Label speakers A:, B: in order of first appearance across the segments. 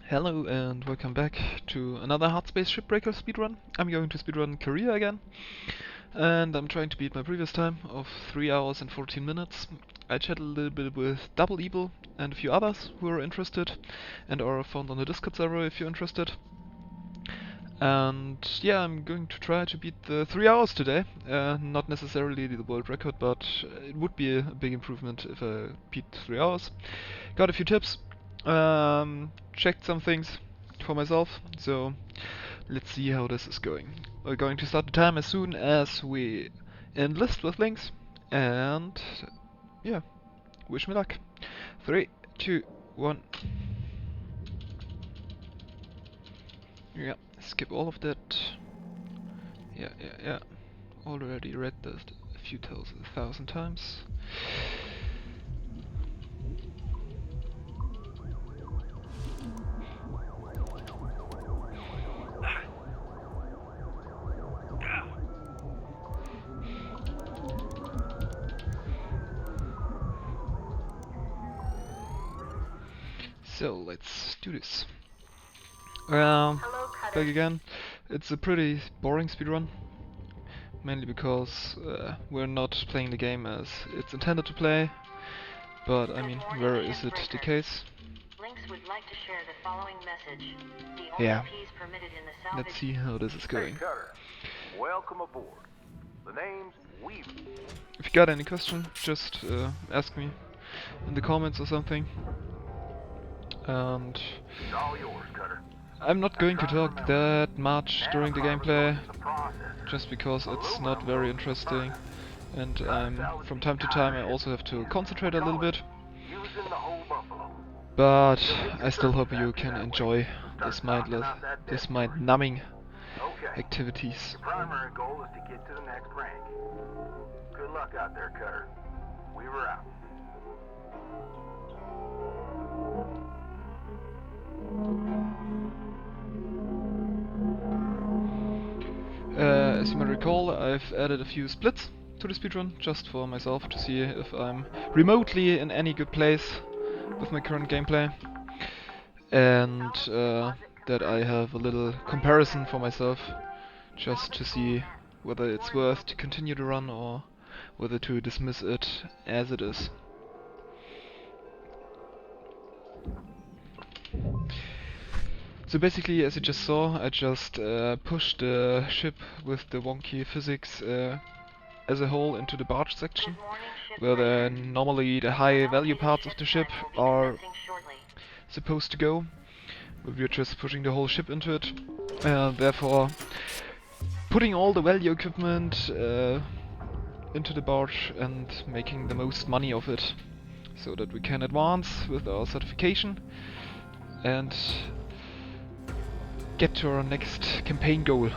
A: Hello and welcome back to another Hardspace Shipbreaker speedrun. I'm going to speedrun Korea again, and I'm trying to beat my previous time of 3 hours and 14 minutes. I chatted a little bit with Doublevil and a few others who are interested, and are found on the Discord server if you're interested. And yeah, I'm going to try to beat the 3 hours today. Not necessarily the world record, but it would be a big improvement if I beat 3 hours. Got a few tips. Checked some things for myself, so let's see how this is going. We're going to start the time as soon as we enlist with links, and yeah, wish me luck. 3, 2, 1. Yeah, skip all of that. Yeah. Already read this a few thousand times. So let's do this. Back again. It's a pretty boring speedrun, mainly because we're not playing the game as it's intended to play. But I mean, where is it the case?
B: Lynx would like to share the following message.
A: Yeah. Let's see how this is going.
C: Hey, Cutter. Welcome aboard. The name's Weaver.
A: If you got any question, just ask me in the comments or something. And
C: It's all yours, Cutter.
A: I'm not going to talk that much during the gameplay, just because it's not very interesting, and from time to time I also have to concentrate a little bit. But I still hope you can enjoy this mind-numbing activities.
C: Your primary goal is to get to the next rank. Good luck out there, Cutter. Weaver out.
A: As you might recall, I've added a few splits to the speedrun, just for myself to see if I'm remotely in any good place with my current gameplay, and that I have a little comparison for myself, just to see whether it's worth to continue the run or whether to dismiss it as it is. So basically, as you just saw, I just pushed the ship with the wonky physics as a whole into the barge section, where normally the high value parts of the ship are supposed to go, but we're just pushing the whole ship into it. Therefore, putting all the value equipment into the barge and making the most money of it, so that we can advance with our certification and get to our next campaign goal.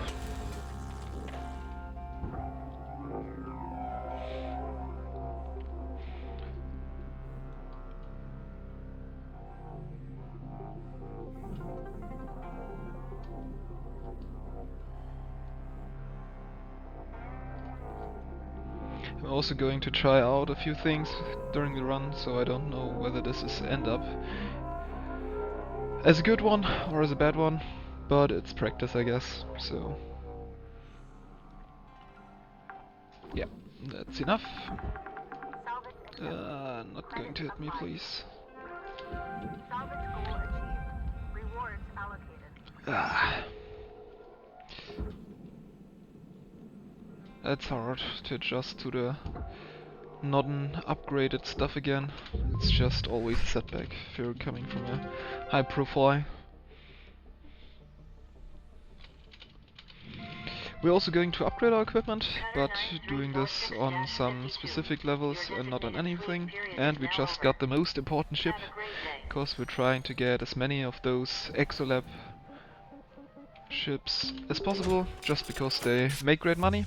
A: I'm also going to try out a few things during the run, so I don't know whether this is end up as a good one or as a bad one, but it's practice, I guess, so yeah, that's enough. Not going to hit me, please. That's hard to adjust to the non-upgraded stuff again. It's just always a setback if you're coming from a high profile. We're also going to upgrade our equipment, but doing this on some specific levels and not on anything. And we just got the most important ship, because we're trying to get as many of those Exolab ships as possible, just because they make great money.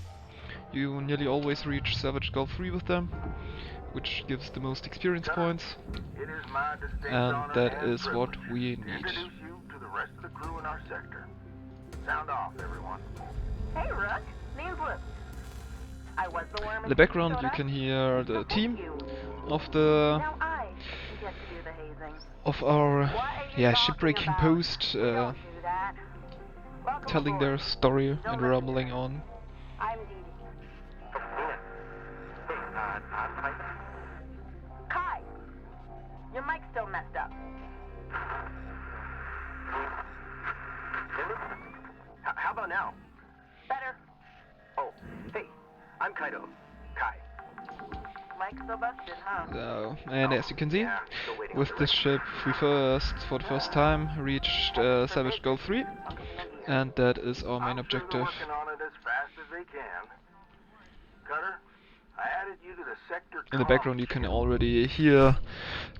A: You nearly always reach Salvage Goal 3 with them, which gives the most experience points, and that is what we need.
C: Sound off, everyone.
B: Hey, Rook. Name's Luke. I was the worm.
A: In the background you can hear the team of the
B: Now I get to do the hazing.
A: of our
B: What are you talking
A: shipbreaking
B: about?
A: post,
B: We don't do that. Welcome
A: telling their
B: aboard.
A: story
B: Don't
A: and
B: listen to
A: rambling
B: her.
A: on.
B: I'm Dee Dee.
C: Hey, I'm
B: Kai, your mic's still messed up.
C: How about now?
B: Better.
C: Oh, hey, I'm Kaido. Kai.
B: Mic's still busted, huh?
A: So, and as you can see,
C: Yeah, still waiting on
A: with this ship we for the first time, reached Savage Goal 3, and that is our main
C: I'm sure they're
A: objective.
C: working on it as fast as they can. Cutter, I added you to the sector
A: In the
C: comm
A: background you can
C: channel.
A: already hear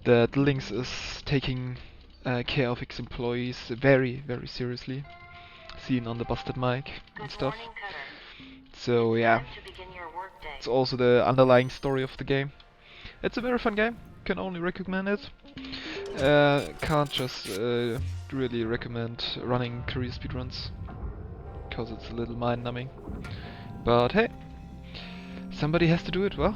A: that Lynx is taking care of his employees very, very seriously, seen on the busted mic and stuff. So yeah, it's also the underlying story of the game. It's a very fun game, can only recommend it. Can't just really recommend running career speedruns, cause it's a little mind numbing. But hey, somebody has to do it, well.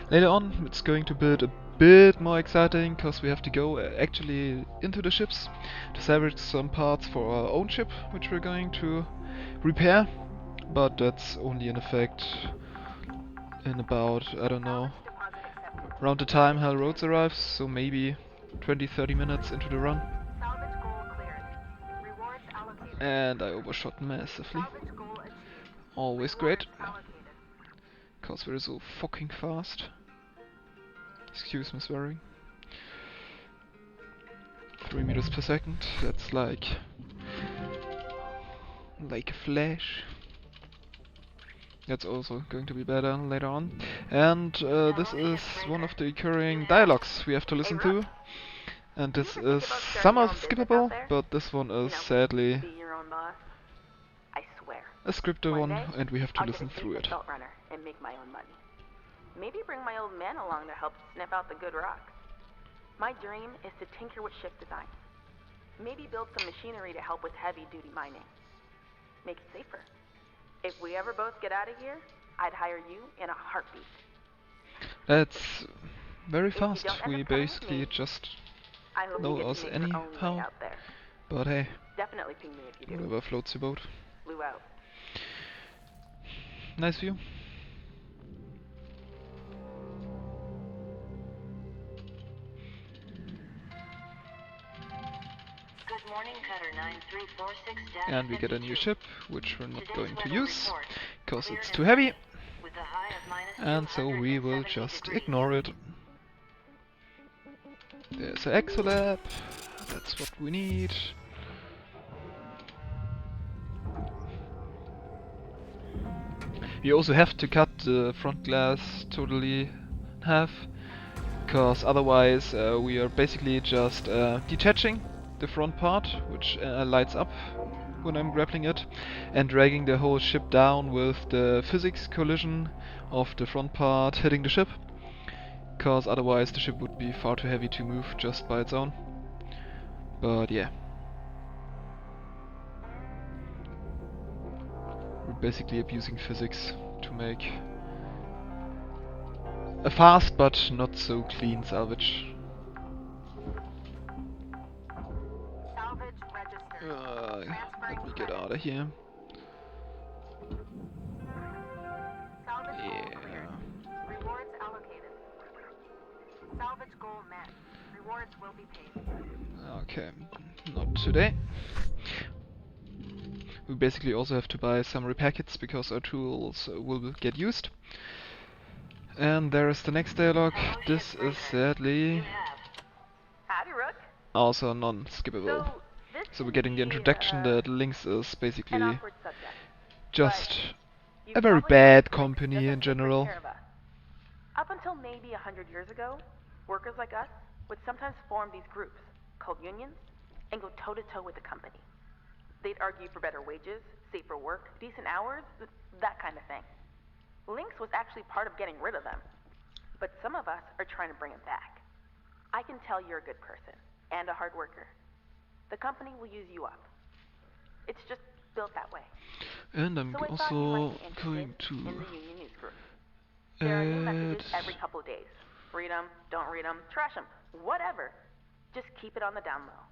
A: Later on it's going to be a bit more exciting, cause we have to go actually into the ships to salvage some parts for our own ship, which we're going to repair. But that's only in effect in about, I don't know,
B: Deposit accepted.
A: around the time Hell Roads arrives, so maybe 20-30 minutes into the run.
B: Salvage goal cleared. Rewards allocated.
A: And I overshot massively.
B: Salvage goal achieved.
A: Always great,
B: Rewards allocated.
A: cause we're so fucking fast. Excuse me swearing. 3 meters per second, that's like a flash. That's also going to be better later on. And this is one of the occurring dialogues we have to listen to. And this is somewhat skippable, but this one is sadly
B: Be your own boss. I swear.
A: a scripted
B: One
A: one,
B: day,
A: and we have to
B: I'll
A: listen
B: get a
A: through
B: decent
A: it.
B: belt runner and make my own money. Maybe bring my old man along to help sniff out the good rocks. My dream is to tinker with ship design. Maybe build some machinery to help with heavy-duty mining. Make it safer. If we ever both get out of here, I'd hire you in a heartbeat.
A: That's very
B: If you
A: fast.
B: don't end
A: We
B: up coming with
A: basically
B: me,
A: just
B: I hope you
A: know
B: get
A: us
B: to make your own way
A: anyhow.
B: out there.
A: But hey,
B: Definitely ping me if you do.
A: whatever floats your boat.
B: Blue out.
A: Nice view.
D: Good morning, Cutter 9346.
A: And we get a new ship, which we're not
D: Today's
A: going to
D: weather
A: use,
D: report.
A: because
D: Clear
A: it's
D: and
A: too heavy.
D: sunny, with a high of minus
A: And so we will
D: 270
A: just
D: degrees.
A: ignore it. There's an exolab. That's what we need. We also have to cut the front glass totally in half, because otherwise we are basically just detaching the front part, which lights up when I'm grappling it, and dragging the whole ship down with the physics collision of the front part hitting the ship, because otherwise the ship would be far too heavy to move just by its own. But yeah. We're basically abusing physics to make a fast but not so clean salvage.
B: Salvage registered.
A: Let me get out of here.
B: Salvage goal
A: Yeah.
B: cleared. Rewards allocated. Salvage goal met. Rewards will be paid.
A: Okay, not today. We basically also have to buy some repair kits because our tools will get used. And there is the next dialogue. This is sadly
B: Howdy, Rook.
A: also non-skippable.
B: This
A: So we're
B: can
A: getting the
B: be,
A: introduction that Lynx is
B: an
A: basically
B: awkward subject.
A: just
B: You
A: a very
B: probably know
A: bad
B: Lynx
A: company
B: doesn't
A: in
B: take good
A: general.
B: care of us. Up until maybe 100 years ago, workers like us would sometimes form these groups called unions and go toe-to-toe with the company. They'd argue for better wages, safer work, decent hours, that kind of thing. Lynx was actually part of getting rid of them. But some of us are trying to bring them back. I can tell you're a good person and a hard worker. The company will use you up. It's just built that way.
A: And I'm
B: So I thought you
A: also
B: might be interested
A: going to
B: in the Union News Group. There are new messages
A: add...
B: every couple of days. Read them, don't read them, trash them, whatever. Just keep it on the down low.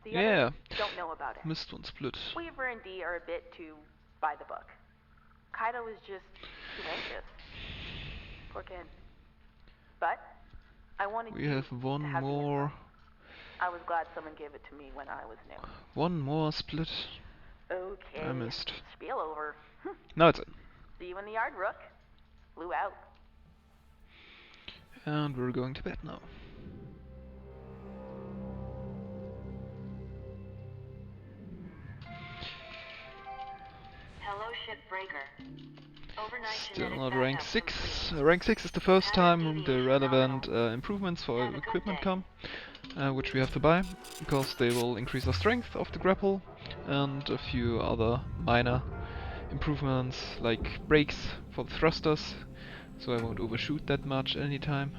B: The
A: Yeah,
B: others don't know about it.
A: missed one split.
B: Weaver and D are a bit too by the book. Kaido is just too anxious. Poor kid. But I wanted
A: We
B: you
A: have one
B: to have the
A: more.
B: info. I was glad someone gave it to me when I was new.
A: One more split.
B: Okay.
A: I missed.
B: Spiel over.
A: Now it's in.
B: See you in the yard, Rook. Blue out.
A: And we're going to bed now.
D: Hello, Shipbreaker. Overnight
A: Still
D: genetic
A: not rank
D: backup
A: 6.
D: complete.
A: Rank 6 is the first
D: Pattern
A: time the
D: deviation
A: relevant
D: nominal.
A: improvements for
D: Have a good
A: equipment
D: day.
A: come, which we have to buy, because they will increase our strength of the grapple, and a few other minor improvements, like brakes for the thrusters, so I won't overshoot that much anytime.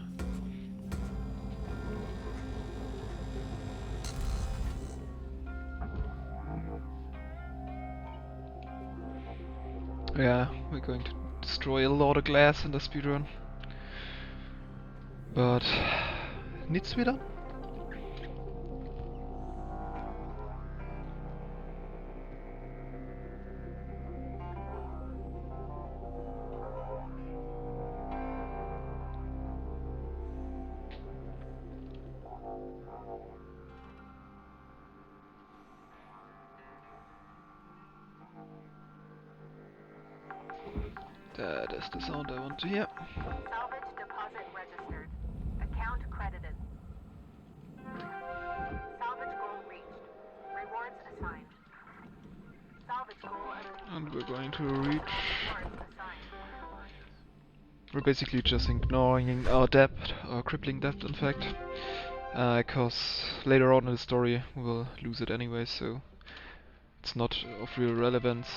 A: Yeah, we're going to destroy a lot of glass in the speedrun. But it needs to be done. That is the sound I want to hear.
E: Salvage deposit registered. Account credited. Salvage goal reached. Rewards assigned. Salvage goal achieved.
A: And we're going to reach...
E: Rewards assigned.
A: We're basically just ignoring our debt, our crippling debt in fact. Because later on in the story we will lose it anyway, so it's not of real relevance.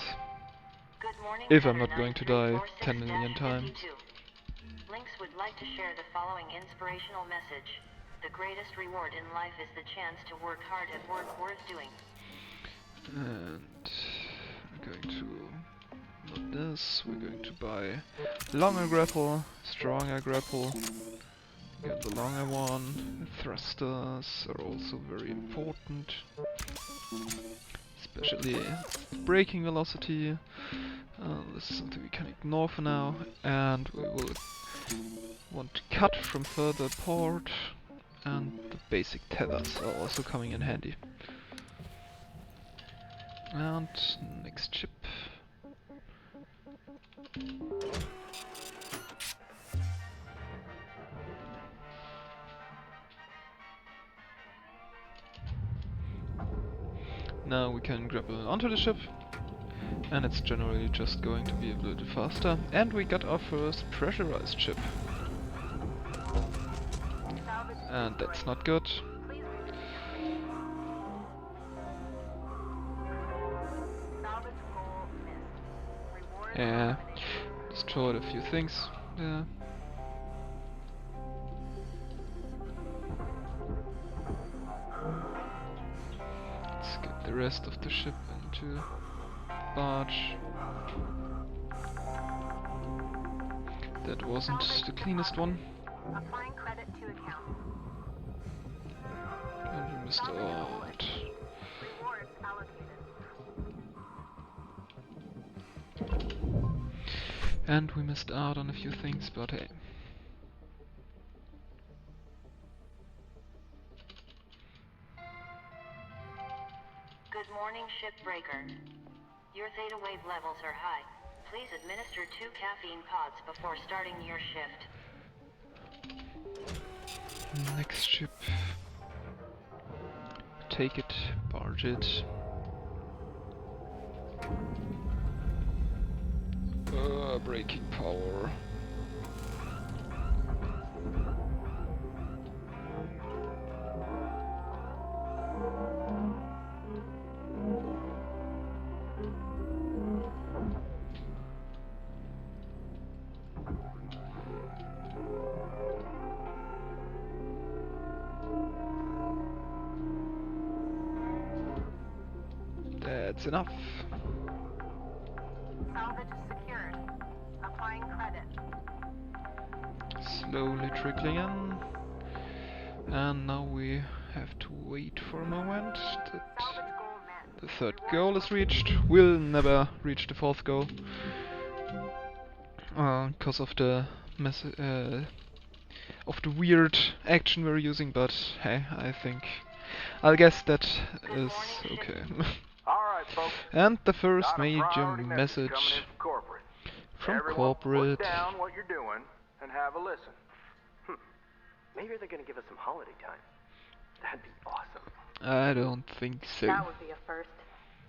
D: Good morning,
A: If I'm
D: Cutter
A: not going to die 10 million
D: 9346-52.
A: times.
D: Lynx would like to share the following inspirational message. The greatest reward in life is the chance to work hard at work worth doing.
A: And we're going to... not this, we're going to buy longer grapple, stronger grapple. Get the longer one. Thrusters are also very important. Especially braking velocity. This is something we can ignore for now. And we will want to cut from further port. And the basic tethers are also coming in handy. And next ship. Now we can grapple onto the ship, and it's generally just going to be a little faster. And we got our first pressurized ship. And that's not good.
E: Please read. Salvage goal missed. Rewards
A: Yeah,
E: eliminated.
A: destroyed a few things. Yeah. Let's get the rest of the ship into barge. That wasn't the cleanest one.
E: Applying credit to account.
A: And we missed
E: Salvage goal
A: out.
E: achieved. Rewards allocated.
A: And we missed out on a few things, but hey.
D: Good morning, Shipbreaker. Your theta wave levels are high. Please administer 2 caffeine pods before starting your shift.
A: Next ship. Take it, barge it. Braking power. That's enough.
E: Salvage secured. Applying credit.
A: Slowly trickling in. And now we have to wait for a moment that
E: Salvage goal met.
A: the third goal is reached. We'll never reach the fourth goal. Because of the weird action we're using, but hey, I'll guess that is okay.
C: Alright, folks.
A: And the first
C: Got a
A: major
C: priority message coming
A: message
C: in from corporate.
A: from
C: Everyone
A: corporate.
C: Put down what you're doing and have a listen.
F: Maybe they're gonna give us some holiday time. That'd be awesome.
A: I don't think so.
B: That would be a first.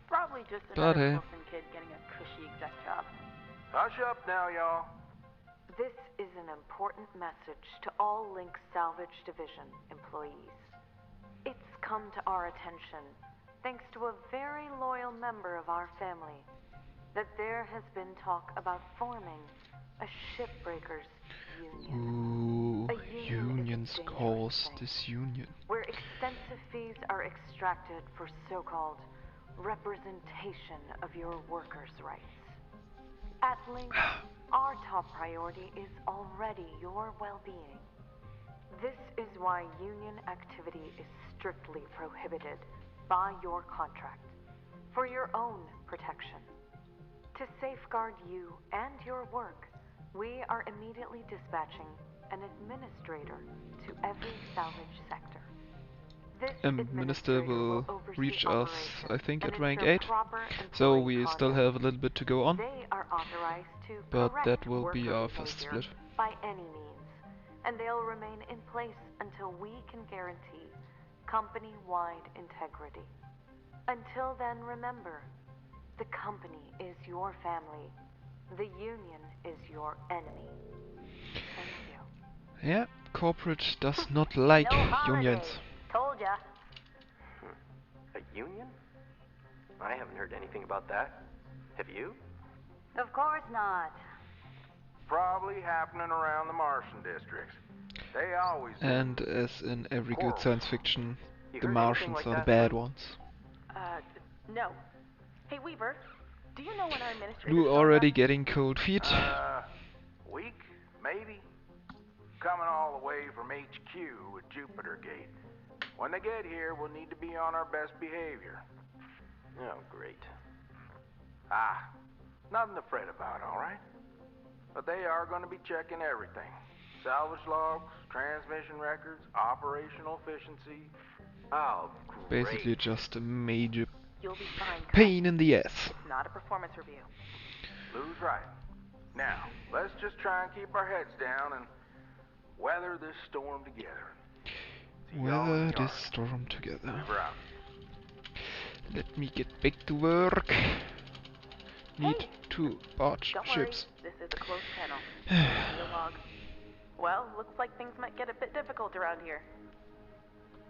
B: Probably just
A: But,
B: another Wilson kid getting a cushy exec job.
C: Hush up now, y'all.
D: This is an important message to all Link Salvage Division employees. It's come to our attention, thanks to a very loyal member of our family, that there has been talk about forming a shipbreakers union.
A: Ooh,
D: A union is a
A: unions
D: dangerous
A: cause
D: thing.
A: disunion.
D: Where extensive fees are extracted for so-called representation of your workers' rights. At Link, our top priority is already your well-being. This is why union activity is strictly prohibited by your contract, for your own protection. To safeguard you and your work, we are immediately dispatching an administrator to every salvage sector. This
A: Minister will
D: oversee
A: reach us,
D: operations
A: I think,
D: and
A: at rank
D: ensure
A: 8.
D: proper
A: So
D: employee
A: we still
D: conduct.
A: have a little bit to go on.
D: They are authorized to
A: But
D: correct
A: that will be
D: worker
A: our first
D: behavior
A: split.
D: by any means, and they'll remain in place until we can guarantee company-wide integrity. Until then, remember, the company is your family. The union is your enemy. Thank you.
A: Yeah, corporate does not like
E: No holidays.
A: unions.
E: Told ya.
F: A union? I haven't heard anything about that. Have you?
E: Of course not.
C: Probably happening around the Martian districts. They always do.
A: And as in every good science fiction,
F: You
A: the
F: heard anything
A: Martians
F: like
A: are the
F: that,
A: bad
F: Link?
A: ones.
B: No. Hey, Weaver, do you know when our administrator
A: Blue
B: shows
A: already
B: up?
A: getting cold feet.
C: Week, maybe. Coming all the way from HQ with Jupiter Gate. When they get here, we'll need to be on our best behavior.
F: Oh, great.
C: Nothing to fret about, alright? But they are going to be checking everything. Salvage logs, transmission records, operational efficiency.
F: Oh, great.
A: Basically just a major
B: You'll be fine, Kai.
A: pain in the ass.
B: It's not a performance review.
C: Lou's right. Now, let's just try and keep our heads down and weather this storm together. See y'all in
A: Weather
C: the
A: this
C: yard.
A: storm together.
C: Weaver out.
A: Let me get back to work. Need
B: Hey!
A: to barge
B: Don't
A: ships.
B: worry, this is a closed panel. No log. Well, looks like things might get a bit difficult around here.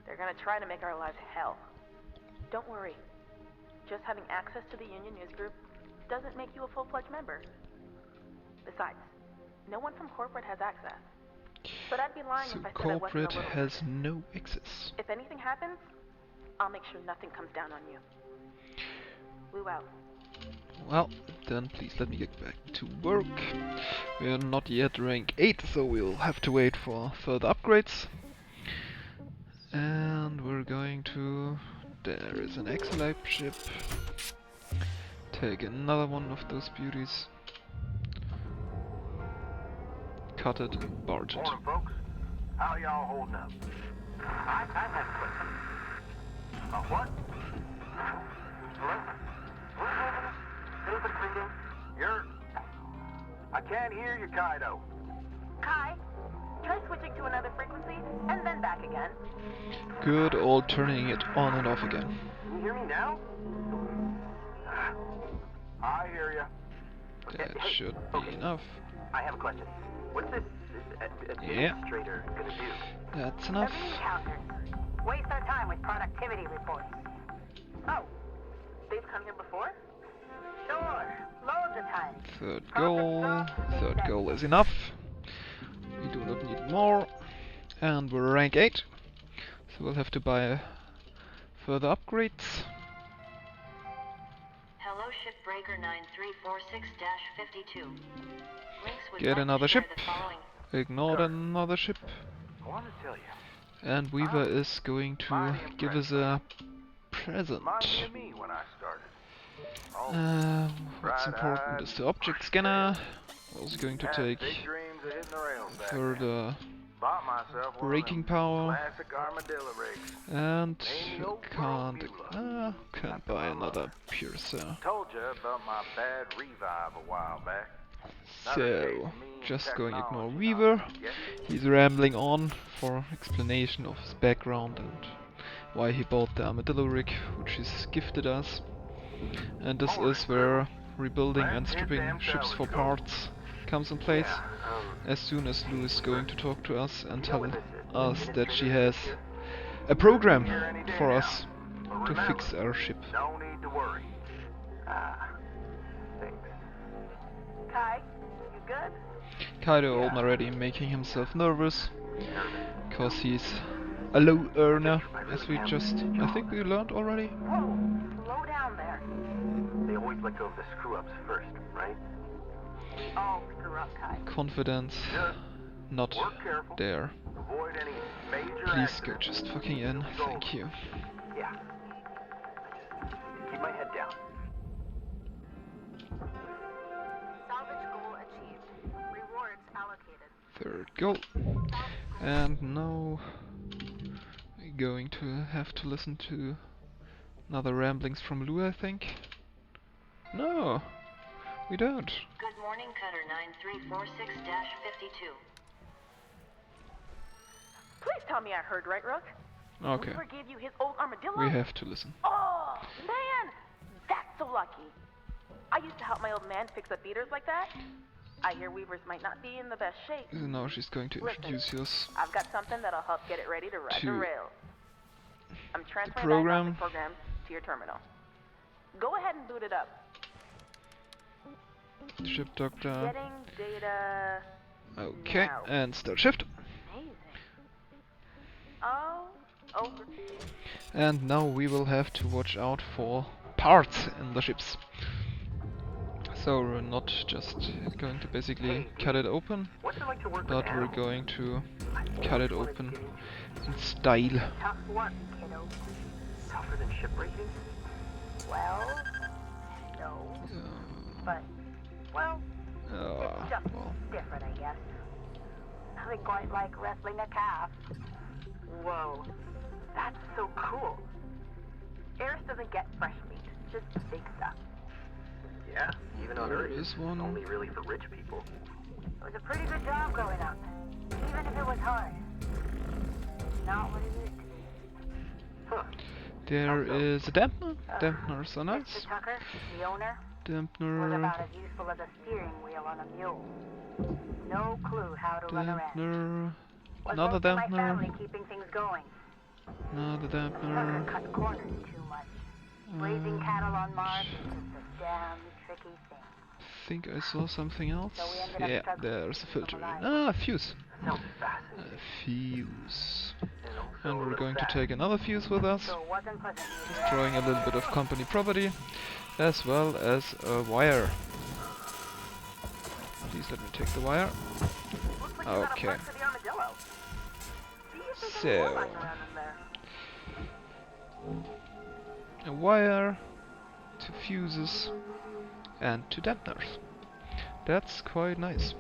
B: They're gonna try to make our lives hell. Don't worry. Just having access to the Union News Group doesn't make you a full-fledged member. Besides, no one from corporate has access. But I'd be lying
A: So
B: if I said I wasn't a
A: corporate
B: little
A: has
B: nervous.
A: no access.
B: If anything happens, I'll make sure nothing comes down on you. Lou out.
A: Well, then please let me get back to work. We're not yet rank 8, so we'll have to wait for further upgrades. And we're going to... There is an Exolite ship. Take another one of those beauties. Cut it, barge it.
C: Morning, folks. How y'all holding up? I have a question. What? Hello? David speaking. You're... I can't hear you, Kaido.
B: Kai, try switching to another frequency and then back again.
A: Good old turning it on and off again.
F: Can you hear me now?
C: I hear you.
A: That
F: Hey,
A: should
F: okay.
A: be enough.
F: I have a question. What's this administrator gonna do?
A: That's enough.
E: The bean counters. Waste our time with productivity reports.
B: Oh, they've come here before?
E: Sure, loads of times.
A: Third goal. Third goal is enough. We do not need more. And we're rank 8. So we'll have to buy further upgrades.
D: Shipbreaker 9346-52.
A: Get another ship. Ignore another ship.
C: I want to tell you,
A: And Weaver is going to give us a present.
C: reminded of me when I started.
A: What's important is the object scanner. Also going to
C: Had
A: take
C: big dreams of hitting the rails back then.
A: further
C: Bought myself one of
A: braking
C: them
A: power.
C: classic armadillo rigs.
A: And
C: Ain't the old
A: can't buy another piercer.
C: Told you about my bad revive a while back.
A: So, just going to ignore Weaver. He's rambling on for explanation of his background and why he bought the armadillo rig, which he's gifted us. And this is where rebuilding and stripping ships for parts comes in place. As soon as Lou is going to talk to us and tell us that she has a program for us to fix our ship.
C: No need to worry.
F: Thanks.
B: Kai, you good?
A: Kaido already making himself nervous, because he's a low earner, as we just, I think we learned already.
B: Whoa, slow down there.
F: They always let go of the screw-ups first, right?
B: Oh, screw up, Kai.
A: Confidence not
C: Work careful.
A: there.
C: Avoid any major
A: Please go
C: accidents.
A: just fucking in, thank you.
F: Yeah. Keep my head down.
B: Salvage goal achieved. Rewards allocated.
A: Third goal. And now we're going to have to listen to another ramblings from Lou, I think. No, we don't.
D: Good morning, Cutter 9346-52.
B: Please tell me I heard right, Rook.
A: Okay,
B: Weaver gave you his old armadillo?
A: we have to listen.
B: Oh, man! That's so lucky. I used to help my old man fix up beaters like that. I hear Weavers might not be in the best shape.
A: So now she's going to introduce us
B: I've got something that'll help get it ready to run the
A: to
B: rails. I'm transferring
A: program.
B: diagnostic programs to your terminal. Go ahead and boot it up.
A: ship doctor.
B: Getting data.
A: Okay,
B: now.
A: and start shift.
B: Amazing. Oh, over.
A: And now we will have to watch out for parts in the ships. So we're not just going to basically cut it open,
F: What's it like to work
A: but
F: with
A: we're
F: animals?
A: going to cut it open in style.
E: Tough work, kiddo.
F: Tougher than shipbreaking?
E: Well, no, but, well, it's just
A: Well,
E: different, I guess. Nothing quite like wrestling a calf.
B: Whoa, that's so cool. Eris doesn't get fresh meat, just big stuff.
F: Yeah, even on
A: There
F: Earth,
A: is one.
F: only really for rich people.
E: It was a pretty good job growing up, even if it was hard. Not what it used to be.
F: Huh.
A: there is a dampener. Dampeners are
E: Mr.
A: nice.
E: Tucker, the owner, was
A: Dampener,
E: about as useful as a steering wheel on a mule. No clue how to run a ranch.
A: dampener,
E: Was
A: another
E: most of my family
A: dampener,
E: keeping things going.
A: another
E: Tucker
A: dampener.
E: cut corners too much. Raising cattle on Mars is just a damn tricky thing.
A: I think I saw something else.
E: So we ended up
A: Yeah,
E: struggling
A: there's a
E: to keep
A: filter.
E: them alive.
A: Ah, fuse.
F: Sounds
A: A
F: fascinating.
A: fuse.
F: And also
A: And
F: a
A: we're
F: little
A: going to
F: sad.
A: take another fuse with us,
E: So it wasn't pleasant news.
A: destroying a little bit of company property, as well as a wire. Please let me take the wire.
B: Looks like you got a
A: Okay.
B: part for the armadillo. See if there's any
A: So,
B: more lying around in there.
A: a wire, 2 fuses, and 2 dampeners. That's quite nice.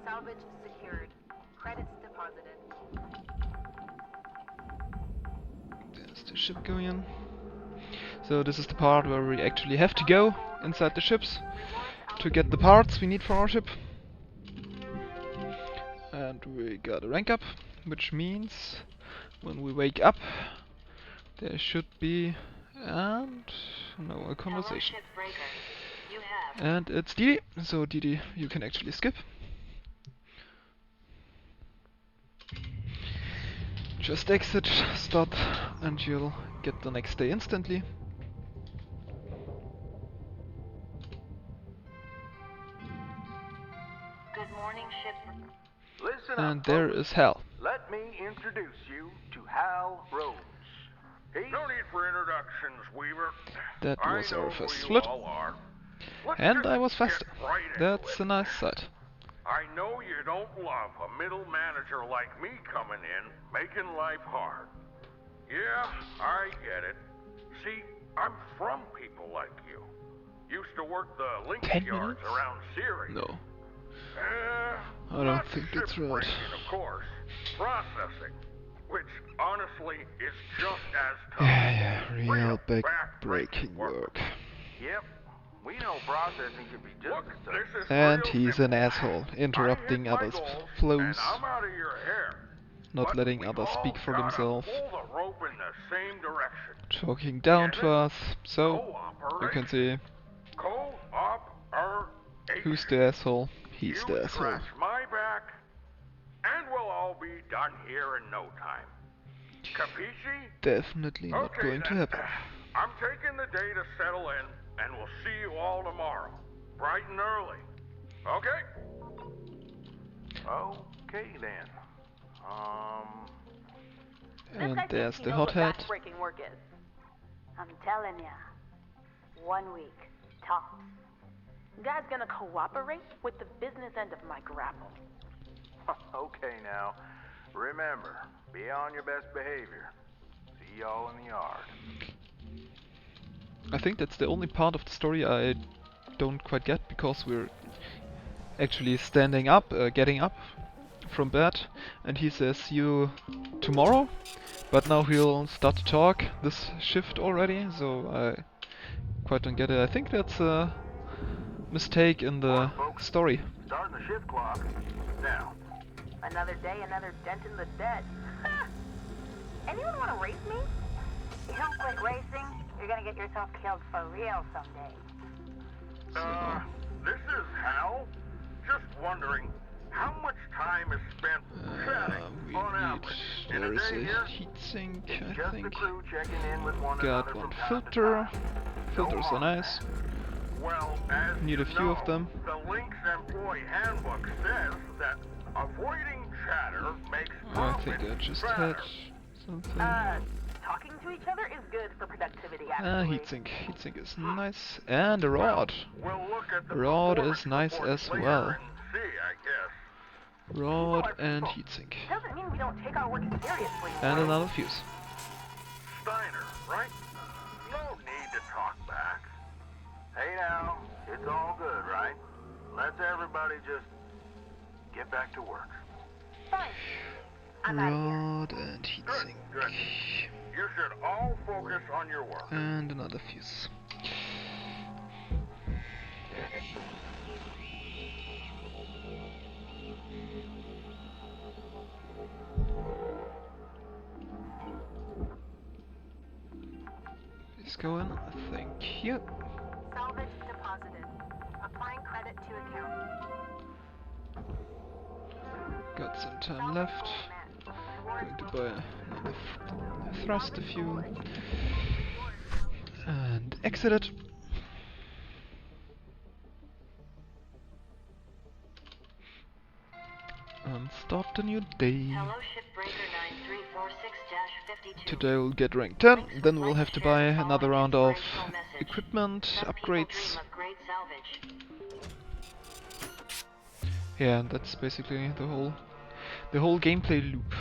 B: Salvage secured. Credits deposited.
A: There's the ship going in. So this is the part where we actually have to go inside the ships to get the parts we need for our ship. And we got a rank up, which means when we wake up there should be a conversation.
D: Shipbreaker, you have
A: And it's Didi, so Didi you can actually skip. Just exit, stop, and you'll get the next day instantly.
C: Listen
A: And
C: up,
A: there
C: folks.
A: is Hal.
C: Let me introduce you to Hal Rose.
G: No need for introductions, Weaver.
A: That
G: I
A: was
G: know
A: our
G: who
A: first
G: you
A: split.
G: all are. Let's
A: And
G: just
A: I was
G: get
A: faster.
G: right into
A: That's
G: it.
A: a nice sight.
G: I know you don't love a middle manager like me coming in, making life hard. Yeah, I get it. See, I'm from people like you. Used to work the link
A: 10
G: yards
A: minutes?
G: around Syria.
A: No. I
G: Not
A: don't think that's right.
G: shipbreaking, of course. Processing, which honestly is just as tough.
A: Yeah, real
G: Real
A: back-breaking work.
C: Yep. We know processing can be just
G: Look,
C: as tough.
G: this is
A: And
G: real
A: he's an
G: simple.
A: asshole, interrupting
G: I hit my
A: others'
G: goals,
A: flows,
G: and I'm out of your hair.
A: not
G: But
A: letting
G: we
A: others
G: all
A: speak for
G: gotta
A: themselves,
G: pull the rope in the same direction.
A: talking down
G: Get
A: to
G: it?
A: us. So, you can see
G: Cooperation.
A: who's the asshole. He's
G: You
A: the asshole.
G: scratch my back, and we'll all be done here in no time. Capisci?
A: Definitely not
G: Okay,
A: going to
G: then.
A: happen.
G: I'm taking the day to settle in, and we'll see you all tomorrow, bright and early. Okay?
C: Okay then.
B: This
A: And
B: guy
A: there's
B: thinks he
A: the
B: knows
A: hot
B: what
A: hat.
B: back-breaking work is.
E: I'm telling ya. 1 week, tops.
B: Guy's gonna cooperate with the business end of my grapple.
C: Okay now. Remember, be on your best behavior. See y'all in the yard.
A: I think that's the only part of the story I don't quite get, because we're actually standing up, getting up from bed, and he says, see you tomorrow, but now he'll start to talk this shift already, so I quite don't get it. I think that's a mistake in the story.
C: Starting the shift clock. Now.
B: Another day, another dent in the dead. Anyone want to race me?
E: You don't quit racing, you're gonna get yourself killed for real someday.
G: This is Hal. Just wondering, how much time is spent chatting
A: We
G: on
A: need,
G: average in
A: there
G: a
A: is
G: day
A: a
G: here?
A: heatsink,
C: It's
A: I
C: just the
A: think.
C: crew checking in with one
A: Got
C: another
A: one
C: from time to
A: filter.
C: time.
A: Filters
C: No
A: are nice.
G: Well, as
A: Need
G: you
A: a few of
G: know,
A: them.
G: The Link's employee handbook says that avoiding chatter makes
A: I
G: profit
A: think I just
G: better.
A: had something.
B: Talking to each other is good for productivity, actually.
A: Heatsink. Heatsink is nice. And a rod.
G: We'll look at the
A: Rod
G: performance
A: is nice
G: reports
A: as
G: later
A: well.
G: and see, I guess.
A: Rod
B: People are
A: and
B: people.
A: heatsink.
B: Doesn't mean we don't take our work seriously.
A: And another fuse.
G: Steiner, right? No need to talk back.
C: Hey now, it's all good, right? Let's everybody just get back to work.
B: Fine. I'm out of here.
A: Rod and heatsink.
G: Good. You should all focus on your work.
A: And another fuse. Please go in. Thank you.
E: Salvage deposited. Applying credit to account.
A: Got some time left. Going to buy another thruster fuel. And exit it. And start a new day.
H: Hello, Shipbreaker 9346-52.
A: Today we'll get rank 10, then we'll have to buy another round of equipment upgrades. Yeah, and that's basically the whole gameplay loop.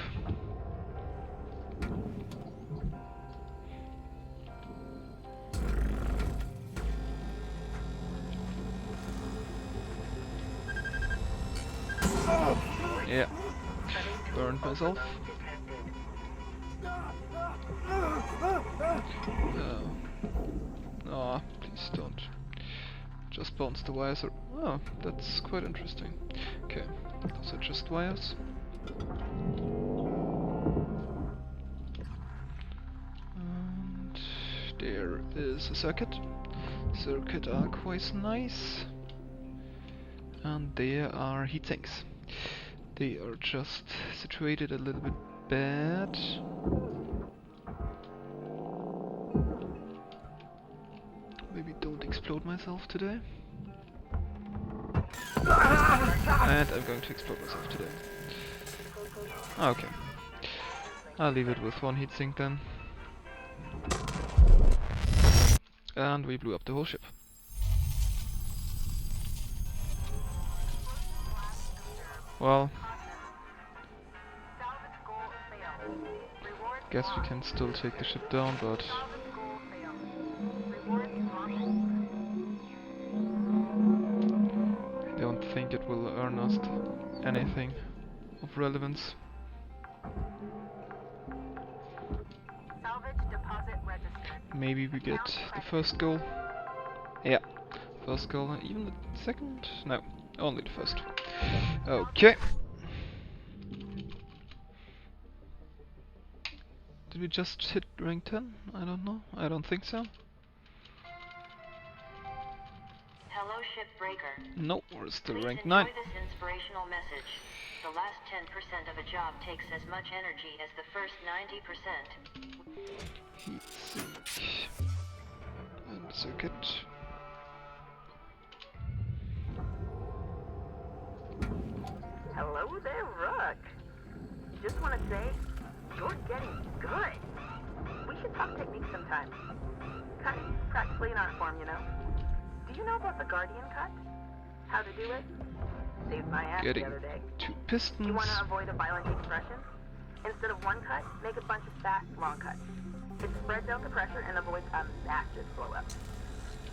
A: Yeah, burned myself. Oh, please don't. Just bounce the wires. Oh, that's quite interesting. Okay, those are just wires. And there is a circuit. Circuit are quite nice. And there are heatsinks. They are just situated a little bit bad. Maybe don't explode myself today. And I'm going to explode myself today. Okay. I'll leave it with one heatsink then. And we blew up the whole ship. Well, guess we can still take the ship down, but I don't think it will earn us anything of relevance. Maybe we get the first goal. Yeah, first goal. Even the second? No, only the first. Okay. Did we just hit rank 10? I don't know. I don't think so.
H: Hello, Shipbreaker.
A: No, we're still
H: Please
A: rank
H: enjoy
A: 9.
H: this inspirational message. The last 10% of a job takes as much energy as the first 90%.
A: Heatsink. And circuit.
B: Hello there, Rook. Just want to say, you're getting good. We should talk technique sometime. Cutting, practically an art form, you know. Do you know about the Guardian cut? How to do it? Saved my ass
A: Getting
B: the other day.
A: 2
B: You
A: pistons.
B: want to avoid a violent decompression? Instead of one cut, make a bunch of fast, long cuts. It spreads out the pressure and avoids a massive blow-up.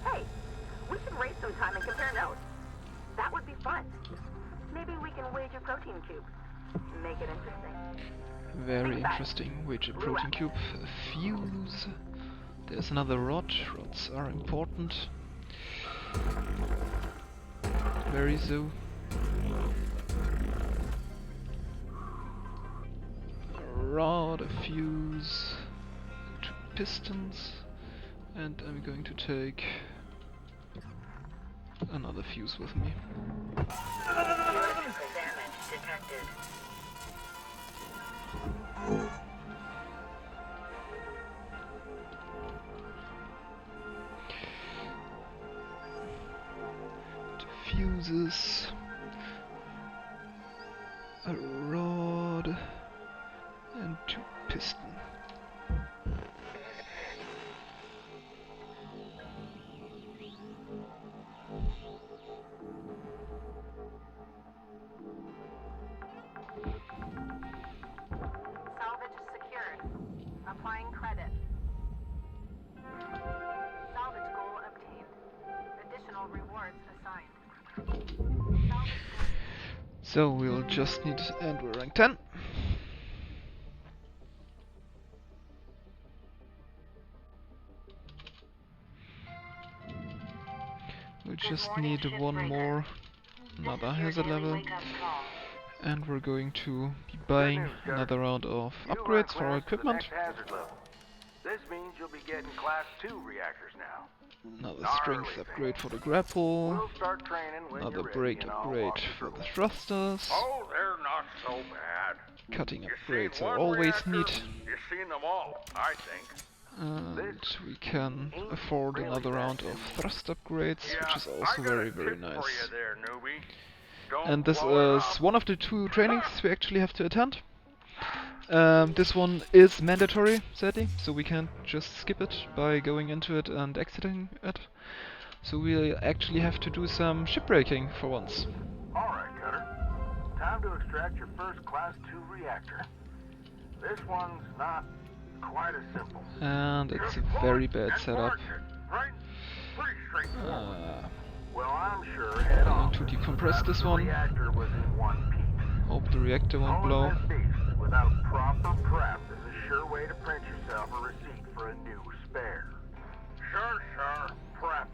B: Hey, we should race sometime and compare notes. That would be fun. Maybe we can wager protein cubes. Make it interesting.
A: Very interesting. Wager protein cube. Fuse. There's another rod. Rods are important. Very so. A rod, a fuse, 2 pistons, and I'm going to take another fuse with me.
H: Electrical damage detected.
A: Fuses, a rod, and 2 piston.
B: Salvage secured. Applying credit. Salvage goal obtained. Additional rewards assigned.
A: So we'll just need, and we're rank 10. We just need one more, another hazard level, and we're going to be buying another round of upgrades for our equipment.
C: This means you'll be getting Class 2 reactors now.
A: Another strength upgrade for the grapple,
C: We'll start training when
A: another
C: you're ready,
A: brake
C: and I'll
A: upgrade
C: walk you
A: for
C: through
A: the
C: it.
A: thrusters.
G: Oh, they're not so bad.
A: Cutting
G: You
A: upgrades
G: seen
A: are
G: one
A: always
G: reactor,
A: neat.
G: You've seen them all, I think.
A: And we can afford another round of thrust upgrades, which is also very, very nice.
G: For you there, newbie. Don't
A: And this
G: blow it
A: is
G: up.
A: one of the 2 trainings we actually have to attend. This one is mandatory, sadly, so we can't just skip it by going into it and exiting it. So we actually have to do some shipbreaking for once.
C: Alright, Cutter. Time to extract your first Class 2 reactor. This one's not quite as simple.
A: And it's a very bad setup.
G: Right? Pretty straightforward.
C: Well, I'm sure head
A: I'm
C: on.
A: going to decompress this one.
C: The reactor was in one piece.
A: Hope the reactor won't blow.
C: Pulling this beast without proper prep is a sure way to print yourself a receipt for a new spare.
G: Sure, prep.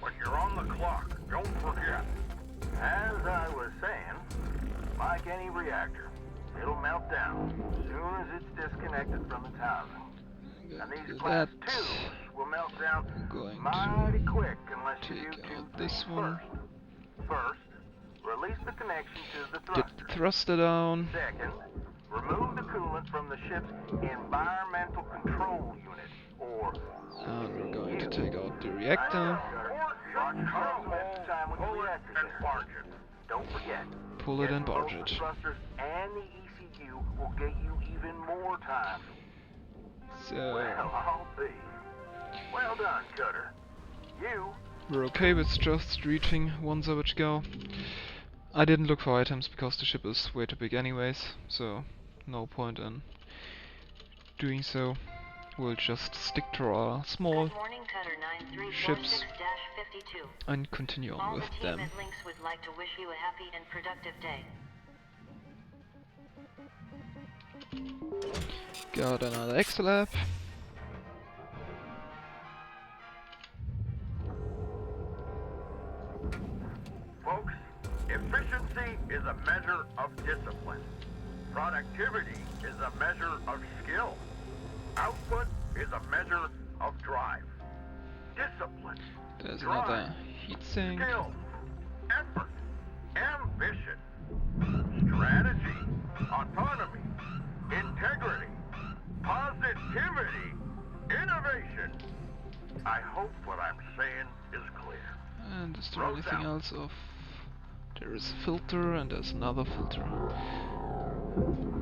G: When you're on the clock, don't forget.
C: As I was saying, like any reactor, it'll melt down as soon as it's disconnected from its housing. And these Class 2s will melt down
A: Going
C: mighty quick unless you do
A: take
C: 2
A: out
C: things
A: this one.
C: First, release the connection to the
A: Get
C: thruster.
A: the thruster down.
C: Second, remove the coolant from the ship's environmental control unit, or
A: And we're going to take out the reactor.
C: Watch yourself next time when you
G: pull it
C: react
G: and
C: again.
G: barge it.
C: Don't forget.
A: Pull it and
C: getting
A: barge
C: both
A: it.
C: the thrusters and the ECU will get you even more time.
A: So
C: Well, I'll be. Well done, Cutter. You.
A: we're okay with just reaching 1 salvage go. I didn't look for items because the ship is way too big anyways, so no point in doing so. We'll just stick to our small
H: Good morning, Cutter
A: ships
H: 9346-52.
A: and continue on
H: All
A: with
H: the team
A: them.
H: at Lynx would like to wish you a happy and productive day.
A: Got another Exolab.
G: Folks, efficiency is a measure of discipline. Productivity is a measure of skill. Output is a measure of drive. Discipline,
A: There's
G: drive,
A: another heatsink.
G: skill, effort, ambition, strategy, autonomy, integrity, positivity, innovation. I hope what I'm saying is clear.
A: And is there anything else of... There is a filter and there's another filter.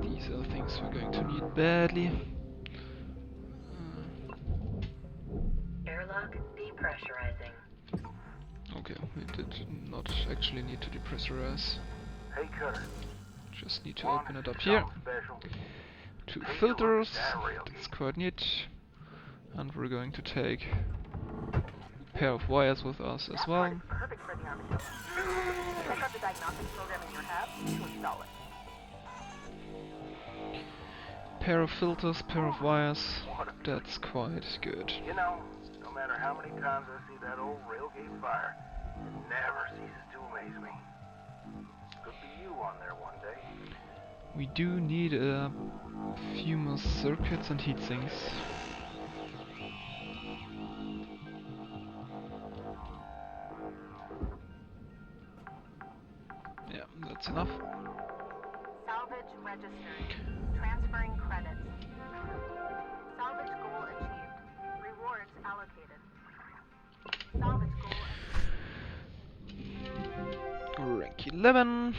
A: These are things we're going to need badly.
H: Airlock depressurizing.
A: Okay, we did not actually need to depressurize.
C: Hey, Cutter.
A: Just need to
C: Want
A: open it
C: to
A: up
C: do
A: here.
C: something special?
A: 2
C: Take a look
A: filters,
C: at that rail
A: that's
C: gauge.
A: quite neat. And we're going to take a pair of wires with us as
B: That
A: well.
B: part is perfect for the armadillo. Check out the diagnostics program in your hab to install it.
A: Pair of filters, pair of wires, that's quite good.
C: You know, no matter how many times I see that old railgate fire, it never ceases to amaze me. Could be you on there one day.
A: We do need a few more circuits and heatsinks. Yeah, that's enough.
E: Salvage registered. Transferring credits. Salvage goal achieved. Rewards allocated. Salvage goal
A: Rank 11.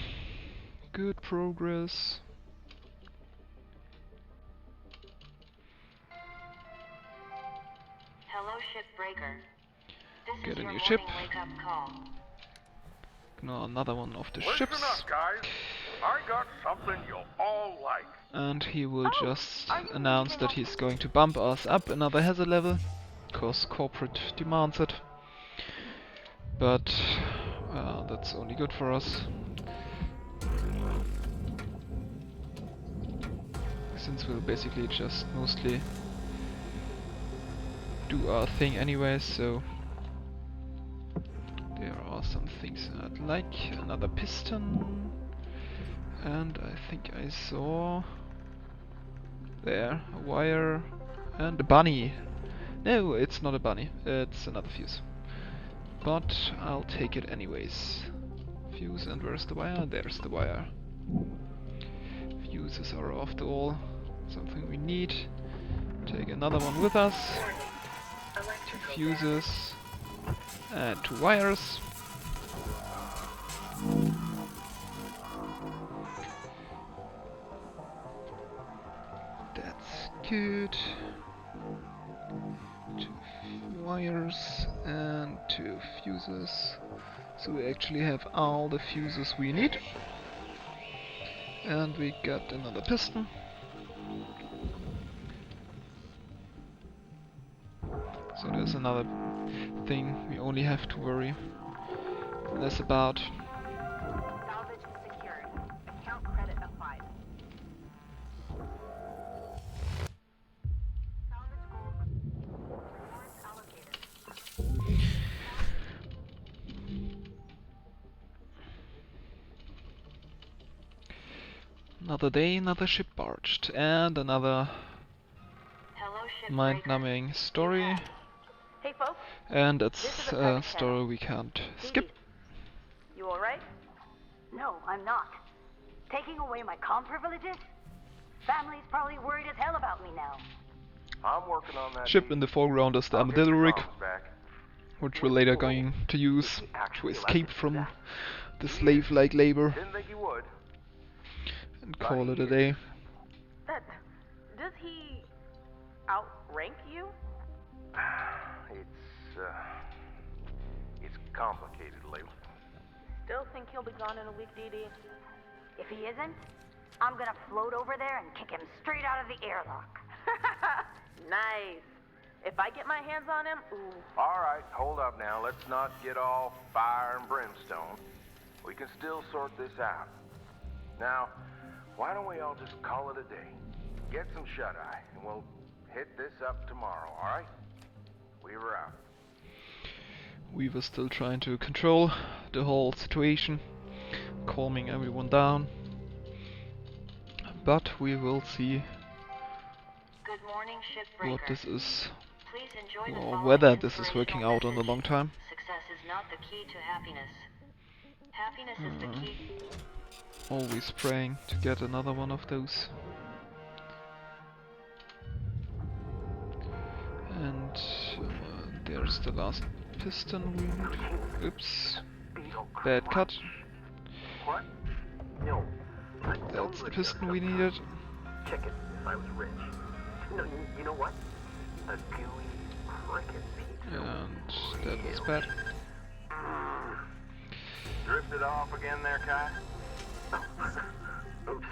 A: Good progress.
H: Hello, Shipbreaker. This
A: Get
H: is
A: a
H: your
A: new
H: morning
A: ship.
H: wake-up call.
A: No, another one of the
G: Listen
A: ships.
G: up, guys. I got something you'll all like.
A: And he will
B: Oh,
A: just
B: are you
A: announce
B: leaving
A: that he's going to bump us up another hazard level, cause corporate demands it. But that's only good for us, since we'll basically just mostly do our thing anyway. So there are some things I'd like. Another piston, and I think I saw there a wire and a bunny. No, it's not a bunny, it's another fuse. But I'll take it anyways. Fuse, and where's the wire? There's the wire. Fuses are after all something we need. Take another one with us. 2 fuses and 2 wires. That's good. 2 wires and 2 fuses. So we actually have all the fuses we need. And we got another piston. So there's another thing we only have to worry less about.
E: salvage secured. Account credit applied. Salvage goal. Rewards allocated.
A: Another day, another ship barged, and another
H: Hello, Shipbreaker.
A: mind-numbing story.
B: Hey, folks.
A: And
B: This
A: it's
B: is a
A: a
B: private
A: story
B: channel.
A: we can't
B: Phoebe,
A: skip.
B: You alright?
E: No, I'm not. Taking away my comm privileges? Family's probably worried as hell about me now.
C: I'm working on that.
A: Ship
C: deed.
A: in the foreground is the
C: I'll get
A: armadillo
C: your
A: rig.
C: comms back.
A: which we're later going to use to escape from the slave-like labor
C: Didn't think you would.
A: and call it a day.
B: That... Does he... outrank you?
C: It's complicated, Lou.
B: Still think he'll be gone in a week, DD?
E: If he isn't, I'm gonna float over there and kick him straight out of the airlock.
B: Nice. If I get my hands on him, ooh.
C: All right, hold up now. Let's not get all fire and brimstone. We can still sort this out. Now, why don't we all just call it a day? Get some shut-eye, and we'll hit this up tomorrow, all right? Weaver out.
A: We were still trying to control the whole situation, calming everyone down. But we will see
H: Good morning, Shipbreaker.
A: what this is,
H: Please enjoy the
A: or
H: following
A: whether this is working
H: inspirational
A: out on the
H: message.
A: long time.
H: Success is not the key to happiness. Happiness is the key.
A: Always praying to get another one of those. And there's the last piston we need. Oops. Bad cut.
F: What? No.
A: That's the piston we needed.
F: Check it if I was rich. No, you know what? A gooey cricket pizza.
A: And that was bad.
C: Drifted off again there, Kai?
F: Oops.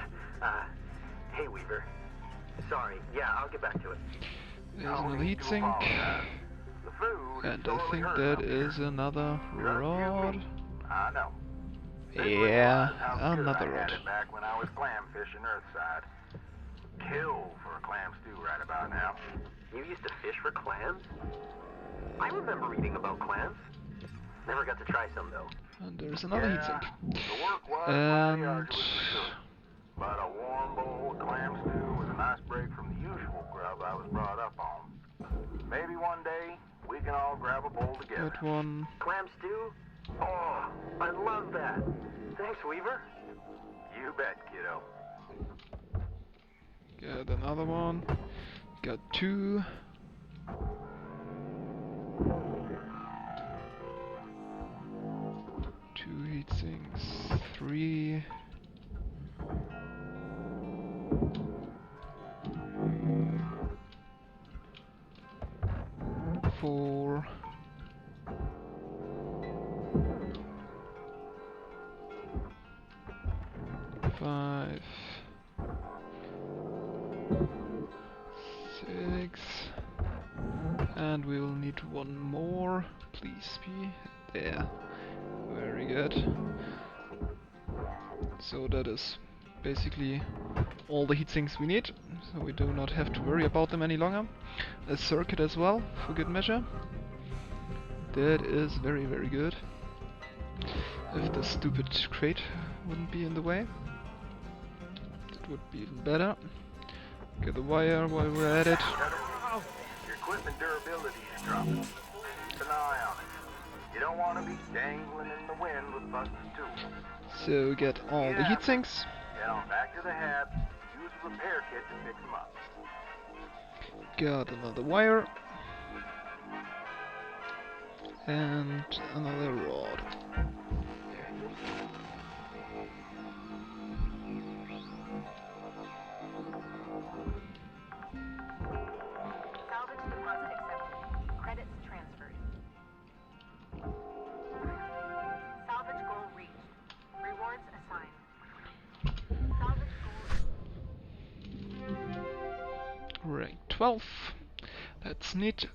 F: Hey, Weaver. Sorry. Yeah, I'll get back to it.
A: There's another heatsink.
C: The food
A: And
C: is
A: I
C: totally
A: think
C: hurt
A: that
C: up here.
A: is another
C: Trust you
A: rod.
C: me. I know. Didn't
A: Yeah,
C: realize how good
A: another
C: I had
A: rod.
C: it back when I was clam fishing Earthside. Kill for a clam stew right about now.
F: You used to fish for clams? I remember reading about clams. Never got to try some, though.
A: And there's another
C: Yeah,
A: heatsink.
C: the work was
A: And
C: pretty arduous for sure. But a warm bowl of clam stew was a nice break from the usual grub I was brought up on. Maybe one day we can all grab a bowl together.
A: that one.
F: Clam stew? Oh, I love that. Thanks, Weaver.
C: You bet, kiddo.
A: Got another one. Got two. Two heatsinks. Three. Four. Five. Six. And we will need one more. Please be there. Very good. So that is basically all the heatsinks we need, so we do not have to worry about them any longer. A circuit as well, for good measure. That is very, very good. If the stupid crate wouldn't be in the way, that would be even better. Get the wire while we're at it.
C: Your equipment durability is dropping. Keep an eye on it. You don't want to be dangling in the wind with busted tools.
A: So get all the heatsinks.
C: Get on back to the hab. Use a repair kit to fix them up.
A: Got another wire. And another rod.
B: Salvage deposit accepted. Credits transferred. Salvage goal reached. Rewards assigned. Salvage goal...
A: Rank 12. That's neat.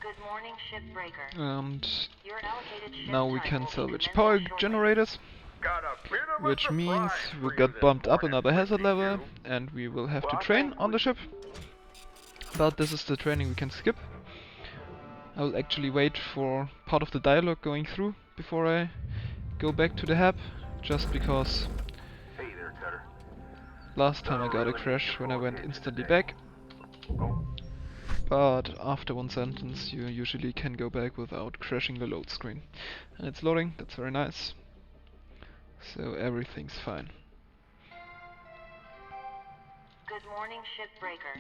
H: Good morning, Shipbreaker.
A: And
H: Your allocated ship
A: now we
H: time
A: can
H: will be
A: salvage
H: commenced
A: power
H: shortly.
A: generators,
G: Got a bit of a
A: which means
G: surprise
A: we
G: for you
A: got
G: this
A: bumped up
G: morning,
A: another hazard
G: Ricky
A: level,
G: Q.
A: and we will have to
G: Well, I
A: train
G: think
A: on the
G: we-
A: ship. But this is the training we can skip. I will actually wait for part of the dialogue going through before I go back to the hab, just because
C: Hey there, Cutter.
A: last time I got a crash when I went instantly back. But after one sentence you usually can go back without crashing the load screen. And it's loading, that's very nice. So everything's fine.
H: Good Good morning, Shipbreaker.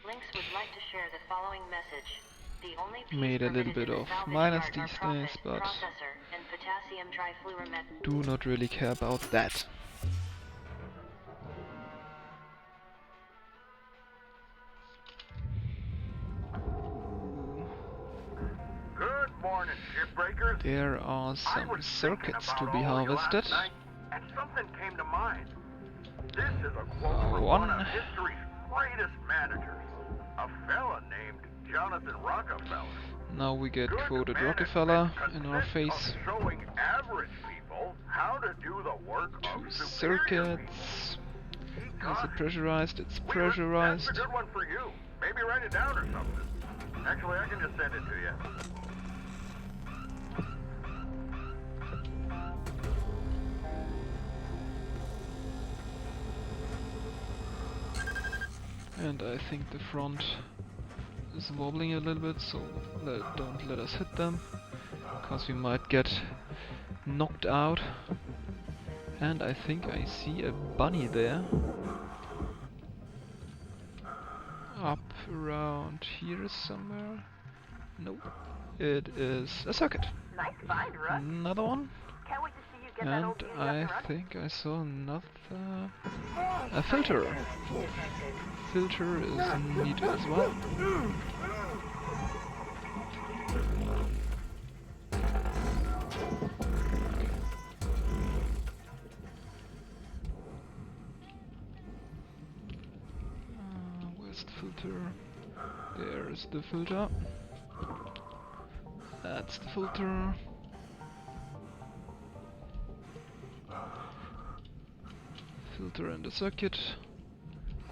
H: Lynx would like to share the following message. The only piece
A: Made a little
H: permitted
A: bit
H: in the
A: of
H: salvage
A: minus
H: yard are
A: these
H: profit,
A: days, but
H: processor, and potassium trifluoromet.
A: do not really care about that.
G: Good morning, shipbreakers.
A: There are
G: I
A: some
G: was
A: circuits
G: thinking
A: to
G: about
A: be
G: all you
A: harvested.
G: last night, and something came to mind. This is a quote from
A: One.
G: one of history's greatest managers, a fella named Jonathan Rockefeller.
A: Now we get
G: Good
A: quoted
G: management
A: Rockefeller in our
G: consists
A: face.
G: of showing average people how to do the work
A: Two
G: of superior people.
A: circuits.
G: He
A: Is
G: got
A: it pressurized? It's
G: That's
A: pressurized.
G: a good one for you. Maybe write it down or something. Actually, I can just send it to you.
A: And I think the front is wobbling a little bit, so don't let us hit them, because we might get knocked out. And I think I see a bunny there. Up around here somewhere. Nope. It is a circuit.
B: Nice find, Russ.
A: Another one.
B: Can't wait to see you get that
A: And
B: old beauty up
A: I
B: and running.
A: think I saw another... a filter. Filter is needed as well. Where's the filter? There's the filter. That's the filter. Filter and the circuit.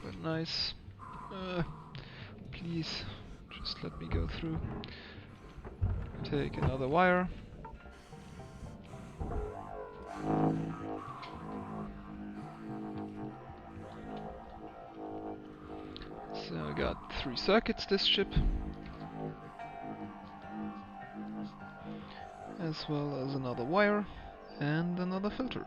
A: Quite nice. Please, just let me go through. Take another wire. So I got 3 circuits this ship. As well as another wire and another filter.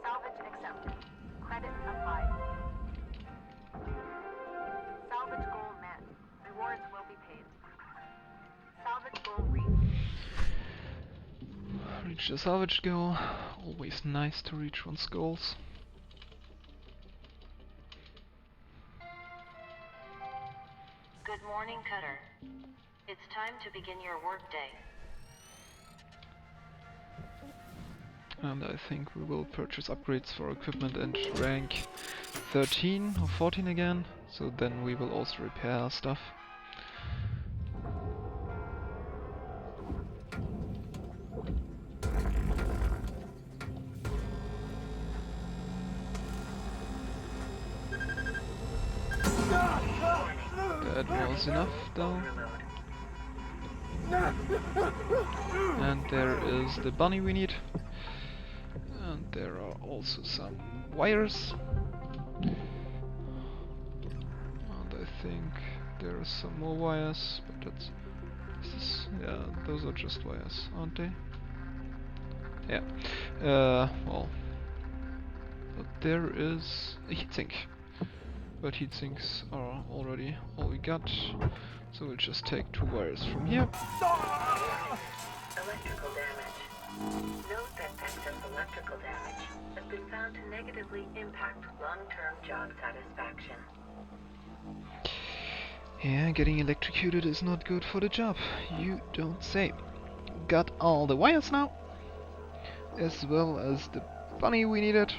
B: Salvage accepted. Credit applied. Salvage goal met. Rewards will be paid. Salvage goal reached.
A: Reach the salvage goal. Always nice to reach one's goals.
H: Good morning, Cutter. It's time to begin your workday.
A: And I think we will purchase upgrades for equipment and rank 13 or 14 again. So then we will also repair stuff. That was enough though. And there is the bunny we need. And there are also some wires. And I think there are some more wires, but that's... yeah, those are just wires, aren't they? Yeah. Well... but there is a heatsink. But heatsinks are already all we got. So we'll just take 2 wires from here.
H: Electrical damage. Note that excess electrical damage has been found to negatively impact long-term job satisfaction.
A: Yeah, getting electrocuted is not good for the job. You don't say. Got all the wires now. As well as the bunny we needed.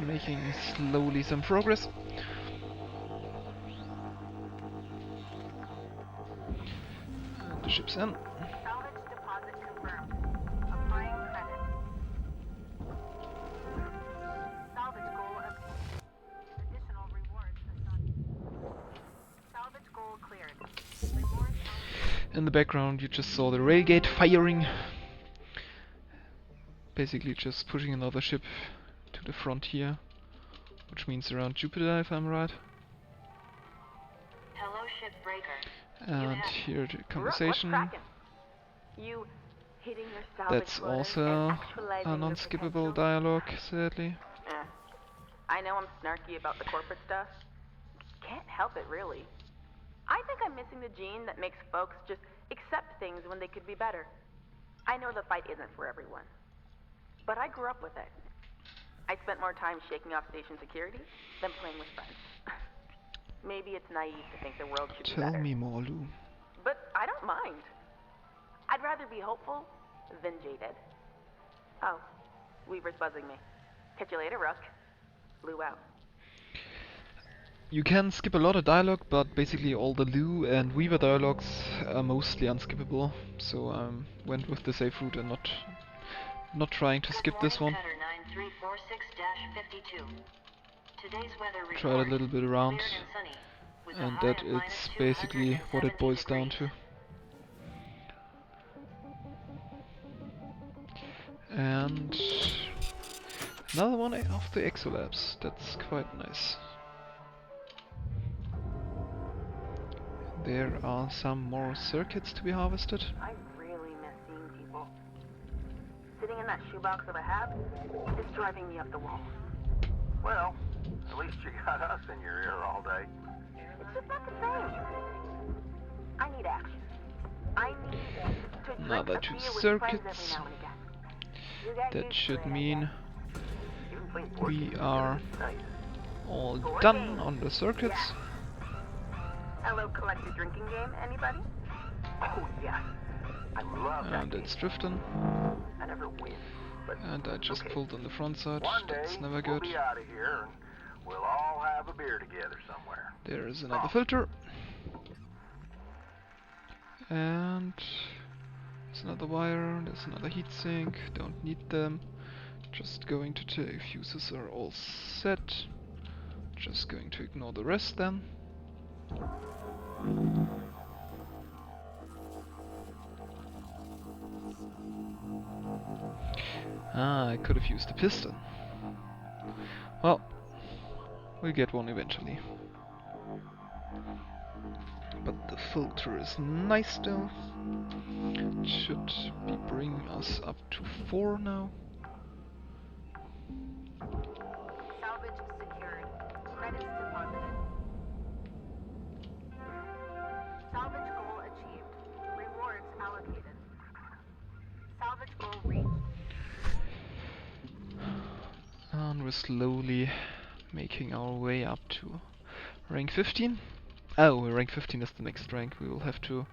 A: Making slowly some progress. And the ship's in.
B: Salvage deposit confirmed. Applying credit. Salvage goal obtained. Additional rewards assigned. Salvage goal cleared. Rewards.
A: In the background you just saw the railgate firing. Basically just pushing another ship to the frontier, which means around Jupiter if I'm right. And here the
B: Rook, what's
A: conversation.
B: cracking? You hitting your salvage
A: That's
B: loaders
A: also
B: and
A: a
B: actualizing their
A: non-skippable
B: potential?
A: dialogue, sadly.
B: I know I'm snarky about the corporate stuff. Can't help it, really. I think I'm missing the gene that makes folks just accept things when they could be better. I know the fight isn't for everyone, but I grew up with it. I spent more time shaking off station security than playing with friends. Maybe it's naive to think the world should be better.
A: Tell me more, Lou.
B: But I don't mind. I'd rather be hopeful than jaded. Oh, Weaver's buzzing me. Catch you later, Rook. Lou out.
A: You can skip a lot of dialogue, but basically all the Lou and Weaver dialogues are mostly unskippable. So I went with the safe route and not trying to skip this one. Tried a little bit around, and that it's basically what it boils down to. And another one of the Exolabs. That's quite nice. There are some more circuits to be harvested.
B: I really miss seeing people. Sitting in that shoebox of a hab is driving me up the wall.
C: Well, at least you got us in your ear all day.
B: It's just not the same. I need action. I need to drink
A: Another
B: a
A: two
B: beer with
A: circuits.
B: friends every now and again. You get
A: That
B: used
A: should
B: to it, I
A: mean
B: guess.
C: Even playing board
A: we
C: games
A: are
C: together is nice.
A: all
B: Board
A: done
B: games.
A: on the circuits.
B: Yeah. Hello, collective drinking game, anybody?
C: Oh, yes. I love that
A: And
C: game.
A: it's drifting.
C: I never win, but
A: And I just
C: okay.
A: pulled on the front side.
C: One day,
A: That's never
C: we'll
A: good.
C: be out of here and we'll all have a beer together somewhere.
A: There is another filter. And there's another wire, there's another heatsink, don't need them. Just going to take fuses are all set. Just going to ignore the rest then. Ah, I could have used a piston. Well, we'll get one eventually. But the filter is nice though. It should be bringing us up to 4 now.
D: Salvage secured. Credits deposited. Salvage goal achieved. Rewards allocated. Salvage goal reached.
A: And we're slowly making our way up to rank 15. Oh, rank 15 is the next rank. We will have to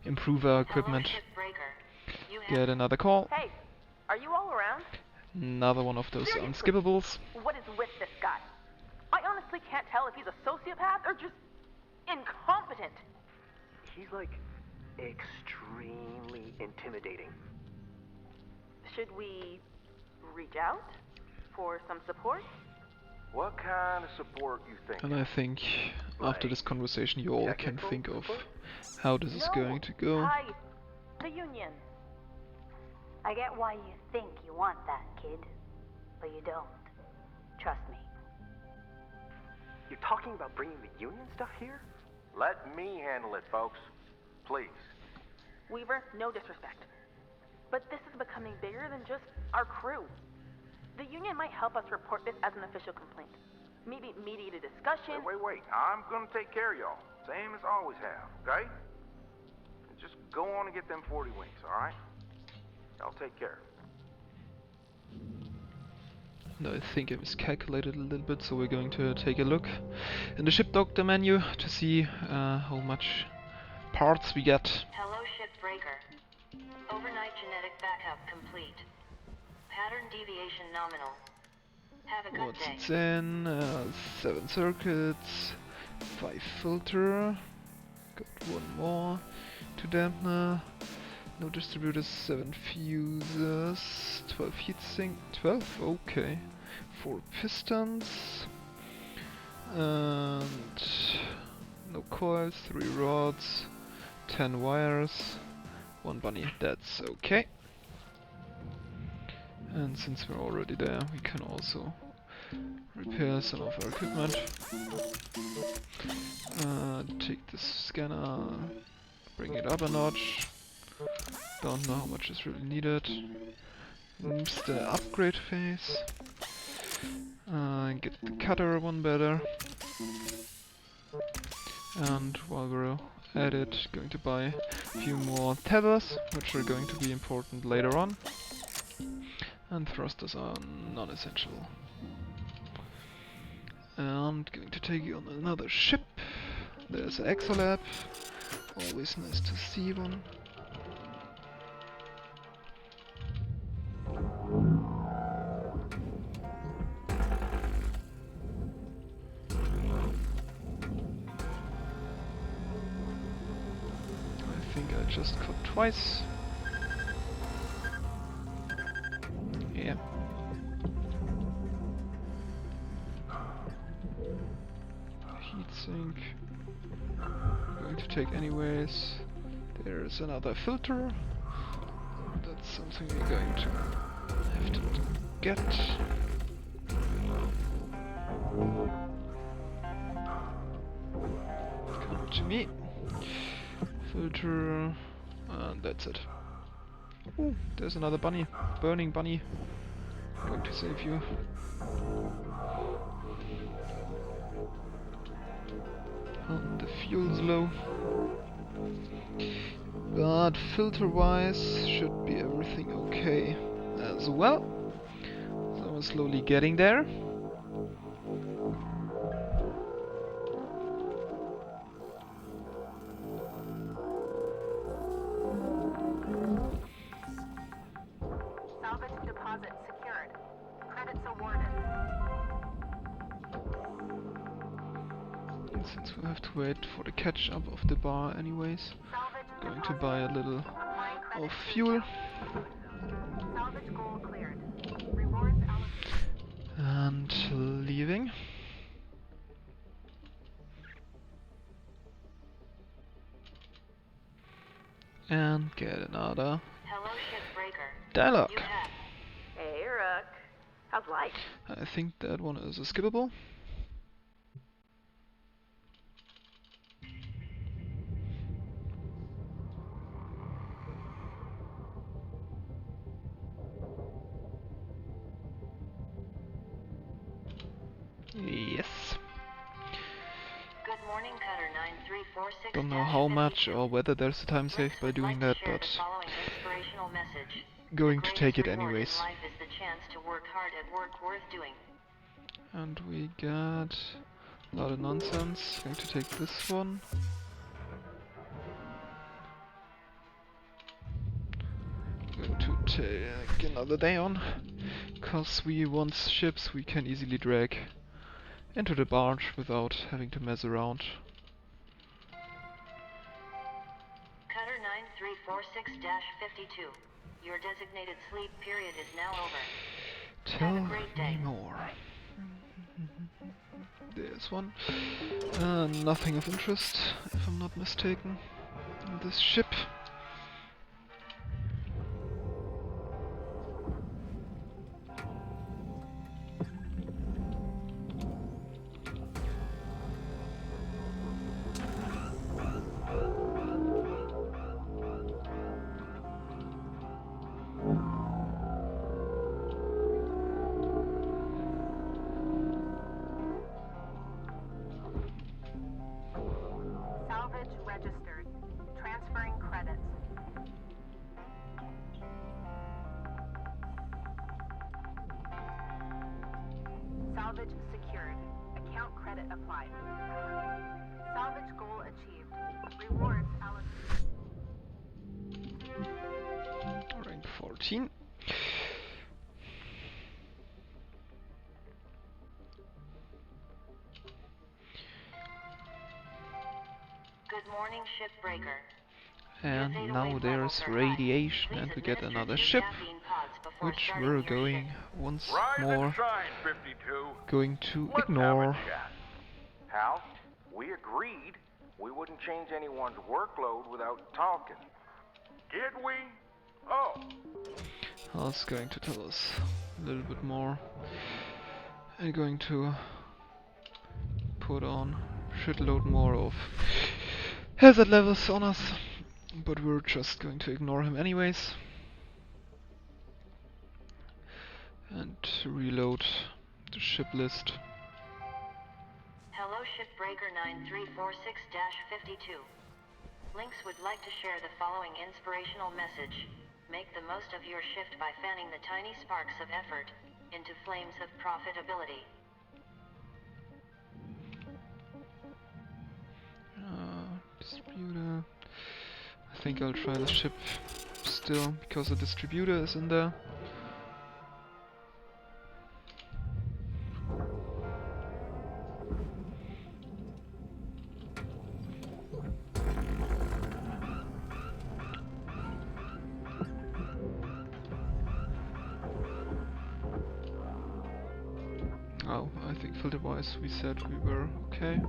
A: improve our equipment. Get another call.
B: Hey, are you all around?
A: Another one of those unskippables.
B: What is with this guy? I honestly can't tell if he's a sociopath or just incompetent.
F: He's like extremely intimidating.
B: Should we reach out for some support?
C: What kind of support you think?
A: And I think after this conversation you all can think of how this is going to go.
B: Hi, the Union.
E: I get why you think you want that, kid. But you don't. Trust me.
F: You're talking about bringing the union stuff here?
C: Let me handle it, folks. Please.
B: Weaver, no disrespect. But this is becoming bigger than just our crew. The Union might help us report this as an official complaint. Maybe mediate a discussion.
C: Wait. I'm gonna take care of y'all. Same as always have, okay? Just go on and get them 40 wings, alright? Y'all take care.
A: No, I think I miscalculated a little bit, so we're going to take a look in the ship doctor menu to see how much parts we get.
H: Hello, Shipbreaker. Overnight genetic backup complete. Pattern deviation nominal. Have a good
A: What's
H: day.
A: it's in? 7 circuits, 5 filter, got 1 more, 2 dampener, no distributors, 7 fuses, 12 heatsink, 12, okay, 4 pistons, and no coils, 3 rods, 10 wires, 1 bunny, that's okay. And since we're already there, we can also repair some of our equipment. Take this scanner, bring it up a notch. Don't know how much is really needed. Oops, the upgrade phase. Get the cutter one better. And while we're at it, going to buy a few more tethers, which are going to be important later on. And thrusters are non-essential. And going to take you on another ship. There's an Exolab. Always nice to see one. I think I just cut twice. Yeah. Heatsink. Going to take anyways. There's another filter. That's something we're going to have to get. Come to me. Filter. And that's it. Ooh, there's another bunny. Burning bunny. Going to save you. And the fuel's low. But filter-wise, should be everything okay as well. So we're slowly getting there.
B: Salvage deposit secured. Credits awarded.
A: And since we have to wait for the catch-up of the bar anyways, going to buy a little of fuel.
B: Salvage goal cleared. Rewards allocated.
A: And leaving. And get another
H: Hello, Shipbreaker.
A: dialogue.
H: You have
B: Hey, Rook. How's life?
A: I think that one is skippable. Yes.
H: Good morning, Cutter 9346.
A: Don't know how much or whether there's a time save by doing that, but going to take it anyways.
H: Life is the chance to work hard at work worth doing.
A: And we got a lot of nonsense. Going to take this one. Going to take another day on, cause we want ships we can easily drag into the barge without having to mess around.
H: Cutter 9346-52. Your designated sleep period is now over.
A: Tell
H: Have a great day.
A: me more. There's one. Nothing of interest, if I'm not mistaken. This ship.
B: Salvage registered. Transferring credits. Salvage secured. Account credit applied. Salvage goal achieved. Rewards allocated.
A: Rank 14.
H: Good morning, Shipbreaker.
A: And now there's radiation, and we get another ship, which we're going once
G: Rise
A: more
G: and shine, 52.
A: going to
G: Let's
A: ignore.
G: have a chat.
C: Hal, we agreed we wouldn't change anyone's workload without talking.
G: Did we? Oh,
A: Hal's going to tell us a little bit more. I'm going to put on shitload more of hazard levels on us, but we're just going to ignore him anyways. And reload the ship list.
H: Hello, Shipbreaker 9346-52. Lynx would like to share the following inspirational message. Make the most of your shift by fanning the tiny sparks of effort into flames of profitability.
A: Distributor. I think I'll try the ship still, because the distributor is in there. Oh, I think filter-wise we said we were okay.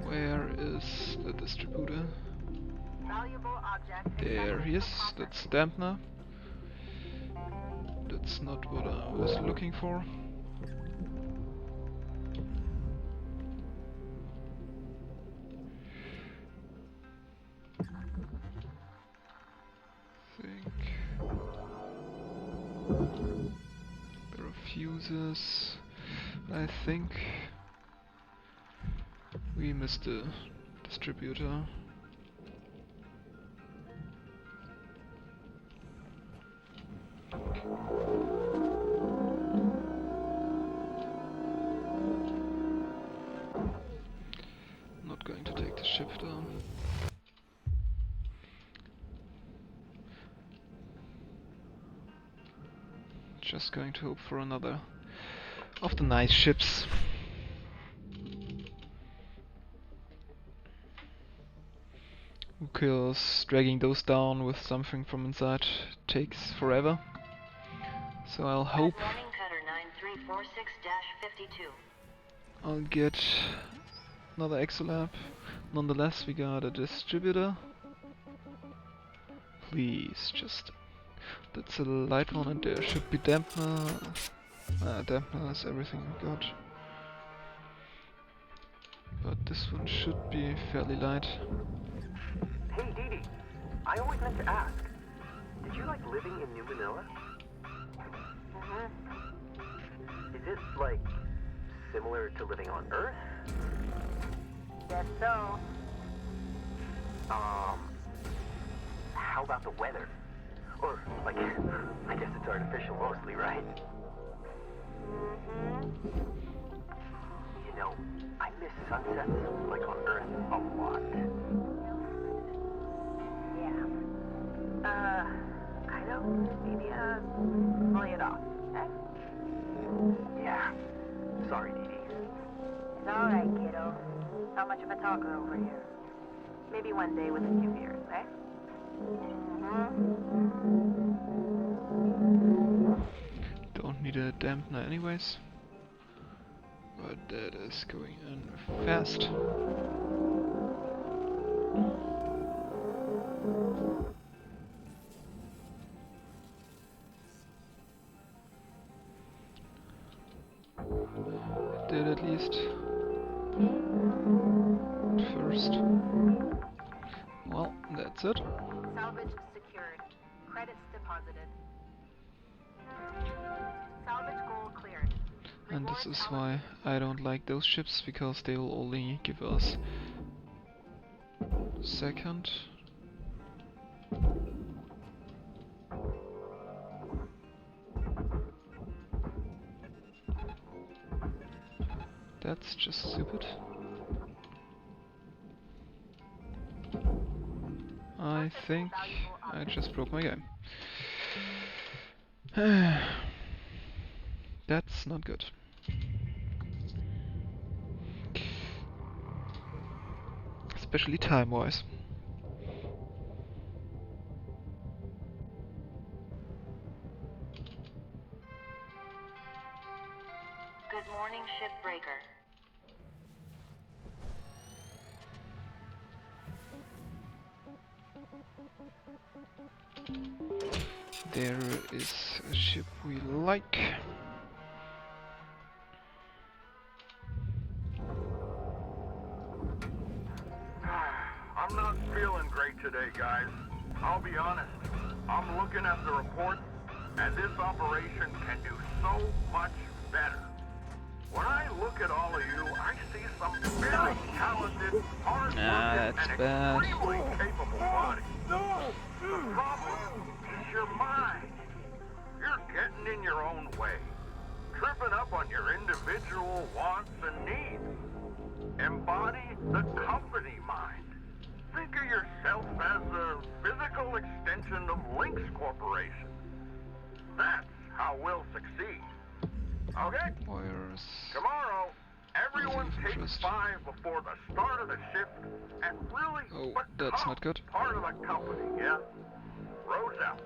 A: Where is the distributor? There he is, that's the dampener. That's not what I was looking for. There are fuses. I think we missed the distributor. Not going to take the ship down. Just going to hope for another of the nice ships. Because dragging those down with something from inside takes forever. So I'll hope I'll get another exolab. Nonetheless, we got a distributor. Please, just... That's a light one, and there should be dampener. Dampener is everything we got. But this one should be fairly light.
F: Hey, Dee Dee, I always meant to ask. Did you like living in New Manila? Is it, like, similar to living on Earth?
E: Guess so.
F: How about the weather? Or, like, I guess it's artificial mostly, right? You know, I miss sunsets, like on Earth, a lot.
B: Yeah. Kind of. Maybe, lay it off, okay?
F: Yeah. Sorry, Dee Dee.
E: It's alright, kiddo. Not much of a talker over here.
B: Maybe one day with a few beers, eh?
A: Don't need a dampener anyways. But that is going in fast. Did at least. First. Well, that's it.
B: Salvage secured. Credits deposited. Salvage goal cleared.
A: And this is why I don't like those ships, because they will only give us second. That's just stupid. I think I just broke my game. That's not good. Especially time-wise.
H: Good morning, Shipbreaker.
A: There is a ship we like.
C: I'm not feeling great today, guys. I'll be honest. I'm looking at the report, and this operation can do so much better. When I look at all of you, I see some very talented, hard-working, and extremely capable bodies. The problem is your mind. You're getting in your own way, tripping up on your individual wants and needs. Embody the company mind. Think of yourself as a physical extension of Lynx Corporation. That's how we'll succeed. Okay?
A: Where's
C: Tomorrow, everyone takes 5 before the start of the shift and really
A: that's not good.
C: part of the company, yeah? Rose out.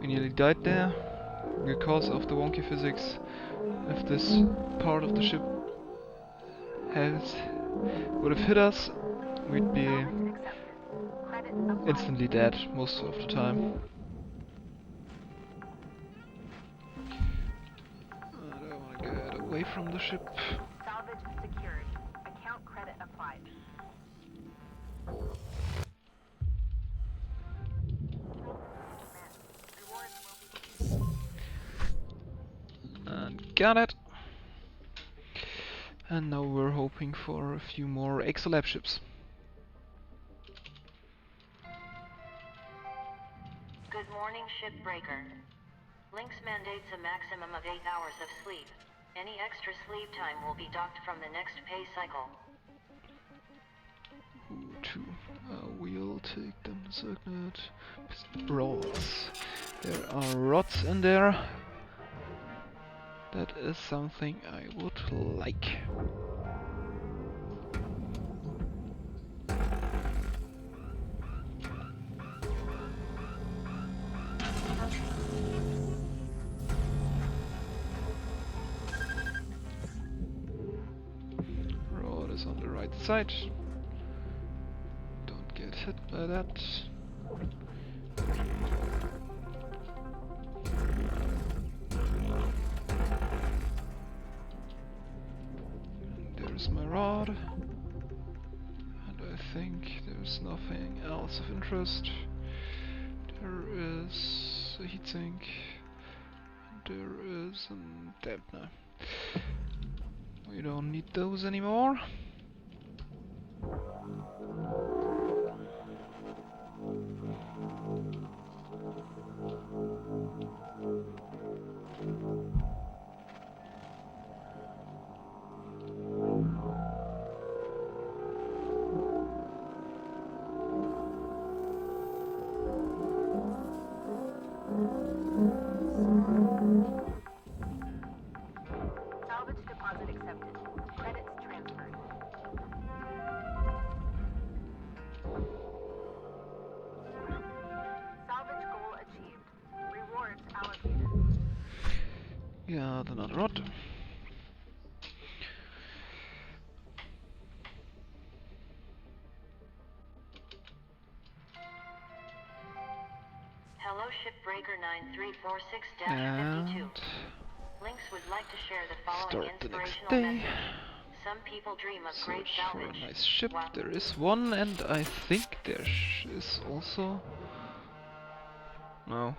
A: We nearly died there because of the wonky physics. If this part of the ship would have hit us, we'd be instantly dead most of the time. I don't want to get away from the ship.
B: Salvage secured. Account credit applied.
A: And got it. And now we're hoping for a few more Exolab ships.
H: Good morning, Shipbreaker. Lynx mandates a maximum of 8 hours of sleep. Any extra sleep time will be docked from the next pay cycle.
A: We'll take them segment. Rods. There are rods in there. That is something I would like. Rod is on the right side. Don't get hit by that. There's my rod, and I think there's nothing else of interest. There is a heatsink, and there is a dampener. We don't need those anymore.
B: Salvage deposit accepted. Credits transferred. Salvage goal achieved. Rewards allocated.
A: Yeah, another rod.
H: Hello, Shipbreaker 9346-52. Lynx would like to share the following
A: Start the next
H: inspirational
A: day.
H: message. Some people dream of great
A: Search for
H: salvage.
A: a nice ship.
H: while
A: There is one, and I think there is also... No.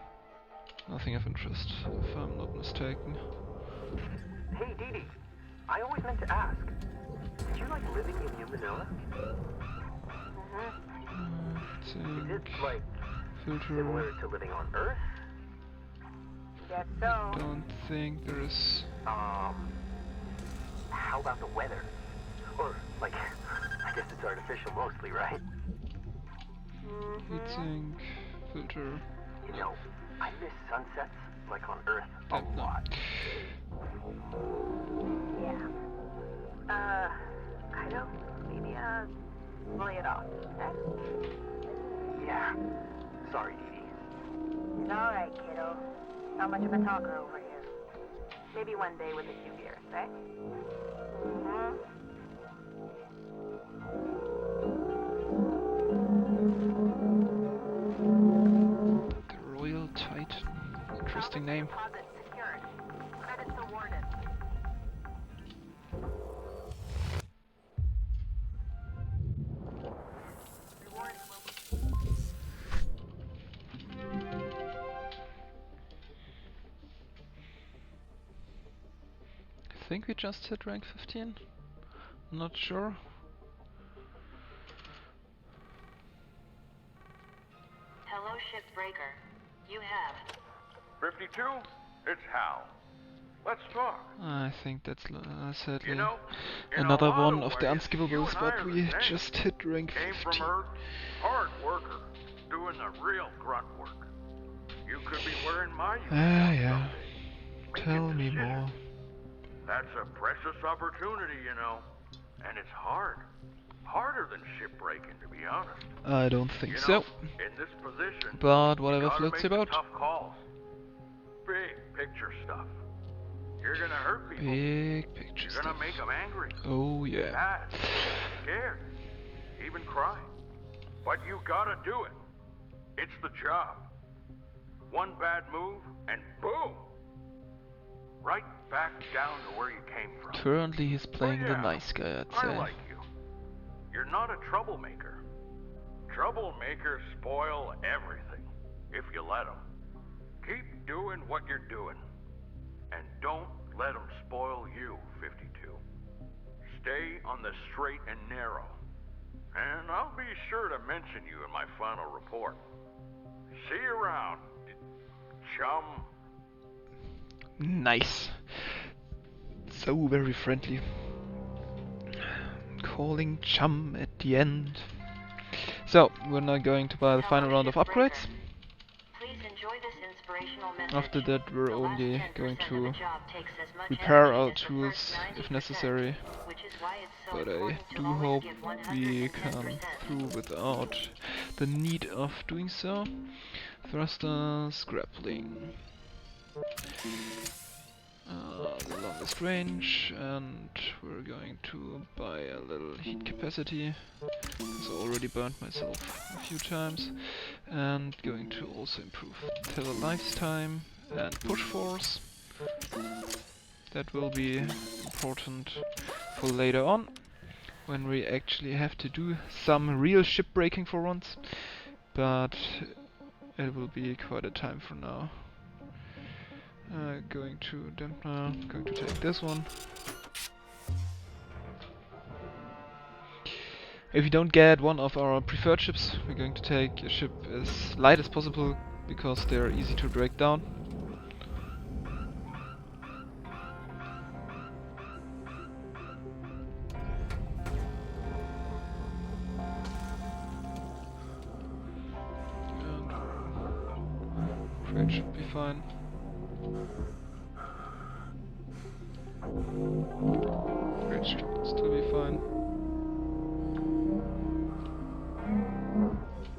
A: Nothing of interest, if I'm not mistaken.
F: Hey, Dee Dee. I always meant to ask. Did you like living in New Manila? Is it like
A: Filter.
F: similar to living on Earth?
B: Guess so.
A: Don't think there is.
F: How about the weather? Or, like, I guess it's artificial mostly, right?
A: Heatsink. Filter.
F: You know, I miss sunsets, like on Earth, a lot.
B: Yeah. Kaido, maybe, lay it off, okay?
F: Yeah. Sorry, Dee Dee.
B: It's alright, kiddo. Not much of a talker over here. Maybe one day with a few beers, eh?
A: interesting name.
E: Deposit secured. Credits awarded. Rewards will...
A: I think we just hit rank 15. Not sure.
H: Hello, Shipbreaker. You have
G: 52? It's Hal. Let's talk.
A: I think that's sadly
G: You know, in
A: another
G: a lot
A: one of the
G: ways, you
A: unskippables,
G: and I
A: but
G: are
A: we
G: the same.
A: just hit rank
G: Came
A: 15.
G: from Earth, hard worker, doing the real grunt work. You could be wearing my uniform
A: Yeah.
G: someday. Making
A: Tell me
G: decisions.
A: more.
G: That's a precious opportunity, you know. And it's hard. Harder than shipbreaking, to be honest.
A: I don't think
G: You
A: so.
G: know, in this position,
A: But
G: you
A: whatever
G: gotta
A: floats
G: make
A: your
G: the
A: boat.
G: tough calls. Big picture stuff. You're gonna hurt people.
A: Big picture
G: You're gonna
A: stuff.
G: make them angry,
A: Oh yeah.
G: sad, scared, even cry. But you gotta do it. It's the job. One bad move, and boom! Right back down to where you came from.
A: Currently he's playing
G: Well,
A: the
G: yeah,
A: nice guy, I'd
G: I
A: say.
G: like you. You're not a troublemaker. Troublemakers spoil everything, if you let them. Keep doing what you're doing. And don't let them spoil you, 52. Stay on the straight and narrow. And I'll be sure to mention you in my final report. See you around, chum.
A: Nice. So very friendly. Calling chum at the end. So, we're now going to buy the final round of upgrades.
H: Please enjoy this inspirational message.
A: After that, we're
H: The last
A: only
H: 10%
A: going
H: of a
A: to
H: job takes as much
A: repair
H: energy
A: our
H: as the
A: tools
H: first
A: if
H: 90%,
A: necessary.
H: which is why it's so
A: But I
H: important to
A: do
H: always
A: hope
H: give
A: we
H: 110%.
A: come through without the need of doing so. Thrusters, grappling. The longest range, and we're going to buy a little heat capacity, because I already burned myself a few times, and going to also improve tether lifetime and push force. That will be important for later on, when we actually have to do some real shipbreaking for once, but it will be quite a time from now. Going to dampener, going to take this one. If we don't get one of our preferred ships, we're going to take a ship as light as possible, because they're easy to break down. And crate should be fine. Crate should still be fine.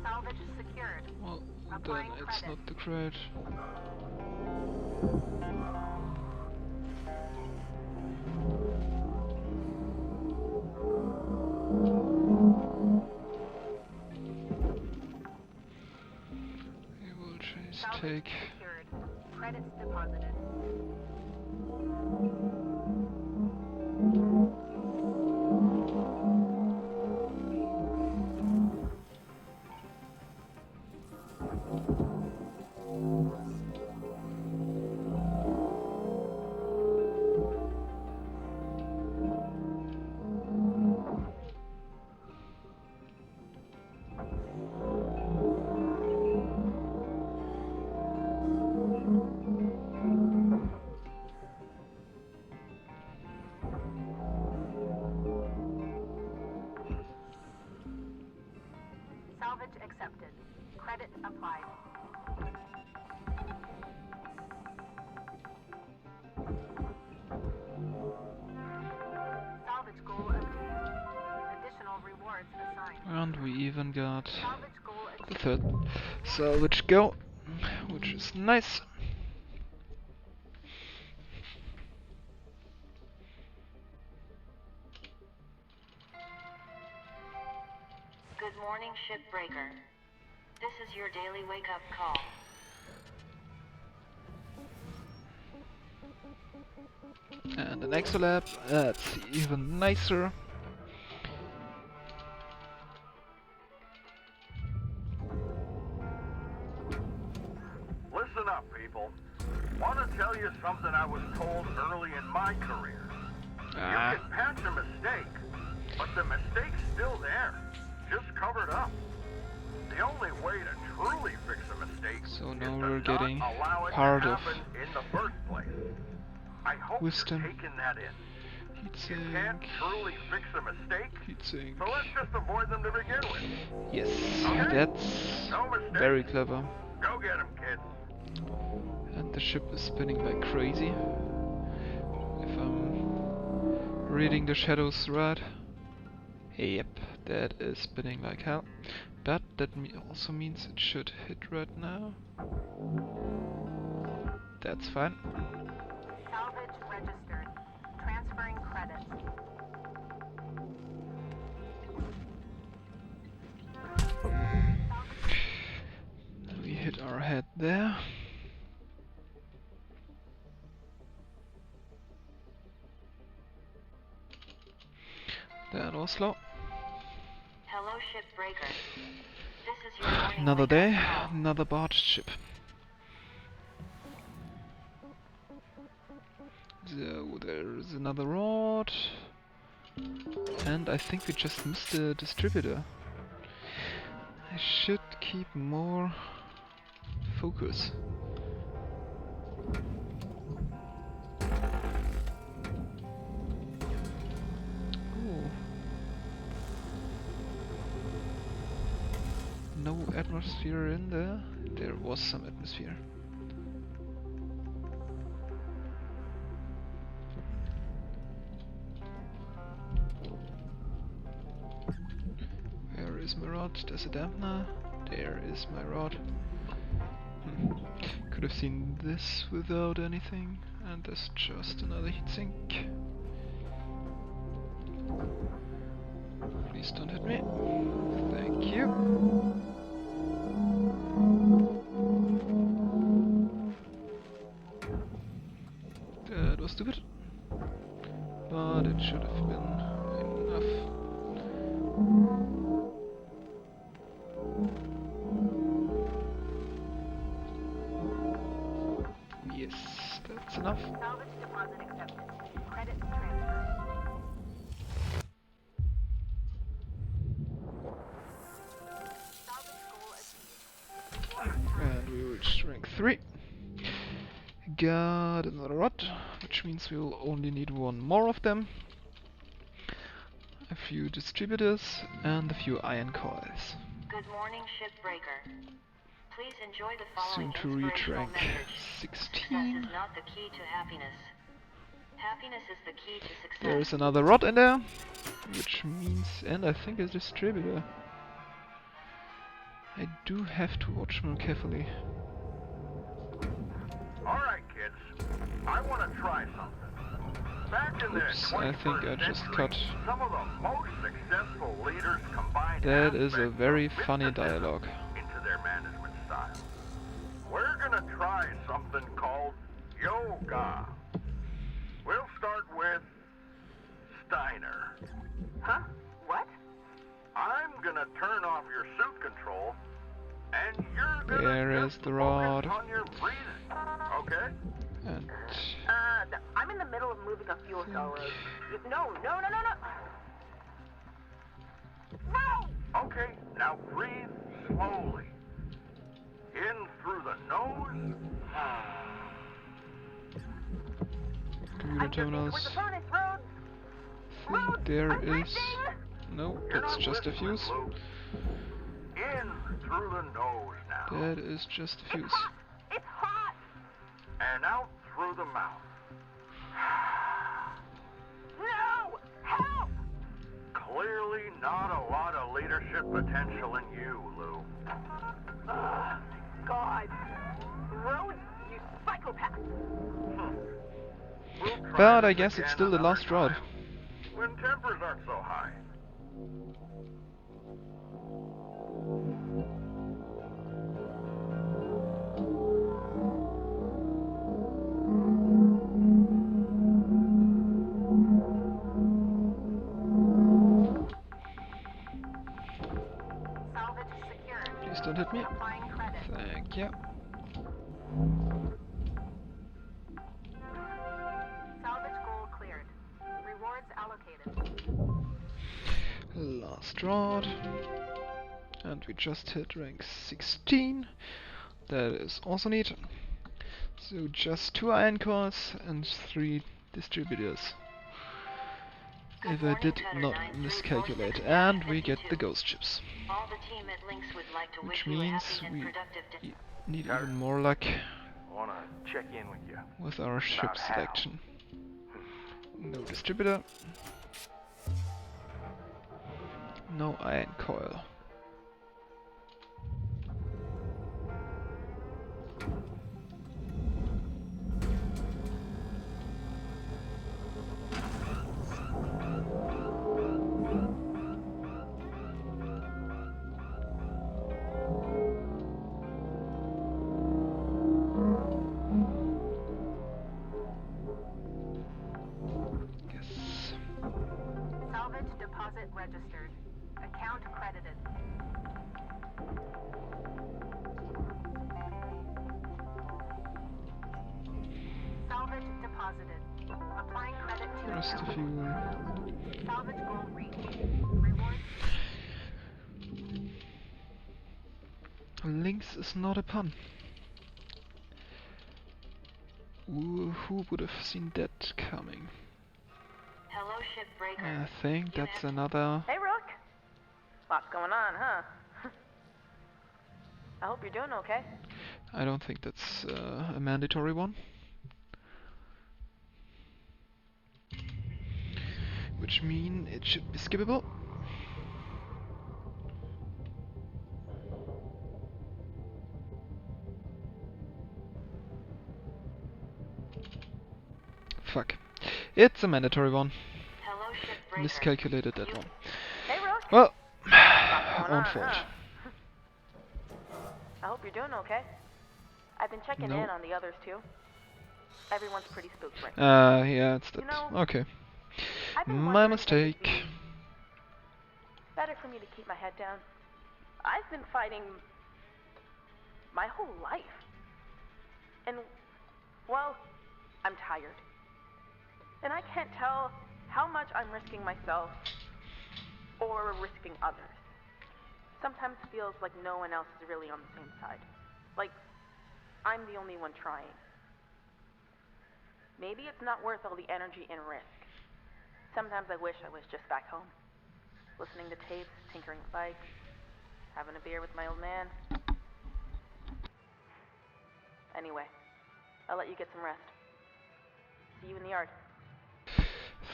E: Salvage secured.
A: Well, then
E: Applying
A: it's
E: credit.
A: not the crate. We will just
E: Salvage
A: take...
E: secured. Credits deposited. Salvage accepted. Credit applied. Salvage goal obtained. Additional rewards assigned.
A: And we even got
E: Salvage goal
A: the
E: achieved.
A: third salvage go, which is nice.
H: Good morning, Shipbreaker. This is your daily wake-up call.
A: And an exolab, that's even nicer.
C: Listen up, people. Want to tell you something I was told early in my career. You can patch a mistake, but the mistake's still there, just covered up. The only way to truly fix a mistake
A: So
C: is
A: now
C: to
A: we're
C: not
A: getting
C: allow it
A: part
C: to
A: of
C: happen in the first place. I hope
A: wisdom.
C: you're taking that in. You can't
A: Heatsink.
C: truly fix a mistake,
A: Heatsink.
C: so let's just avoid them to begin with.
A: Yes,
C: Okay?
A: that's
C: No mistake.
A: very clever.
C: Go get 'em, kids.
A: And the ship is spinning like crazy. If I'm reading the shadows right. Yep, that is spinning like hell. But that also means it should hit right now. That's fine.
B: Salvage registered. Transferring credits.
A: We hit our head there. That was slow.
H: Hello, Shipbreaker. This is your morning
A: Another
H: wake-up
A: day,
H: call.
A: another barge ship. So there's another rod. And I think we just missed the distributor. I should keep more focus. Ooh. No atmosphere in there. There was some atmosphere. Where is my rod? There's a dampener. There is my rod. Could have seen this without anything. And there's just another heatsink. Please don't hit me. Thank you. That was stupid. But it should have been enough. Yes, that's enough.
B: Salvage deposit accepted. Credits transferred. Salvage goal achieved.
A: And we reached rank 3. Got another rod, which means we will only need one more of them. A few distributors and a few iron coils.
H: Good morning, Shipbreaker. Please enjoy the following
A: Soon to reach
H: inspirational
A: rank
H: message. Success
A: 16.
H: is not the key to happiness. Happiness is the key to success.
A: There's another rod in there, which means, and I think a distributor. I do have to watch more carefully.
C: Alright, kids. I want to try something. Back in the
A: Oops, I think I
C: 21st
A: just
C: century,
A: cut.
C: some of the most successful leaders combined
A: That is a
C: aspects
A: very
C: of
A: funny
C: mysticism
A: dialogue.
C: into their management style. We're gonna try something called yoga. We'll start with Steiner.
B: Huh? What?
C: I'm gonna turn off your suit control, and you're gonna
A: There
C: just
A: is the rod.
C: focus on your breathing. Okay?
A: And
B: I'm in the middle of moving a fuel cell road. No. No!
C: Okay, now breathe slowly. In through the nose.
A: computer terminals.
B: With the furnace road.
A: I think there
B: I'm
A: is.
B: breathing!
A: No,
C: You're
A: that's
C: not
A: just a
C: listening,
A: fuse.
C: Lou. In through the nose now.
A: That is just a fuse.
B: It's hot!
C: And out through the mouth.
B: No! Help!
C: Clearly not a lot of leadership potential in you, Lou.
B: God. Rhodes, you psychopath!
C: We'll try
A: But
C: this
A: I guess it's
C: again
A: still the
C: another
A: last rod.
C: time, when tempers aren't so high.
A: Thank you.
B: Salvage goal cleared. Rewards allocated.
A: Last rod. And we just hit rank 16. That is also neat. So just 2 iron cores and 3 distributors. If I did not miscalculate. And we get the ghost ships.
H: All the team at Lynx would like to
A: Which
H: wish you a
A: means
H: happy and
A: we
H: productive day.
A: need even more luck
C: I wanna check in with you.
A: with our ship
C: About how?
A: selection. No distributor. No iron coil.
B: Salvage deposit registered. Account credited. Salvage deposited. Applying credit to
A: Rest
B: account.
A: of you.
B: Salvage goal reached. Reward.
A: Lynx is not a pun. Who would have seen that coming?
H: Hello, Shipbreaker.
A: I think that's another.
B: Hey, Rook. Lots going on, huh? I hope you're doing okay.
A: I don't think that's a mandatory one. Which mean it should be skippable. Fuck. It's a mandatory one.
H: Hello, Shipbreaker.
A: Miscalculated that one.
B: Hey, Rook.
A: Well,
B: Lots going
A: own
B: on,
A: fault.
B: huh? I hope you're doing okay. I've been checking
A: No.
B: in on the others too. Everyone's pretty spooked right now.
A: Yeah, it's that.
B: You know,
A: Okay.
B: I've been
A: My
B: wondering if it'd
A: mistake.
B: be better for me to keep my head down. I've been fighting my whole life. And, well, I'm tired. And I can't tell how much I'm risking myself or risking others. Sometimes feels like no one else is really on the same side. Like, I'm the only one trying. Maybe it's not worth all the energy and risk. Sometimes I wish I was just back home. Listening to tapes, tinkering with bikes, having a beer with my old man. Anyway, I'll let you get some rest. See you in the yard.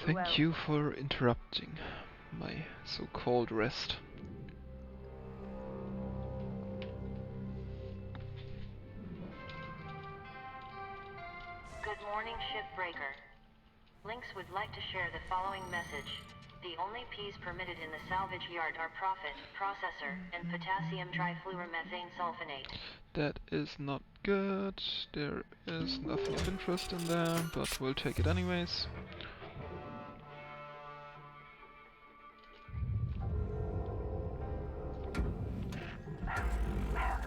A: Thank you for interrupting my so-called rest.
H: Good morning, Shipbreaker. Lynx would like to share the following message. The only Ps permitted in the salvage yard are profit, processor, and potassium trifluoromethane sulfonate.
A: That is not good. There is nothing of interest in there, but we'll take it anyways.
F: Man,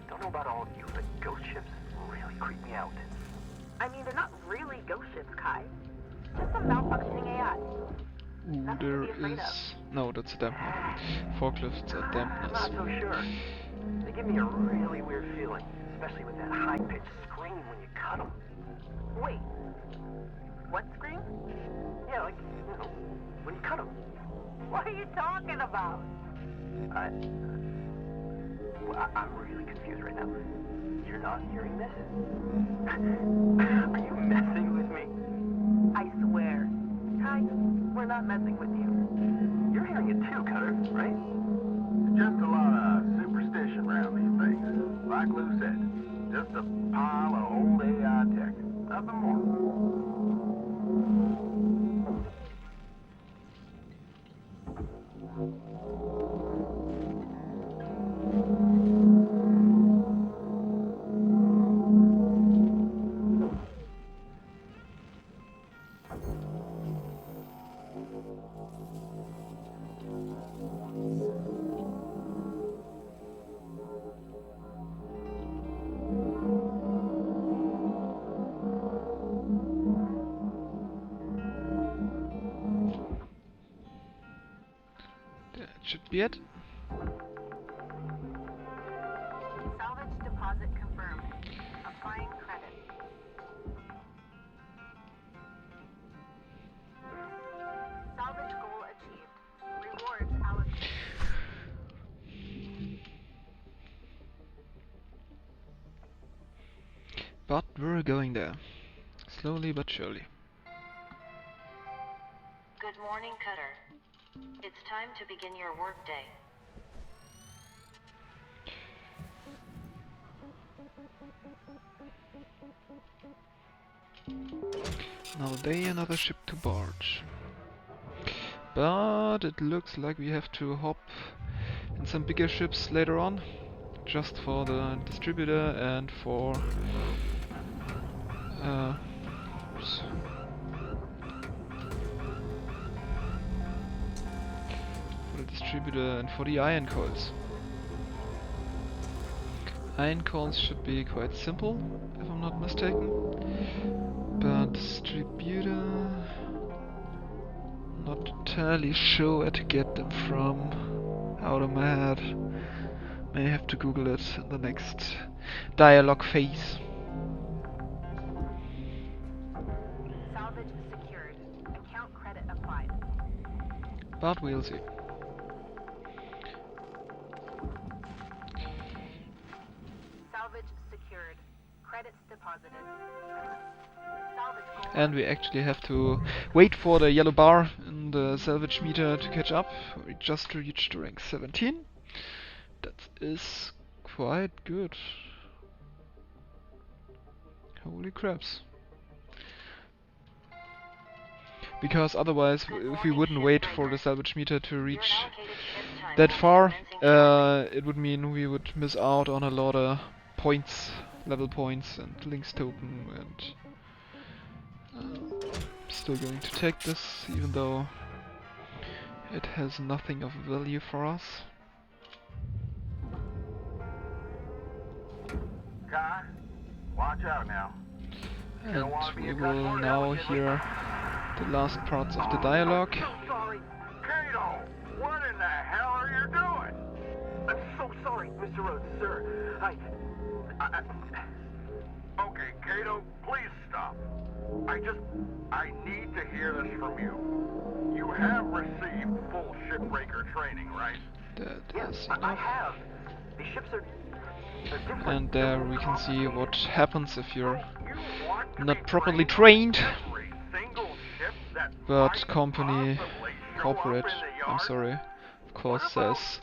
F: don't know about all of you, but ghost ships really creep me out.
B: I mean, they're not really ghost ships, Kai. Just some malfunctioning AI.
A: Ooh,
B: Nothing to
A: there
B: be afraid of.
A: is... No, that's a dampener. Forklifts are
F: I'm not
A: dampeners.
F: so sure. They give me a really weird feeling, especially with that high-pitched scream when you cut them.
B: Wait. What scream?
F: Yeah, like, you know, when you cut them.
E: What are you talking about?
F: I'm really confused right now. You're not hearing this? Are you messing with me?
B: I swear. Kai, we're not messing with you.
F: You're hearing it too, Cutter, right?
C: Just a lot of superstition around these things. Like Lou said, just a pile of old AI tech. Nothing more.
A: be it.
B: Salvage deposit confirmed. Applying credit. Salvage goal achieved. Rewards allocated.
A: But we're going there. Slowly but surely.
H: Good morning, Cutter. It's time to begin your workday.
A: Another day, another ship to barge. But it looks like we have to hop in some bigger ships later on, just for the distributor and for oops. For the distributor and for the iron coils. Iron coils should be quite simple, if I'm not mistaken. But distributor, not entirely sure where to get them from out of my head. May have to Google it in the next dialogue phase.
B: Salvage secured. Account credit applied.
A: But we'll see.
B: Salvage secured. Credits deposited. Salvage goal.
A: And we actually have to wait for the yellow bar in the salvage meter to catch up. We just reached rank 17. That is quite good. Holy craps. Because otherwise, if we wouldn't wait for the salvage meter to reach that far, it would mean we would miss out on a lot of points, level points and links token, and still going to take this, even though it has nothing of value for us.
C: Kai, watch out now.
A: And we will now hear the last parts of the dialogue.
C: I'm so sorry. Kato, what in the hell are you doing?
F: I'm so sorry, Mr. Rhodes, sir. I...
C: Okay, Kato, please stop. I need to hear this from you. You have received full shipbreaker training, right?
A: That
F: Yes,
A: is
F: I
A: enough.
F: have. The ships are different.
A: And there we can see what happens if you're
C: You want to
A: not
C: be
A: properly
C: trained
A: trained.
C: on every single ship that
A: But
C: might
A: company,
C: possibly show
A: corporate,
C: up in the
A: I'm
C: yard?
A: sorry, of course
C: What about
A: says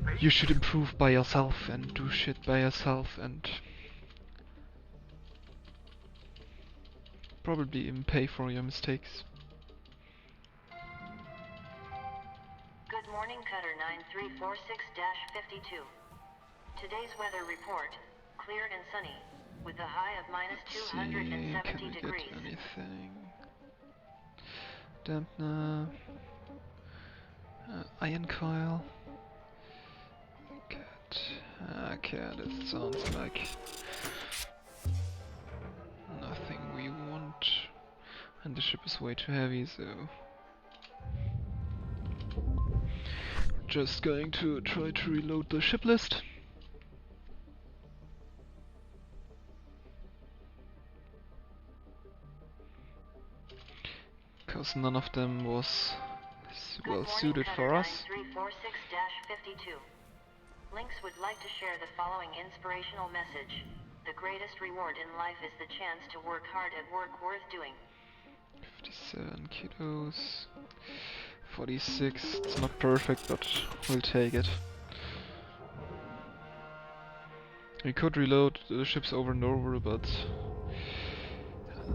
C: just
A: you should improve by yourself and do shit by yourself and probably even pay for your mistakes.
H: Good morning, Cutter 9346-52. Today's weather report, clear and sunny, with a high of minus
A: Let's see, can
H: 270
A: we get
H: degrees.
A: anything? Dampener, iron coil. Good. Okay, this sounds like nothing we want. And the ship is way too heavy, so just going to try to reload the ship list. Because none of them was well suited for us.
H: 9346-52. Lynx would like to share the following inspirational message. The greatest reward in life is the chance to work hard at work worth doing.
A: 57 kilos. 46. It's not perfect, but we'll take it. We could reload the ships over and over, but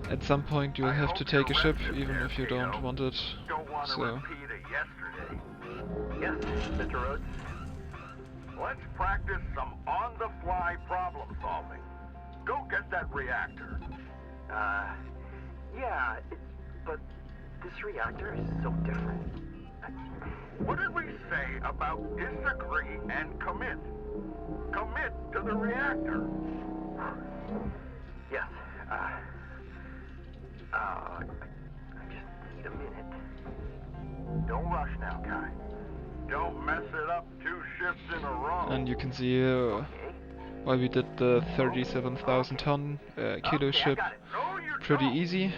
A: at some point you'll have to take a ship, even if you don't want it.
C: Don't want to
A: So
C: repeat it yesterday.
F: Yes, Mr. Rhodes.
C: Let's practice some on-the-fly problem solving. Go get that reactor.
F: Yeah, but this reactor is so different.
C: What did we say about disagree and commit? Commit to the reactor.
F: Yes, I just need a minute.
C: Don't rush now, Kai.
G: don't mess it up 2 shifts in a row.
A: And you can see why we did the 37,000 ton kilo ship pretty easy.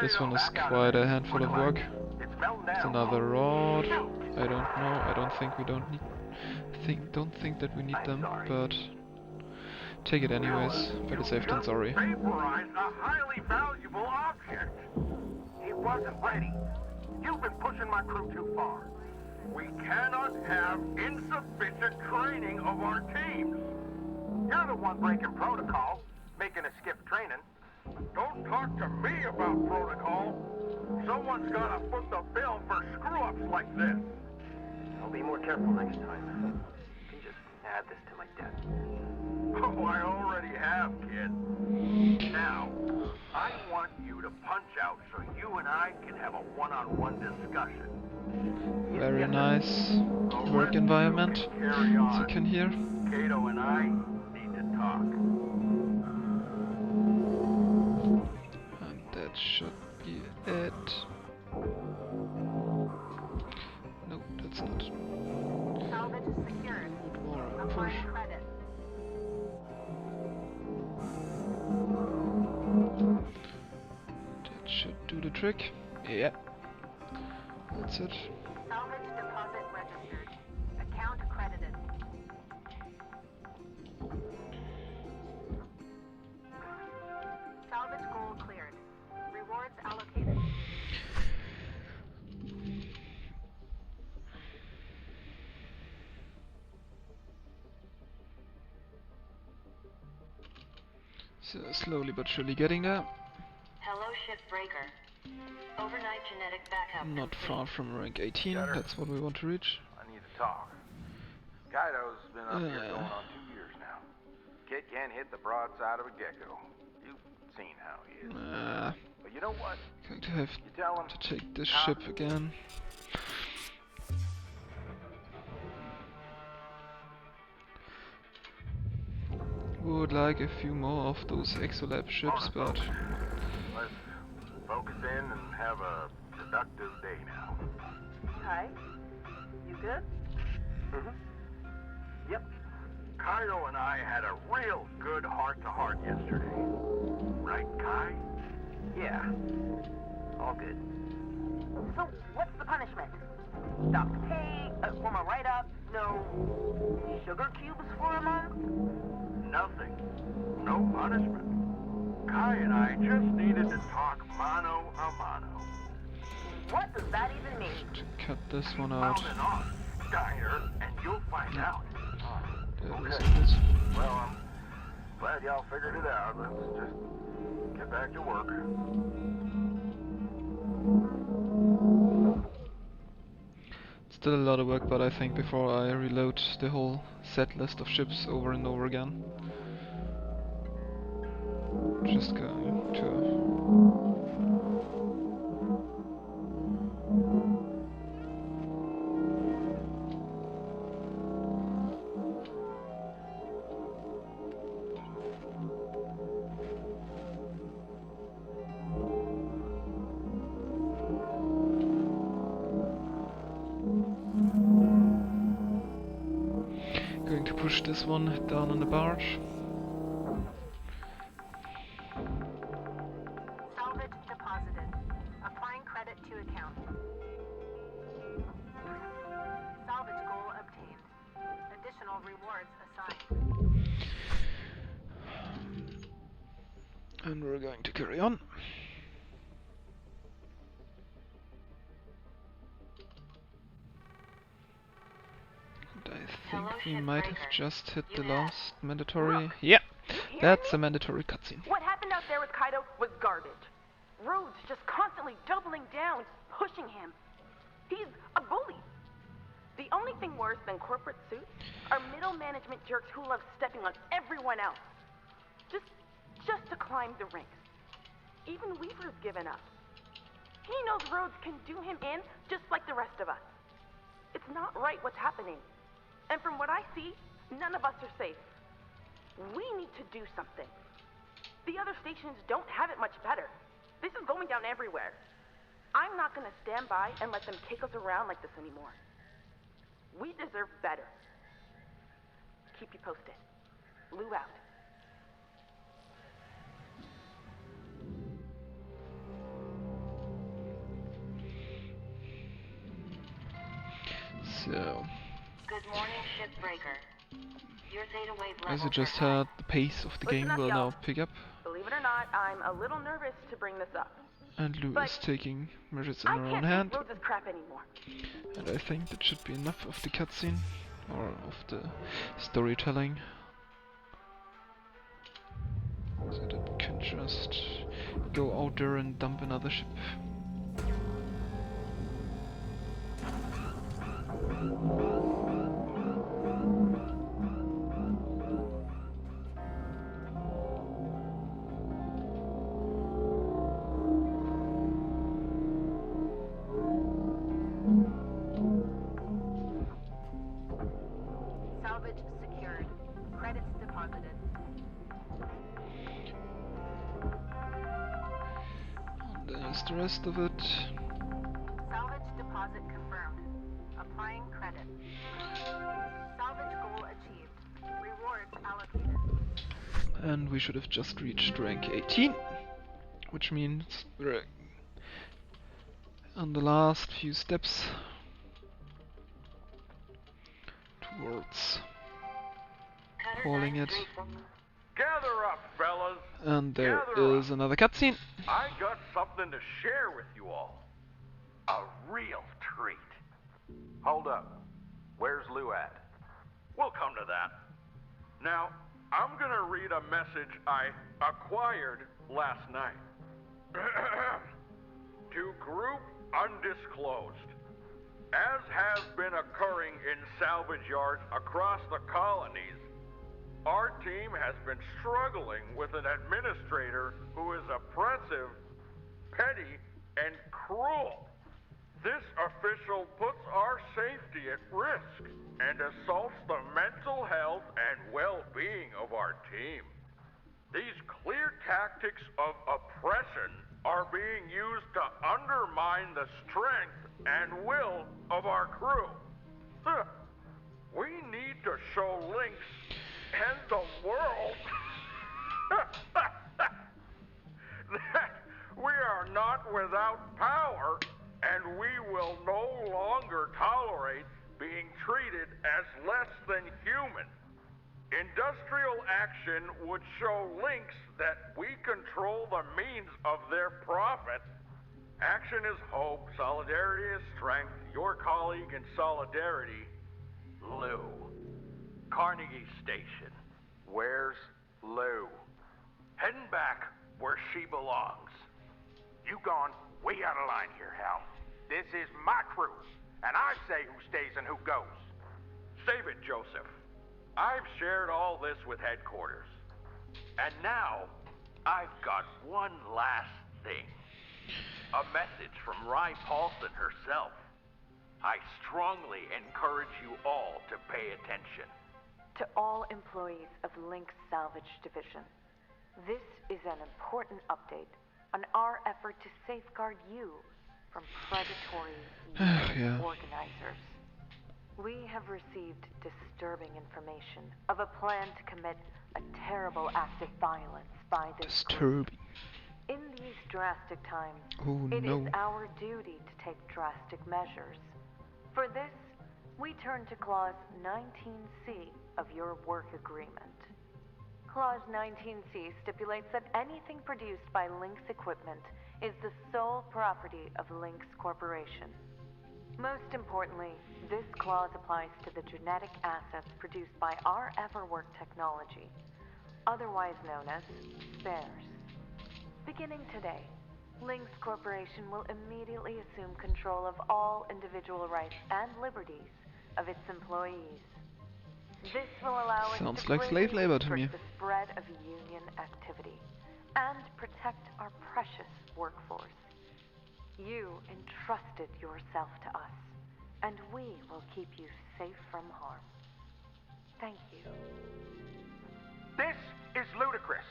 A: This one is quite a handful of work. It's another rod. I don't know. I don't think we don't need. Don't think that we need them, but take it anyways. Better safe than sorry.
G: Vaporized a highly valuable object.
C: He wasn't ready. You've been pushing my crew too far.
G: We cannot have insufficient training of our teams.
C: You're the one breaking protocol, making us skip training.
G: Don't talk to me about protocol. Someone's gotta foot the bill for screw-ups like this.
F: I'll be more careful next time. You can just add this to my debt.
G: Oh, I already have, kid. Now, I want you to punch out so you and I can have a one-on-one discussion.
A: Very nice work environment, as you can hear.
G: Kato and I need to talk.
A: And that should be it. No, that's not.
B: Salvage secured.
A: More
B: Apply
A: push.
B: credit.
A: That should do the trick. Yeah. That's it.
B: Salvage deposit registered. Account credited. Salvage goal cleared. Rewards allocated.
A: So slowly but surely getting there.
H: Hello, Shipbreaker. Overnight genetic backup
A: Not
H: complete.
A: far from rank 18.
C: Better.
A: That's what we want to reach.
C: I need to talk. Kaido's been up here going on 2 years now. Kid can't hit the broadside of a gecko. You've seen how he is. But you know what?
A: Going to have
C: You tell him
A: to take this ship again. Would like a few more of those Exolab ships, but
C: let's focus in and have a productive day now.
B: Hi. You good?
C: Mm-hmm. Yep.
G: Kaido and I had a real good heart-to-heart yesterday. Right, Kai?
F: Yeah. All good.
B: So, what's the punishment? Docked pay? Form a write-up? No sugar cubes for a month?
G: Nothing. No punishment. Kai and I just needed to talk mano a mano.
B: What does that even mean?
A: to cut this one out.
G: Found an off, Diner, and you'll find out.
A: That is
C: Okay.
A: it.
C: Well, I'm glad y'all figured it out. Let's just get back to work.
A: Still a lot of work, but I think before I reload the whole set list of ships over and over again, just going to push this one down on the barge.
B: Salvage deposited. Applying credit to account. Salvage goal obtained. Additional rewards assigned.
A: And we're going to carry on. I think we might have just hit the last mandatory. Yeah, that's a mandatory cutscene.
B: What happened out there with Kaido was garbage. Rhodes just constantly doubling down, pushing him. He's a bully. The only thing worse than corporate suits are middle management jerks who love stepping on everyone else. Just to climb the ranks. Even Weaver's given up. He knows Rhodes can do him in just like the rest of us. It's not right what's happening. And from what I see, none of us are safe. We need to do something. The other stations don't have it much better. This is going down everywhere. I'm not gonna stand by and let them kick us around like this anymore. We deserve better. Keep you posted. Lou out.
A: So,
H: Good morning, Shipbreaker. Your theta wave
A: as
H: levels
A: you just
H: are high.
A: heard, the pace of the
B: Listen
A: game
B: up,
A: will
B: y'all.
A: now pick up,
B: Believe it or not, I'm a little nervous to bring this up.
A: and Lou
B: But
A: is taking measures in
B: I
A: her own
B: can't
A: hand,
B: take Rhodes' crap anymore.
A: and I think that should be enough of the cutscene, or of the storytelling, so that we can just go out there and dump another ship.
E: Salvage secured. Credits deposited.
A: And there's the rest of it.
E: Salvage deposit confirmed. Applying credit. Salvage goal achieved. Rewards allocated.
A: And we should have just reached rank 18, which means we're on the last few steps towards
H: Cutter
A: calling it.
H: 934.
G: Gather up, fellas.
A: And there
G: Gather
A: is
G: up.
A: another cutscene.
G: I got something to share with you all. A real treat. Hold up. Where's Lou at? We'll come to that. Now, I'm gonna read a message I acquired last night. To Group Undisclosed. As has been occurring in salvage yards across the colonies, our team has been struggling with an administrator who is oppressive, petty, and cruel. This official puts our safety at risk and assaults the mental health and well-being of our team. These clear tactics of oppression are being used to undermine the strength and will of our crew. We need to show Lynx and the world that we are not without power, and we will no longer tolerate being treated as less than human. Industrial action would show Lynx that we control the means of their profit. Action is hope, solidarity is strength. Your colleague in solidarity, Lou. Carnegie Station. Where's Lou? Heading back where she belongs.
C: You gone way out of line here, Hal. This is my crew, and I say who stays and who goes.
G: Save it, Joseph. I've shared all this with headquarters. And now, I've got one last thing. A message from Rye Paulson herself. I strongly encourage you all to pay attention.
D: To all employees of Lynx Salvage Division, this is an important update on our effort to safeguard you from predatory
A: Yeah.
D: organizers. We have received disturbing information of a plan to commit a terrible act of violence by this group.
A: Disturbing.
D: In these drastic times,
A: Oh
D: it
A: no.
D: is our duty to take drastic measures. For this, we turn to Clause 19C of your work agreement. Clause 19C stipulates that anything produced by Lynx equipment is the sole property of Lynx Corporation. Most importantly, this clause applies to the genetic assets produced by our Everwork technology, otherwise known as spares. Beginning today, Lynx Corporation will immediately assume control of all individual rights and liberties of its employees. This will allow us
A: Sounds
D: to
A: like slave
D: greatly
A: labor to me.
D: restrict the spread of union activity and protect our precious workforce. You entrusted yourself to us, and we will keep you safe from harm. Thank you.
C: This is ludicrous.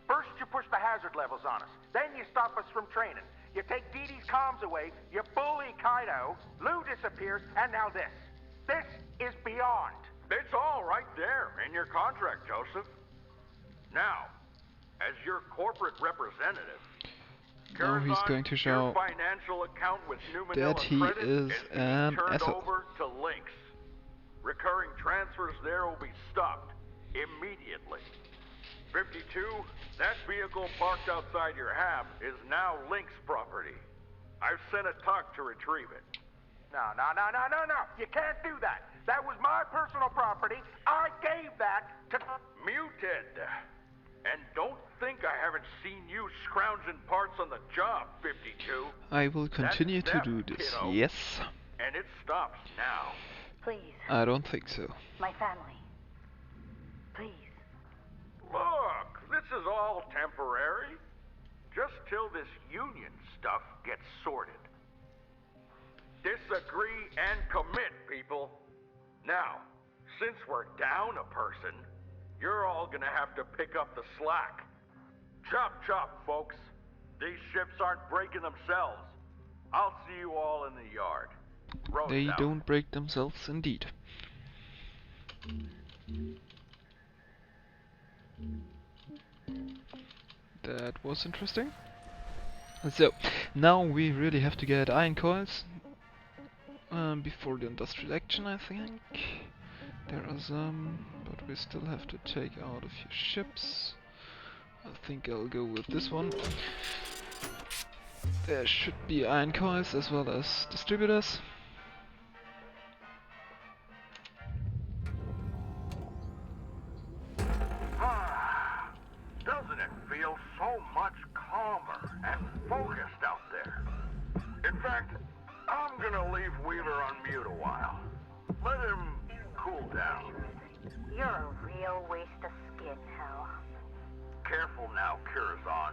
C: First you push the hazard levels on us, then you stop us from training. You take Dee Dee's comms away, you bully Kaido, Lou disappears, and now this. This is beyond.
G: It's all right there in your contract, Joseph. Now, as your corporate representative,
A: now he's going to show
G: your financial account with
A: that he
G: Credit
A: is
G: being
A: an
G: turned
A: asshole.
G: over to Lynx. Recurring transfers there will be stopped immediately. 52, that vehicle parked outside your hab is now Lynx property. I've sent a tuck to retrieve it.
C: No. You can't do that. That was my personal property. I gave that to...
G: Muted. And don't think I haven't seen you scrounging parts on the job, 52.
A: I will continue to
G: That's
A: do
G: theft,
A: this,
G: kiddo.
A: yes.
G: And it stops now.
E: Please,
A: I don't think so.
E: my family. Please.
G: Look, this is all temporary. Just till this union stuff gets sorted. Disagree and commit, people. Now, since we're down a person, you're all gonna have to pick up the slack. Chop chop, folks. These ships aren't breaking themselves. I'll see you all in the yard. Road's
A: They
G: out.
A: don't break themselves, indeed. That was interesting. So, now we really have to get iron coils before the industrial action, I think. There are some, but we still have to take out a few ships. I think I'll go with this one. There should be iron coils as well as distributors.
C: Doesn't it feel so much calmer and focused out there? In fact, I'm gonna leave Wheeler on mute a while. Let him cool down.
E: You're a real waste of skin, Hal.
C: Careful now, Curazon.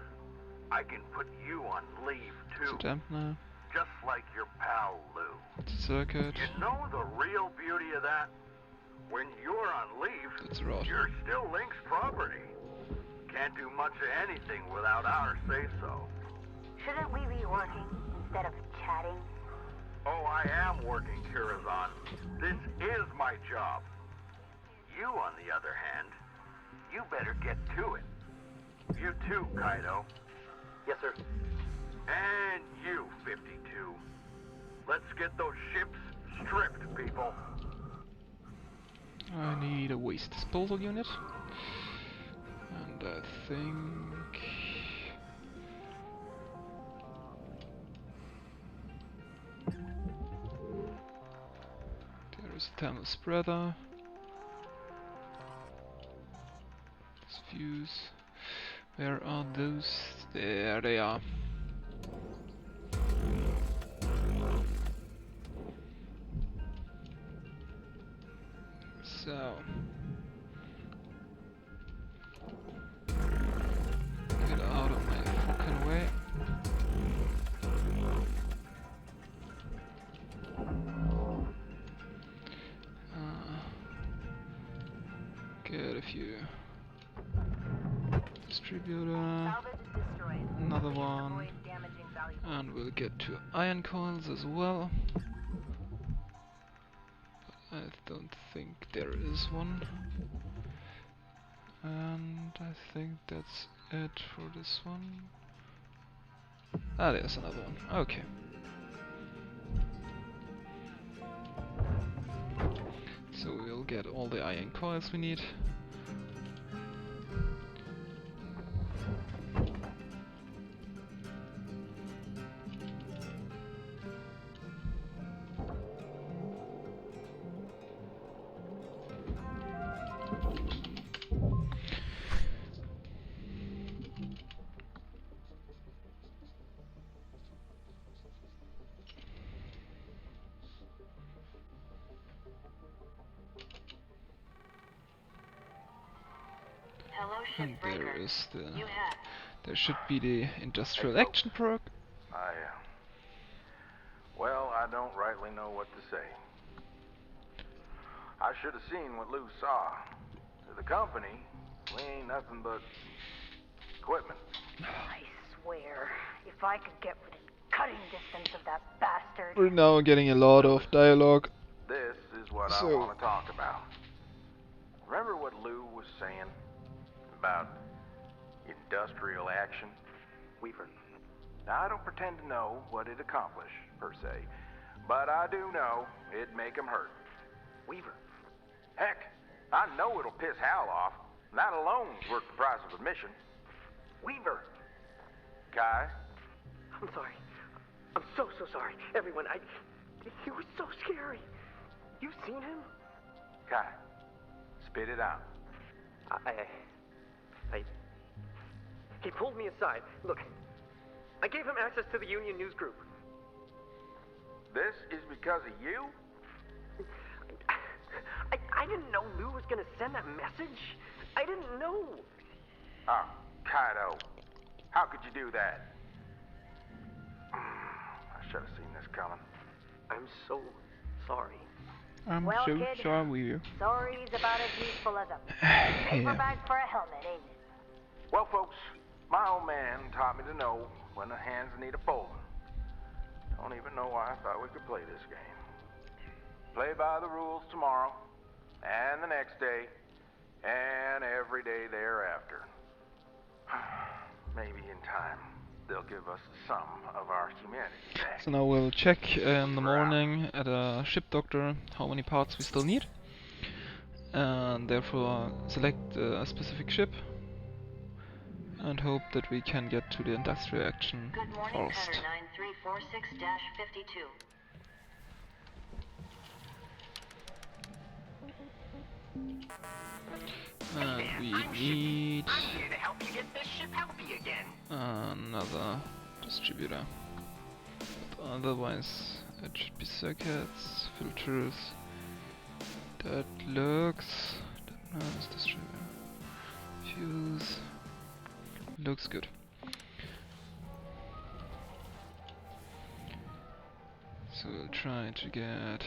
C: I can put you on leave
A: It's a
C: too,
A: dampener,
C: just like your pal Lou.
A: it's a circuit,
C: You know the real beauty of that? When you're on leave,
A: that's a rod.
C: you're still Link's property. Can't do much of anything without our say-so.
E: Shouldn't we be working instead of chatting?
C: Oh, I am working, Curazon. This is my job. You, on the other hand, you better get to it. You too, Kaido.
F: Yes, sir.
C: And you, 52. Let's get those ships stripped, people.
A: I need a waste disposal unit. And I think... there is a thermal spreader. Let's fuse. Where are those? There they are. So... get out of my fucking way. Get a few distributor, another one, and we'll get to iron coils as well. I don't think there is one. And I think that's it for this one. Ah, there's another one. Okay. So we'll get all the iron coils we need.
H: Hello,
A: And there
H: Shipbreaker.
A: is the...
H: You have.
A: there should be the industrial
C: Hey,
A: action perk.
C: Well, I don't rightly know what to say. I should have seen what Lou saw. To the company, we ain't nothing but equipment.
E: I swear, if I could get within cutting distance of that bastard.
A: We're now getting a lot of dialogue.
C: This is what I
A: So-
C: want to talk about. Remember what Lou was saying about industrial action?
F: Weaver.
C: Now, I don't pretend to know what it accomplished, per se, but I do know it'd make him hurt.
F: Weaver.
C: Heck, I know it'll piss Hal off. That alone's worth the price of admission.
F: Weaver!
C: Kai?
F: I'm sorry. I'm so sorry. Everyone, he was so scary. You've seen him?
C: Kai, spit it out.
F: He pulled me aside. Look, I gave him access to the Union News Group.
C: This is because of you?
F: I didn't know Lou was gonna send that message. I didn't know.
C: Oh, Kaido. How could you do that? I should have seen this coming.
F: I'm so sorry.
A: I'm
E: Well,
A: so
E: kid,
A: sorry.
E: Sorry's about as useful as a
A: Yeah.
E: paper bag for a helmet, ain't it?
C: Well, folks, my old man taught me to know when the hands need a folding. Don't even know why I thought we could play this game. Play by the rules tomorrow, and the next day, and every day thereafter. Maybe in time, they'll give us some of our humanity back.
A: So now we'll check in the morning at a ship doctor how many parts we still need, and therefore select a specific ship and hope that we can get to the industrial action
H: Good morning,
A: first.
H: Cutter 9346-52.
A: And we need
F: I'm here to help you get this ship healthy again.
A: another distributor. But otherwise, it should be circuits, filters. That looks. No, it's distributor. Fuse. Looks good. So we'll try to get.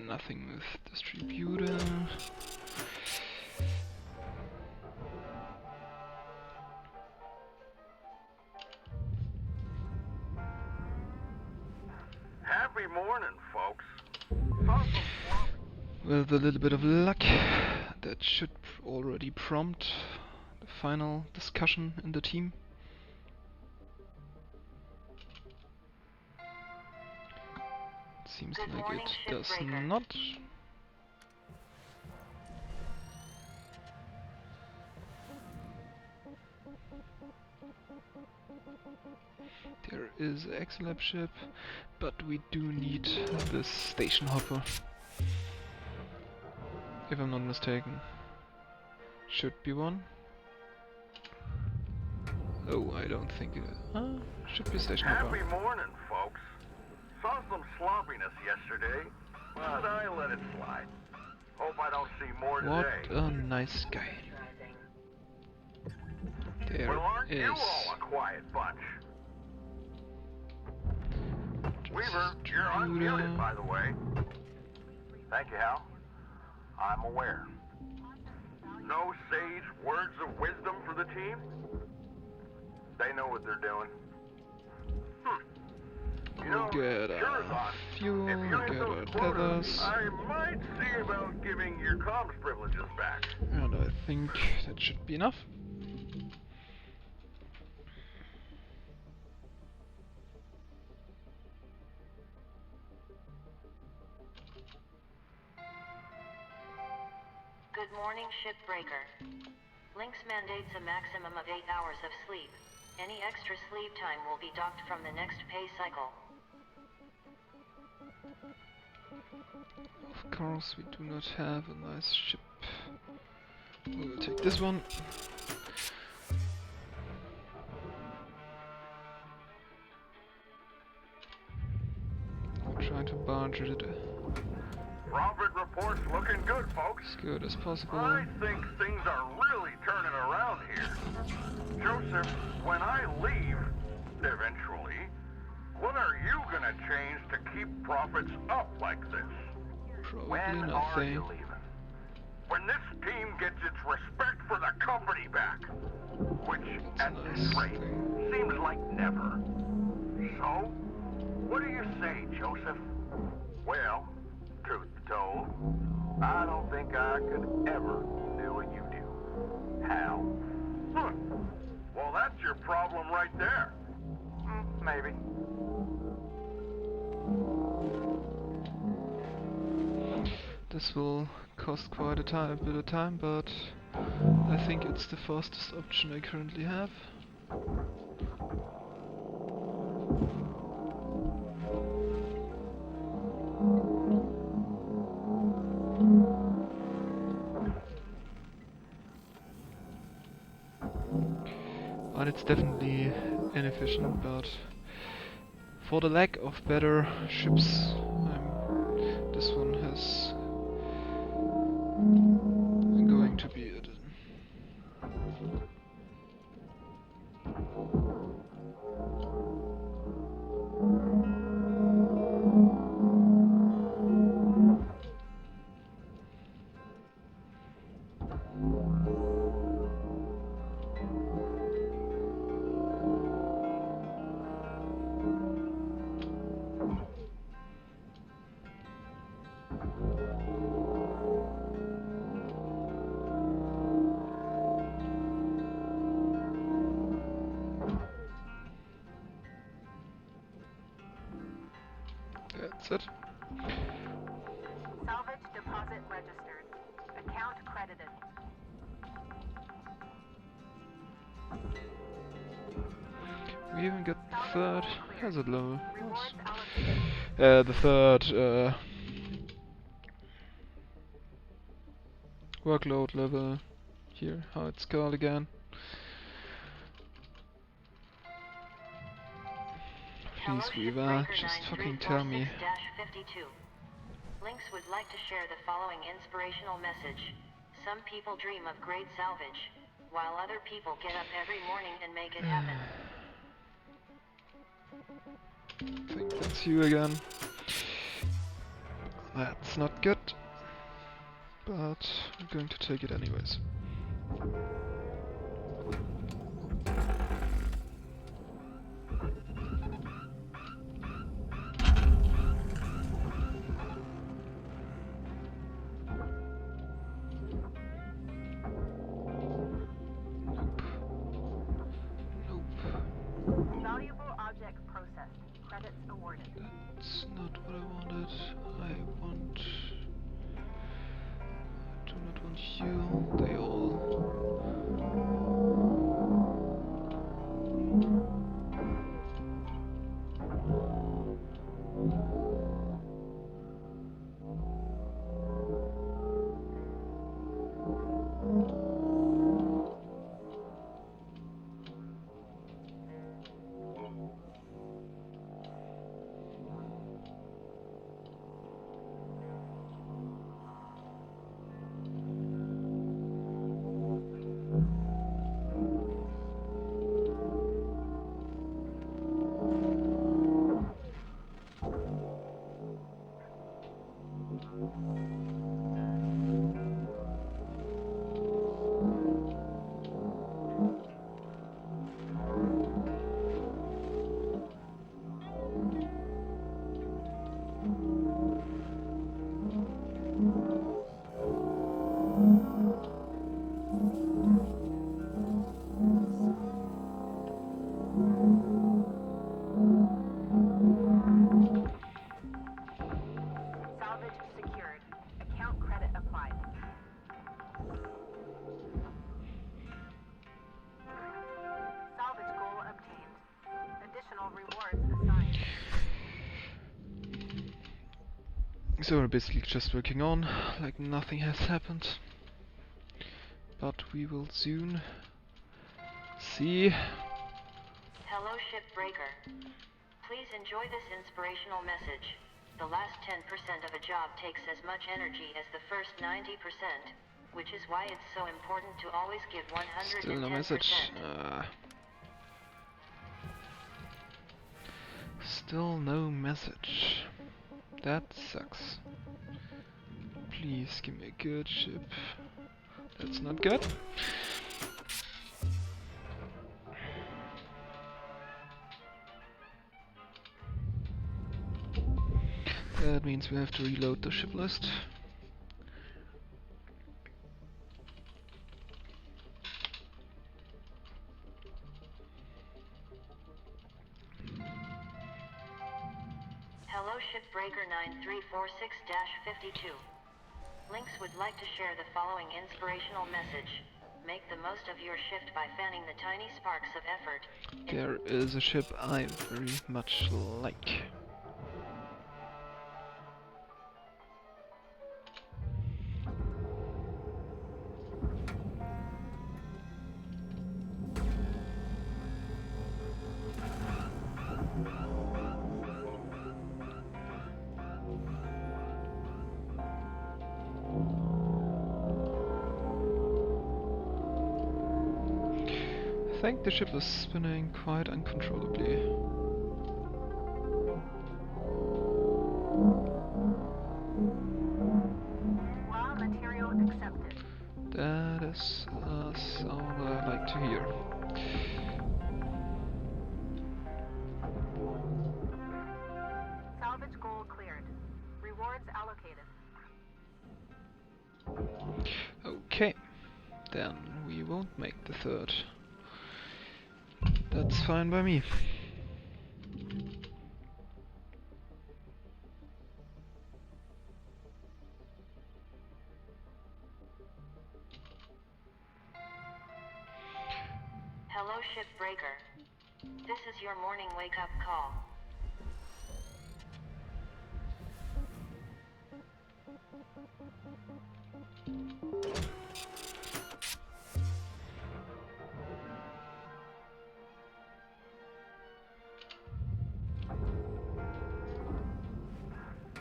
A: Nothing with distributor.
C: Happy morning, folks.
A: With a little bit of luck, that should already prompt the final discussion in the team. It seems
H: Good
A: like
H: morning,
A: it does
H: Shipbreaker.
A: not. There is an X-Lab ship, but we do need this station hopper. If I'm not mistaken. Should be one. Oh, I don't think it. Should be a station hopper.
C: Happy morning, folks. Saw some sloppiness yesterday, but I let it slide. Hope I don't see more
A: What
C: today.
A: a nice guy. There
C: Well, aren't you
A: is.
C: all a quiet bunch? Weaver, you're
A: Distributor.
C: unmuted, by the way. Thank you, Hal. I'm aware. No sage words of wisdom for the team? They know what they're doing. You know,
A: Get
C: sure as on,
A: fuel,
C: if you hit
A: get
C: those
A: our
C: quotas,
A: tethers.
C: I might see about giving your comms privileges back.
A: And I think that should be enough.
H: Good morning, Shipbreaker. Lynx mandates a maximum of 8 hours of sleep. Any extra sleep time will be docked from the next pay cycle.
A: Of course, we do not have a nice ship. We will take this one. I'll try to barge it
C: Profit report's looking good, folks.
A: as good as possible.
C: I think things are really turning around here. Joseph, when I leave, eventually, what are you gonna change to keep profits up like this?
A: Probably
C: When are
A: nothing.
C: you leaving?
G: when this team gets its respect for the company back. Which, at this rate, seems like never. So, what do you say, Joseph? Well, truth be told, I don't think I could ever do what you do. How? Well, that's your problem right there. Maybe.
A: This will cost quite a bit of time, but I think it's the fastest option I currently have. And it's definitely inefficient, but for the lack of better ships, this one has going to be it. That's it.
B: Salvage deposit registered. Account credited.
A: We even got the third hazard level.
B: Rewards
A: Nice.
B: allocated.
A: The third workload level here, how it's called again. Please, Weaver, just fucking tell me.
H: Lynx would like to share the following inspirational message. Some people dream of great salvage, while other people get up every morning and make it happen.
A: I think that's you again. That's not good, but I'm going to take it anyways.
B: Valuable object processed. Credits awarded.
A: That's not what I wanted. I do not want you. They all.
B: Salvage secured. Account credit applied. Salvage goal obtained. Additional rewards assigned.
A: So we're basically just working on, like nothing has happened. But we will soon see.
H: Hello, Shipbreaker. Please enjoy this inspirational message. The last 10% of a job takes as much energy as the first 90%, which is why it's so important to always give 110%.
A: Still no message. Still no message. That sucks. Please give me a good ship. That's not good. That means we have to reload the ship list.
H: Hello Shipbreaker 9346-52. Lynx would like to share the following inspirational message. Make the most of your shift by fanning the tiny sparks of effort.
A: There is a ship I very much like. I think the ship is spinning quite uncontrollably.
E: Raw material accepted.
A: That is a sound I like to hear.
E: Salvage goal cleared. Rewards allocated.
A: Okay, then we won't make the third. That's fine by me.
H: Hello Shipbreaker. This is your morning wake-up call.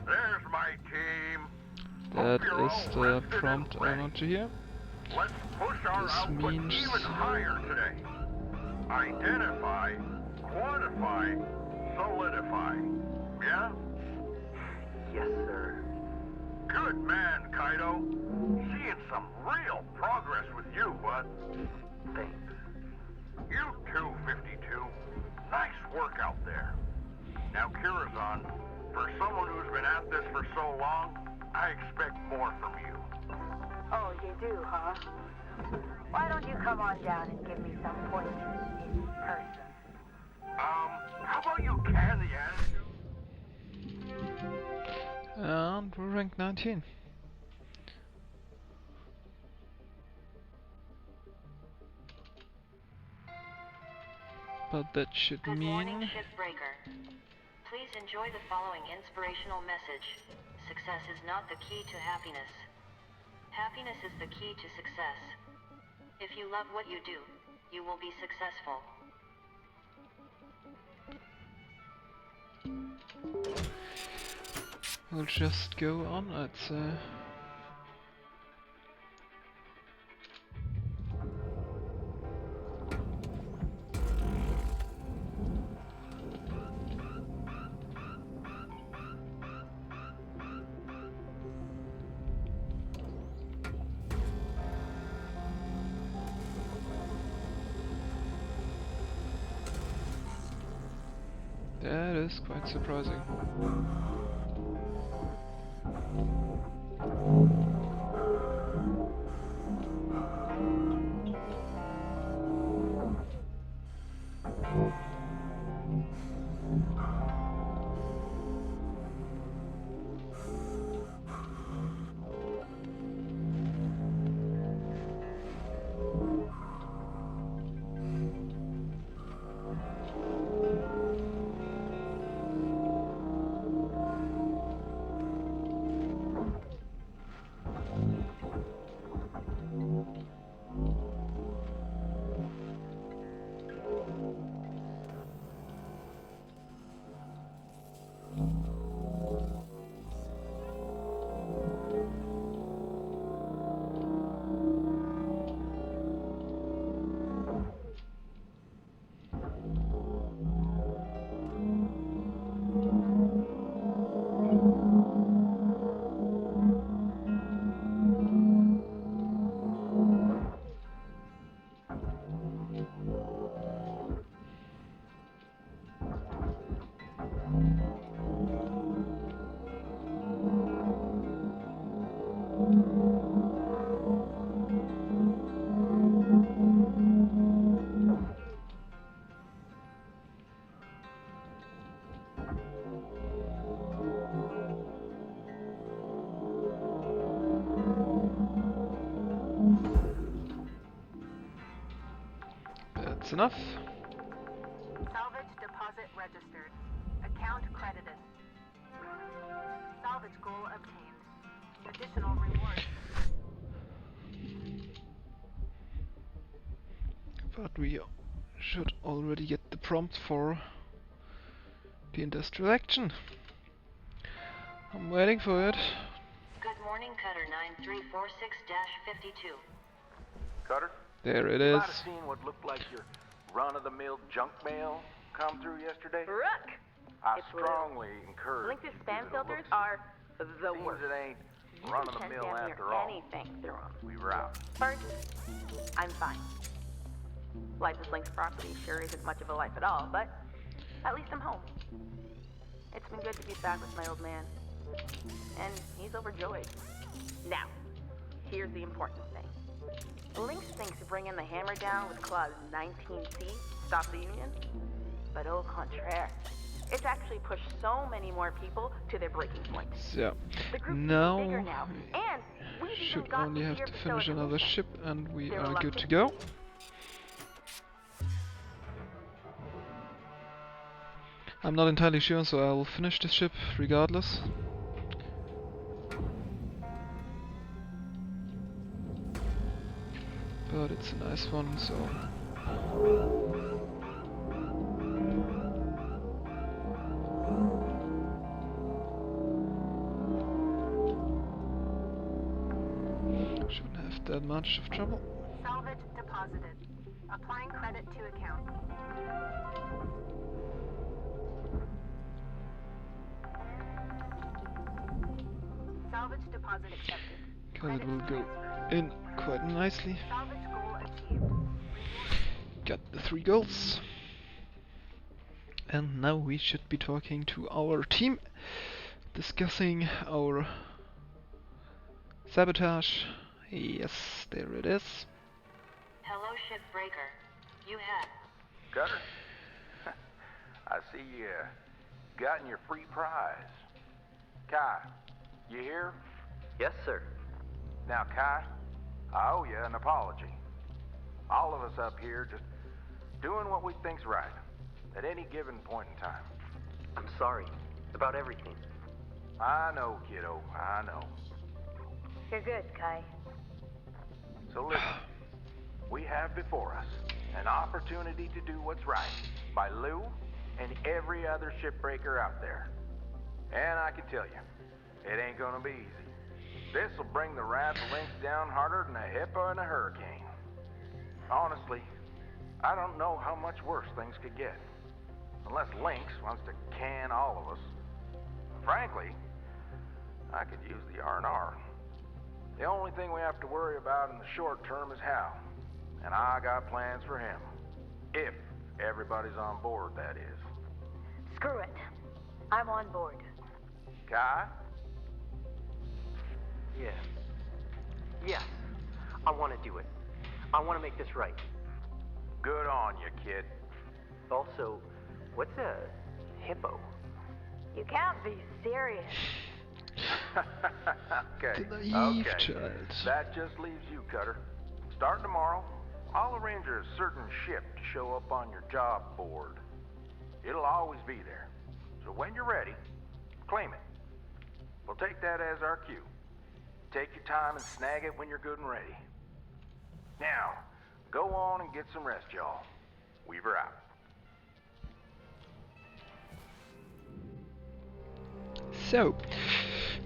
G: There's my team.
A: That is the prompt I want to hear.
G: Let's push our
A: This
G: output
A: means-
G: even higher today. Identify, quantify, solidify. Yeah?
F: Yes, sir.
G: Good man, Kaido. Seeing some real progress with you, bud.
F: Thanks.
G: You too, 52. Nice work out there. Now, Kirazan, for someone who's been at this for so long, I expect more from you.
E: Oh, you do, huh? Why don't you come on down and give me some pointers in person?
G: How about you can the attitude?
A: And we're ranked 19. But that should
H: Good morning,
A: mean...
H: Shipbreaker. Please enjoy the following inspirational message. Success is not the key to happiness. Happiness is the key to success. If you love what you do, you will be successful.
A: We'll just go on, I'd say. That is quite surprising. that's enough.
E: Salvage deposit registered. Account credited. Salvage goal obtained. Additional reward.
A: But we should already get the prompt for the industrial action. I'm waiting for it.
H: Good morning, Cutter 9346-52.
C: Cutter?
A: There it
C: You
A: is.
C: might have seen what looked like your run-of-the-mill junk mail come through yesterday.
B: Rook!
C: I
B: It's
C: strongly encourage
B: LinkedIn
C: you to give
B: spam
C: it a
B: filters
C: look.
B: are the
C: Seems
B: worst.
C: it ain't
B: You can
C: run-of-the-mill
B: send damn
C: after
B: near
C: all.
B: anything through 'em.
C: We were out.
B: First, I'm fine. Life as Link's property sure isn't much of a life at all, but at least I'm home. It's been good to be back with my old man. And he's overjoyed. Now, here's the important thing. Lynx thinks bringing the hammer down with Clause 19C stopped the Union. But au contraire, it's actually pushed so many more people to their breaking point.
A: So
B: The group's
A: now
B: bigger now, and we
A: should only have to finish another ship and we
B: They're
A: are good to
B: reluctant.
A: go. I'm not entirely sure, so I'll finish this ship regardless. But it's a nice one, so... shouldn't have that much of trouble.
E: Salvage deposited. Applying credit to account. Salvage deposit accepted.
A: Because it
E: Credit
A: will go
E: transferred.
A: in quite nicely.
E: Salvage goal achieved.
A: Got the 3 goals. And now we should be talking to our team, discussing our sabotage. Yes, there it is.
H: Hello, Shipbreaker. You have...
C: Cutter? I see you gotten your free prize. Kai, you here?
F: Yes, sir.
C: Now, Kai, I owe you an apology. All of us up here just doing what we think's right at any given point in time.
F: I'm sorry about everything.
C: I know, kiddo, I know.
E: You're good, Kai.
C: So listen, we have before us an opportunity to do what's right by Lou and every other shipbreaker out there. And I can tell you, it ain't gonna be easy. This'll bring the wrath of Lynx down harder than a hippo in a hurricane. Honestly, I don't know how much worse things could get. Unless Lynx wants to can all of us. Frankly, I could use the R&R. The only thing we have to worry about in the short term is Hal. And I got plans for him. If everybody's on board, that is.
E: Screw it. I'm on board.
C: Kai?
F: Yeah. Yes. I want to do it. I want to make this right.
C: Good on you, kid.
F: Also, what's a hippo?
E: You can't be serious.
C: Okay.
A: The naive
C: okay.
A: child.
C: That just leaves you, Cutter. Starting tomorrow, I'll arrange a certain ship to show up on your job board. It'll always be there. So when you're ready, claim it. We'll take that as our cue. Take your time and snag it when you're good and ready. Now, go on and get some rest, y'all. Weaver out.
A: So,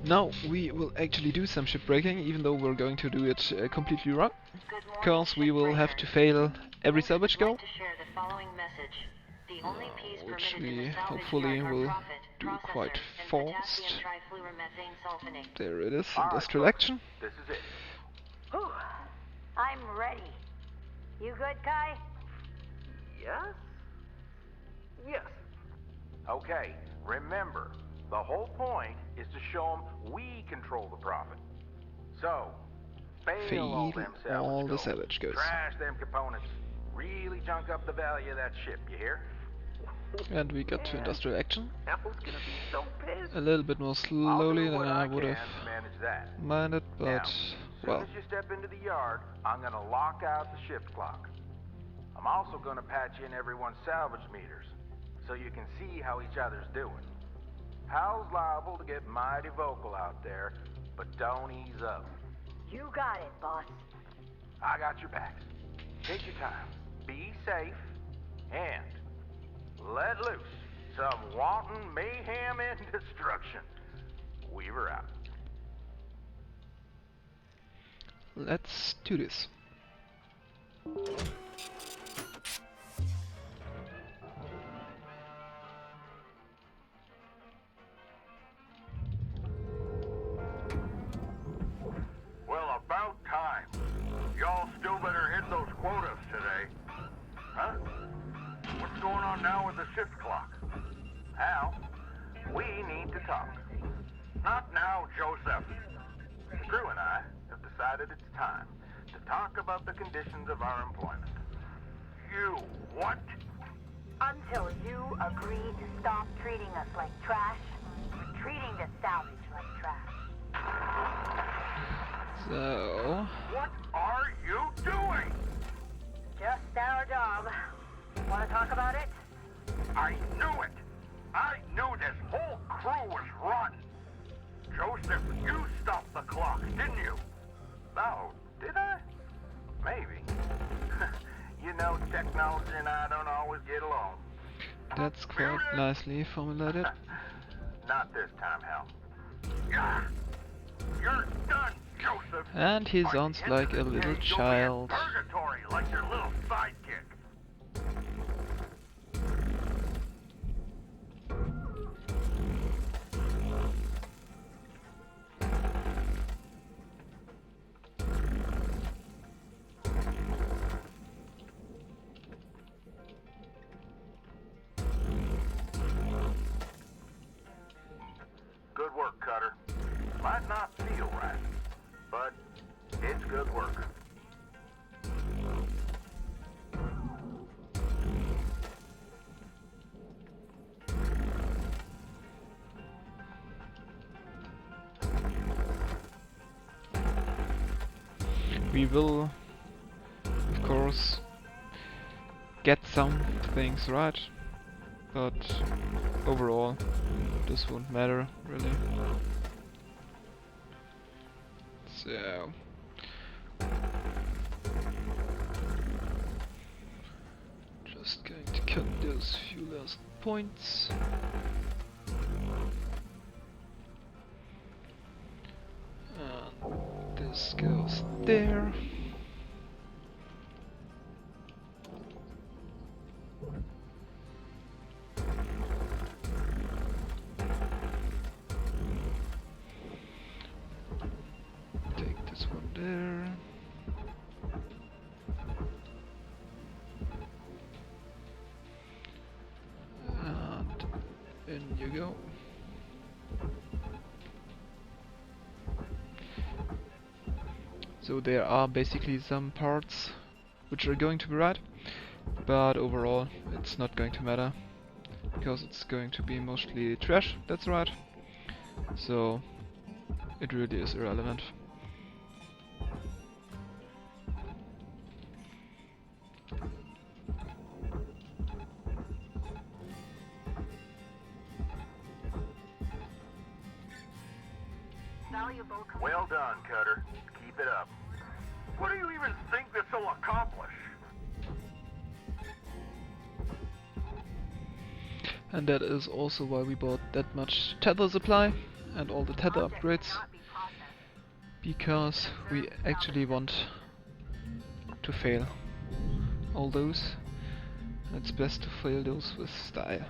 A: now we will actually do some shipbreaking, even though we're going to do it completely wrong.
H: Good morning,
A: Because we will have
H: Shipbreaker.
A: to fail every
H: Lynx
A: salvage
H: would
A: goal.
H: like to share the following message. The only piece
A: Which
H: permitted in
A: we
H: the salvage
A: hopefully
H: yard are
A: will
H: profit,
A: do
H: processor,
A: quite
H: and
A: fast.
H: potassium trifluoromethane sulfonate.
A: There it is,
C: All right,
A: industrial
C: folks,
A: action.
C: This is it.
E: Whew. I'm ready. You good, Kai?
F: Yes? Yes.
C: Okay, remember, the whole point is to show them we control the profit. So, fail all
A: Fail
C: them salvage
A: all the
C: goals.
A: salvage goals.
C: Trash them components. Really junk up the value of that ship, you hear?
A: And we got to industrial action.
F: Apple's gonna be so pissed.
A: A little bit more
C: I'll
A: slowly
C: do
A: than
C: what
A: I
C: I
A: would
C: can
A: have
C: to manage that.
A: minded,
C: Now,
A: but
C: as soon
A: well,
C: as you step into the yard, I'm gonna lock out the shift clock. I'm also gonna patch in everyone's salvage meters, so you can see how each other's doing. Hal's liable to get mighty vocal out there, but don't ease up.
E: You got it, boss.
C: I got your back. Take your time, be safe, and let loose some wanton mayhem and destruction. Weaver out.
A: Let's do this.
C: Well, about time. Y'all still better hit those quotas today. Huh? What's going on now with the shift clock? Hal, we need to talk. Not now, Joseph. The crew and I have decided it's time to talk about the conditions of our employment. You what?
E: Until you agree to stop treating us like trash, we're treating the salvage like trash.
A: So...
C: What are you doing?
E: Just our job. Want to talk about it?
C: I knew it. I knew this whole crew was run. Joseph, you stopped the clock, didn't you? No, did I? Maybe. You know, technology and I don't always get along.
A: That's quite nicely formulated.
C: Not this time, Hal. Yeah. You're done, Joseph.
A: And he
C: By the
A: sounds
C: end
A: like
C: of
A: a
C: the
A: little
C: day, you'll be in
A: child.
C: Purgatory like your little sidekick. Good work, Cutter. Might not feel right, but it's good work.
A: We will, of course, get some things right, but overall, this won't matter, really. So... just going to cut those few last points. And this goes there. Take this one there. And in you go. So there are basically some parts which are going to be right, but overall it's not going to matter, because it's going to be mostly trash, that's right. So it really is irrelevant.
C: Well done, Cutter. Keep it up. What do you even think this will accomplish?
A: And that is also why we bought that much tether supply and all the tether upgrades, because we actually want to fail all those, and it's best to fail those with style.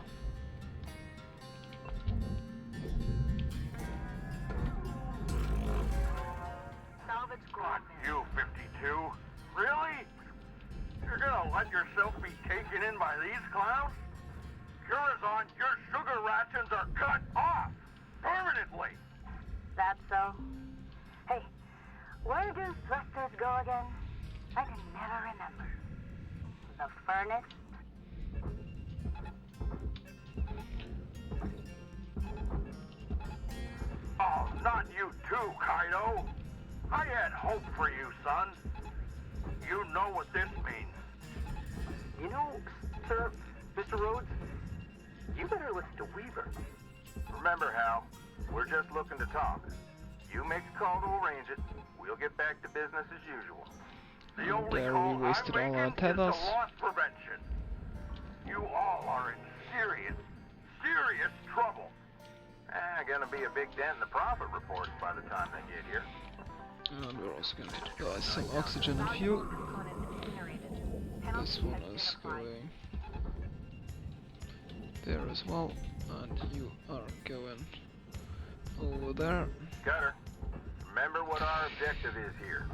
C: On you, 52. Really? You're gonna let yourself be taken in by these clowns? Curazon, your sugar rations are cut off permanently.
E: That's so. Hey, where do thrusters go again? I can never remember. The furnace?
C: Oh, not you too, Kaido. I had hope for you, son. You know what this means. You know, sir, Mr. Rhodes, you better listen to Weaver. Remember, Hal, we're just looking to talk. You make a call to arrange it. We'll get back to business as usual.
G: The only
A: There
G: call
A: we wasted
G: I'm
A: all our
G: making is the
A: tethers.
G: loss prevention. You all are in serious, serious trouble.
C: Gonna be a big dent in the profit reports by the time they get here.
A: And we're also going to buy some oxygen and fuel. This one is going there as well, and you are going over there.
C: Cutter, remember what our objective is here.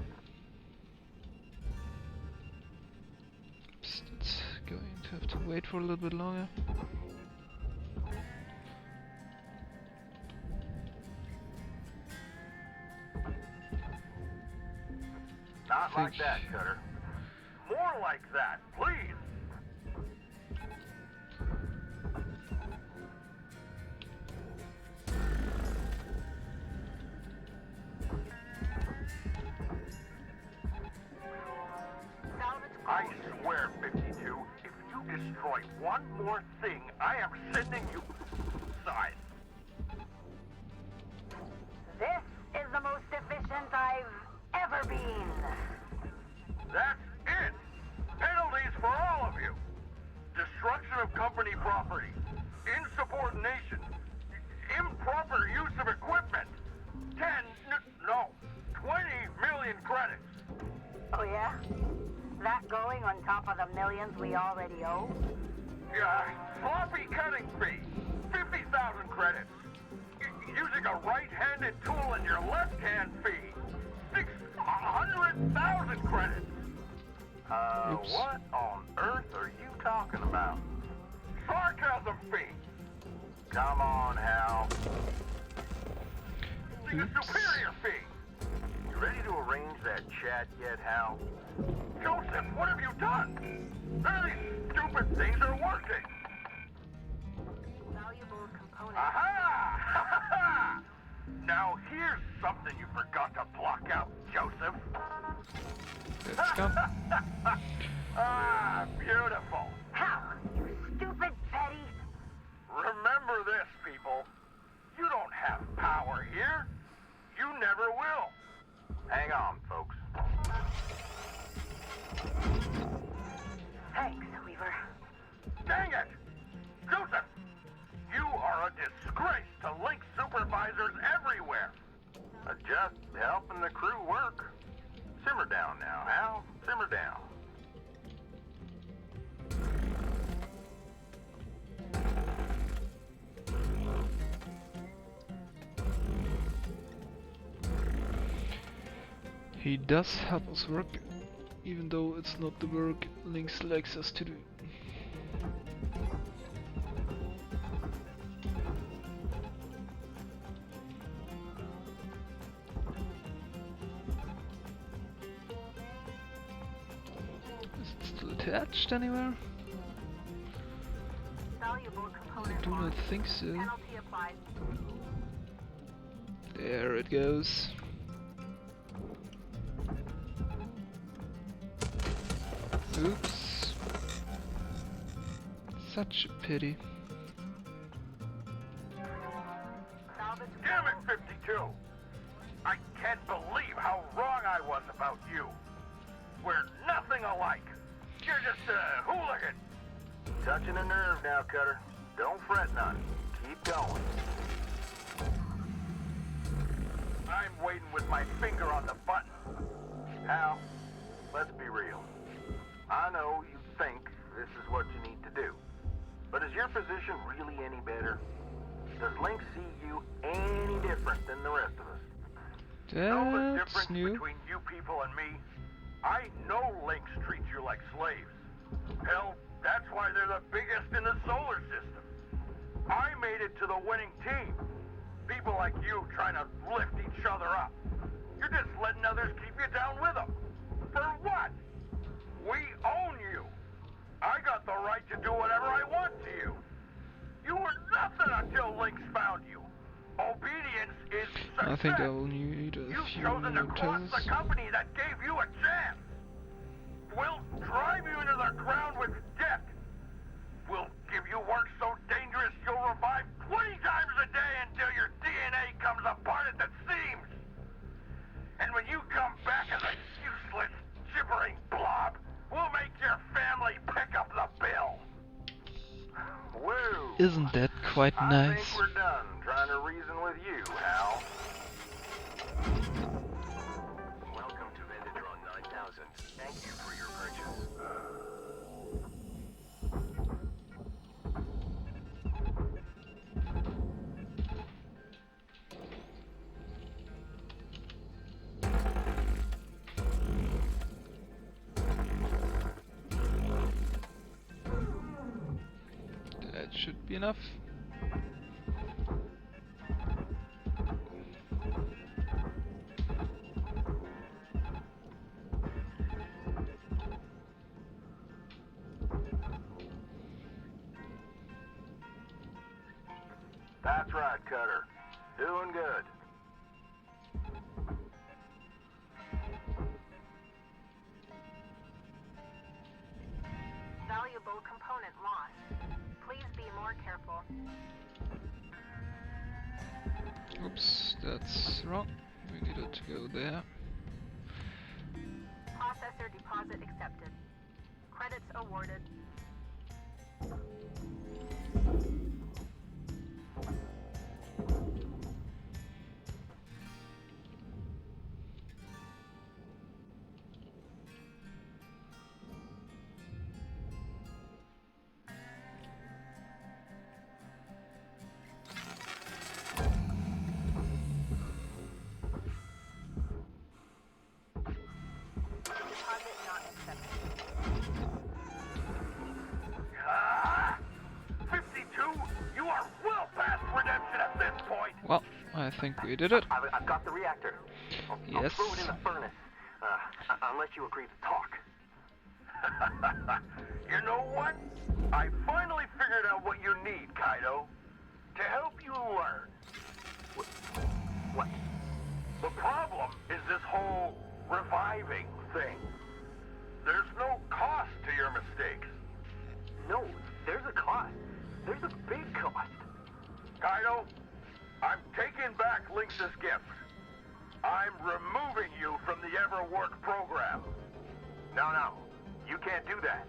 A: Oops, it's going to have to wait for a little bit longer.
C: Not like that, Cutter.
G: More like that, please. I swear, 52, if you destroy one more thing, I am sending you inside.
E: This is the most efficient I've ever been.
G: That's it! Penalties for all of you! Destruction of company property, insubordination, improper use of equipment, 20 million credits.
E: Oh yeah? That going on top of the millions we already owe?
G: Sloppy cutting fee, 50,000 credits. Using a right-handed tool in your left hand fee, 600,000 credits.
A: Oops.
C: What on earth are you talking about?
G: Sarcasm fee.
C: Come on, Hal.
G: The
A: Oops.
G: superior fee.
C: You ready to arrange that chat yet, Hal?
G: Joseph, what have you done? None of these stupid things are working.
E: Valuable component.
G: Aha! Now here's something you forgot to block out, Joseph.
A: It's gone.
G: Beautiful.
E: How? You stupid petty.
G: Remember this, people. You don't have power here. You never will.
C: Hang on, folks.
E: Thanks, Weaver.
G: Dang it! Joseph, you are a disgrace to Link supervisors everywhere.
C: Just helping the crew work. Simmer down now, Hal. Simmer down.
A: He does help us work, even though it's not the work Lynx likes us to do. Is it still attached anywhere?
E: Valuable
A: I
E: component
A: do not
E: lost.
A: think so.
E: Penalty applied.
A: There it goes. Oops. Such a pity.
E: Salvage.
G: Damn it, 52. I can't believe how wrong I was about you. We're nothing alike. You're just a hooligan.
C: Touching a nerve now, Cutter. Don't fret none. Keep going.
G: I'm waiting with my finger on the button.
C: Hal, let's be real. I know you think this is what you need to do. But is your position really any better? Does Link see you any different than the rest of us?
G: Know the
A: That's
G: difference
A: new.
G: between you people and me? I know Lynx treats you like slaves. Hell, that's why they're the biggest in the solar system. I made it to the winning team. People like you trying to lift each other up. You're just letting others keep you down with them. For what? We own you. I got the right to do whatever I want to you. You were nothing until Lynx found you. Obedience is success.
A: I think I will need a
G: You've
A: few
G: chosen to
A: more
G: cross
A: tests.
G: the company that gave you a chance. We'll drive you into the ground with debt. you work so dangerous you'll revive 20 times a day until your DNA comes apart at the seams. And when you come back as a useless, gibbering blob, we'll make your family pick up the bill.
C: Woo!
A: Isn't that quite
C: I
A: nice?
C: think we're done trying to reason with you, Hal.
F: Welcome to Venditron 9000. Thank you for your purchase.
A: That should be enough.
C: That's right, Cutter. Doing good.
B: Valuable component lost. Please be more careful.
A: Oops, that's wrong. We needed to go there.
B: Processor deposit accepted. Credits awarded. Deposit not accepted.
G: 52? You are well past redemption at this point.
A: Well, I think we did it.
F: I've got the reactor. I'll
A: Yes.
F: throw it in the furnace. Unless you agree to talk.
G: You know what? I finally figured out what you need, Kaido. To help you learn.
F: What?
G: The problem is this whole reviving thing. There's no cost to your mistakes.
F: No, there's a cost. There's a big cost.
G: Kaido, I'm taking back Lynx's gift. I'm removing you from the Everwork program.
C: No, you can't do that.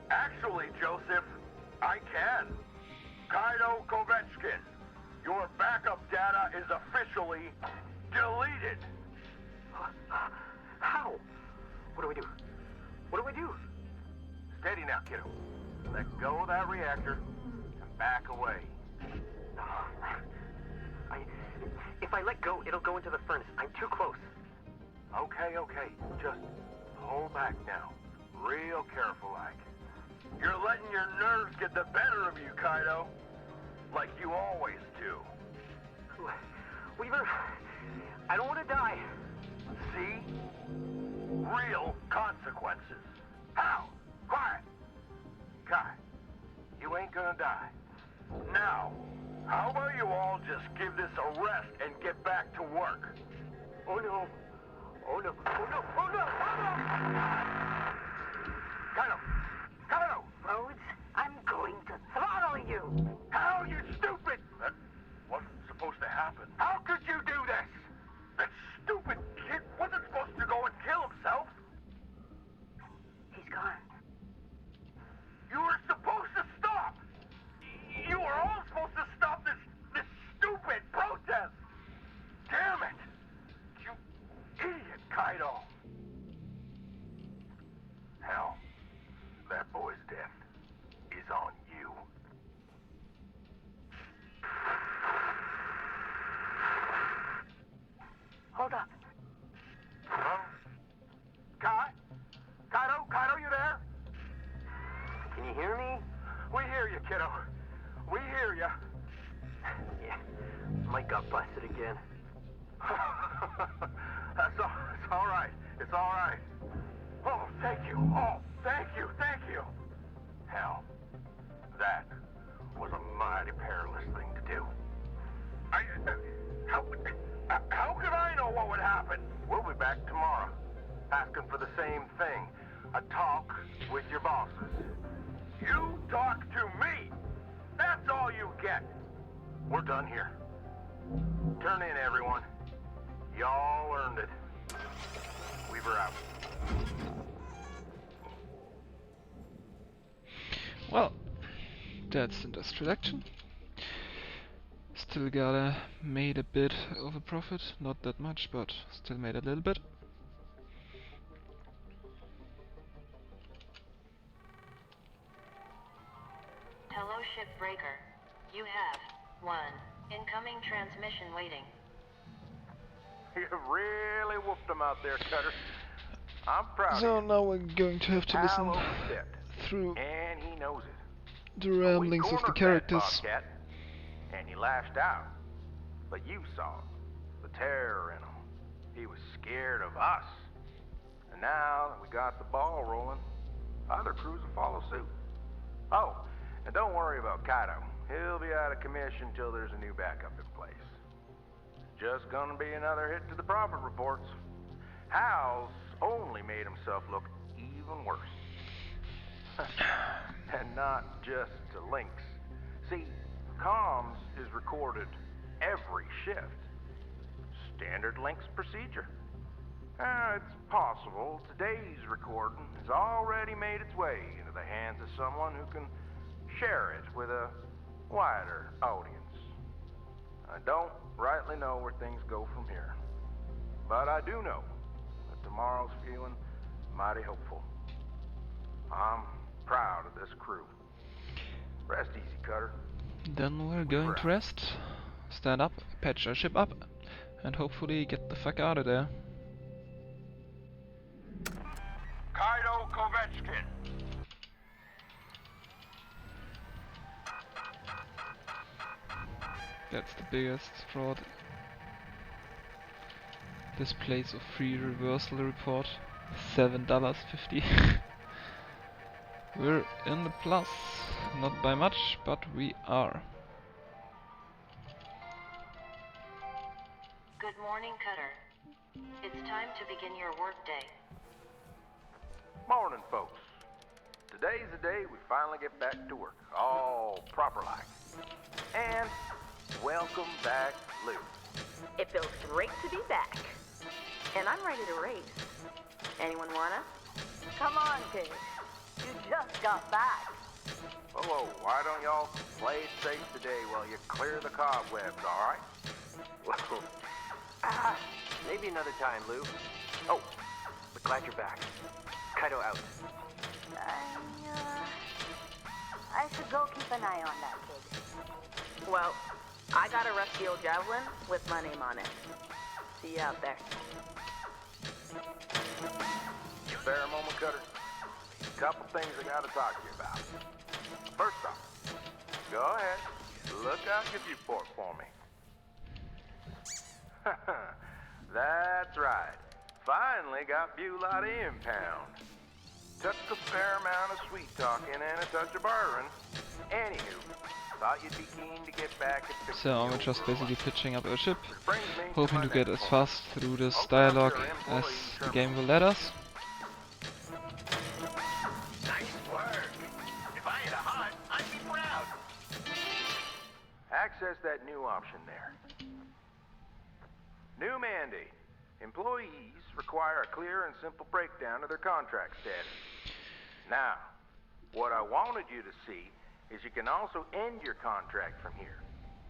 G: Actually, Joseph, I can. Kaido Kovechkin, your backup data is officially deleted.
F: How? What do we do? What do we do?
C: Steady now, kiddo. Let go of that reactor and back away.
F: If I let go, it'll go into the furnace. I'm too close.
C: Okay. Just hold back now. Real careful, like.
G: You're letting your nerves get the better of you, Kaido. Like you always do.
F: Weaver, I don't want to die.
G: See? Real consequences. How? Quiet.
C: Kai, you ain't gonna die.
G: Now, how about you all just give this a rest and get back to work?
F: Oh no. Oh no. Oh no. Oh no. Oh no.
G: Kaido!
E: Rhodes, I'm going to throttle you.
G: How, you stupid? That wasn't supposed to happen. How could you do this? That stupid kid wasn't supposed to go and kill himself.
E: He's gone.
G: You were supposed to stop. You were all supposed to stop this stupid protest. Damn it. You idiot, Kaido. Hell, that boy's death is on you.
E: Hold up.
G: Huh? Kaido, you there?
F: Can you hear me?
G: We hear you, kiddo. We hear you.
F: Yeah. Mike got busted again.
G: It's all right. It's all right. Oh, thank you. Oh, thank you. Hell, that was a mighty perilous thing to do. How could I know what would happen?
C: We'll be back tomorrow, asking for the same thing. A talk with your bosses.
G: You talk to me.
C: Cat, we're done here. Turn in, everyone. Y'all earned it. Weaver out.
A: Well, that's industrial action. Still made a bit of a profit, not that much, but still made a little bit.
H: Hello, Shipbreaker. You have 1 incoming transmission waiting.
C: You really whooped them out there, Cutter. I'm proud
A: So
C: of you.
A: now we're going to have to listen
C: Hal overstepped,
A: through
C: and he knows it.
A: the ramblings of the
C: cornered that
A: characters.
C: Bobcat, and he lashed out. But you saw it, the terror in him. He was scared of us. And now that we got the ball rolling, other crews will follow suit. Oh, and don't worry about Kaito. He'll be out of commission till there's a new backup in place. Just gonna be another hit to the profit reports. Hal's only made himself look even worse. And not just to Lynx. See, comms is recorded every shift. Standard Lynx procedure. It's possible today's recording has already made its way into the hands of someone who can share it with a wider audience. I don't rightly know where things go from here, but I do know that tomorrow's feeling mighty hopeful. I'm proud of this crew. Rest easy, Cutter.
A: Then we're going to rest, stand up, patch our ship up, and hopefully get the fuck out of there.
G: Kaido Kovetskin.
A: That's the biggest fraud. This place of free reversal report, $7.50. We're in the plus, not by much, but we are.
H: Good morning, Cutter. It's time to begin your workday.
C: Morning, folks. Today's the day we finally get back to work, all proper like. And welcome back, Lou.
B: It feels great to be back. And I'm ready to race. Anyone wanna?
E: Come on, kid. You just got back.
C: Whoa, why don't y'all play it safe today while you clear the cobwebs, all right? Well,
F: Maybe another time, Lou. Oh, but glad you're back. Kaido out.
E: I should go keep an eye on that kid.
B: Well, I got a rusty old javelin with my name on it. See you out there.
C: spare a moment, Cutter? Couple things I gotta talk to you about. First off, go ahead, look out your viewport for me. That's right. Finally got Beulah to impound. Took a fair amount of sweet talking and a touch of bartering. Anywho, thought you'd be keen to get back at fixing
A: So
C: the
A: we're just
C: old
A: basically
C: robot.
A: pitching up our ship,
C: Which brings me
A: hoping
C: my
A: to get
C: next
A: as
C: point.
A: fast through this
C: Open up
A: dialogue
C: your
A: as
C: employee
A: the game will let us.
G: Nice work. If I had a hunt, I'd be proud.
C: Access that new option there. New mandate. Employees require a clear and simple breakdown of their contract status. Now, what I wanted you to see is you can also end your contract from here.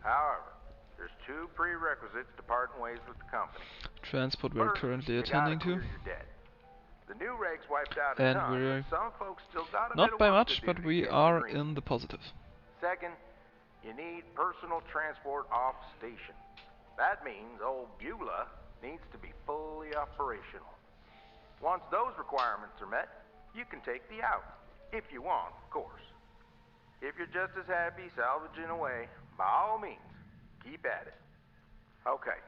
C: However, there's two prerequisites to parting ways with the company.
A: Transport we're
C: First,
A: currently
C: you gotta
A: attending
C: clear
A: to.
C: your debt. The new regs wiped out a
A: And
C: ton,
A: we're
C: but some folks still got a bit
A: not
C: of
A: by
C: work
A: much,
C: to do
A: but
C: to
A: we
C: get
A: are
C: green.
A: in the positive.
C: Second, you need personal transport off station. That means old Beulah needs to be fully operational. Once those requirements are met, you can take the out. If you want, of course. If you're just as happy salvaging away, by all means, keep at it. Okay,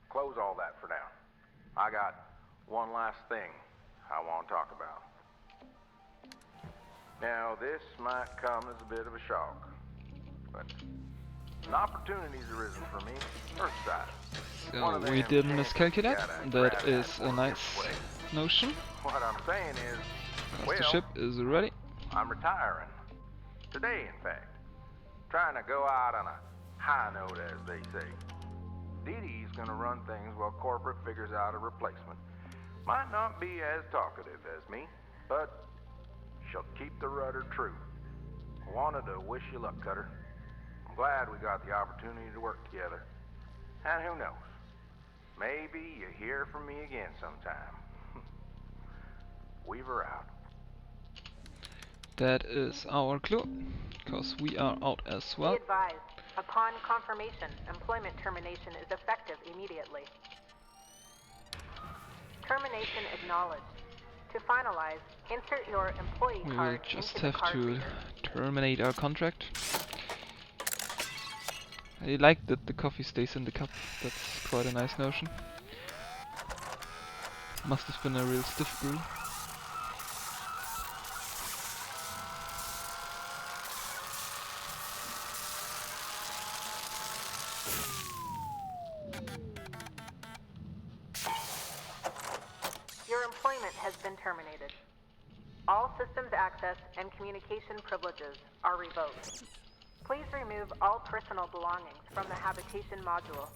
C: close all that for now. I got one last thing I want to talk about. Now, this might come as a bit of a shock, but an opportunity's arisen for me, Earthside.
A: So we didn't miscalculate. That is a nice notion.
C: What I'm saying is,
A: As
C: well,
A: the ship is ready.
C: I'm retiring. Today, in fact. Trying to go out on a high note, as they say. Dee Dee's gonna run things while corporate figures out a replacement. Might not be as talkative as me, but she'll keep the rudder true. Wanted to wish you luck, Cutter. I'm glad we got the opportunity to work together. And who knows? Maybe you hear from me again sometime. Weaver out.
A: That is our clue, because we are out as well.
B: Be advised, upon confirmation, employment termination is effective immediately. Termination acknowledged. To finalize, insert your employee
A: We will
B: card
A: just
B: into the
A: have
B: card
A: to
B: reader.
A: terminate our contract. I like that the coffee stays in the cup. That's quite a nice notion. Must have been a real stiff brew.
B: Your employment has been terminated. All systems access and communication privileges are revoked. Please remove all personal belongings from the habitation module.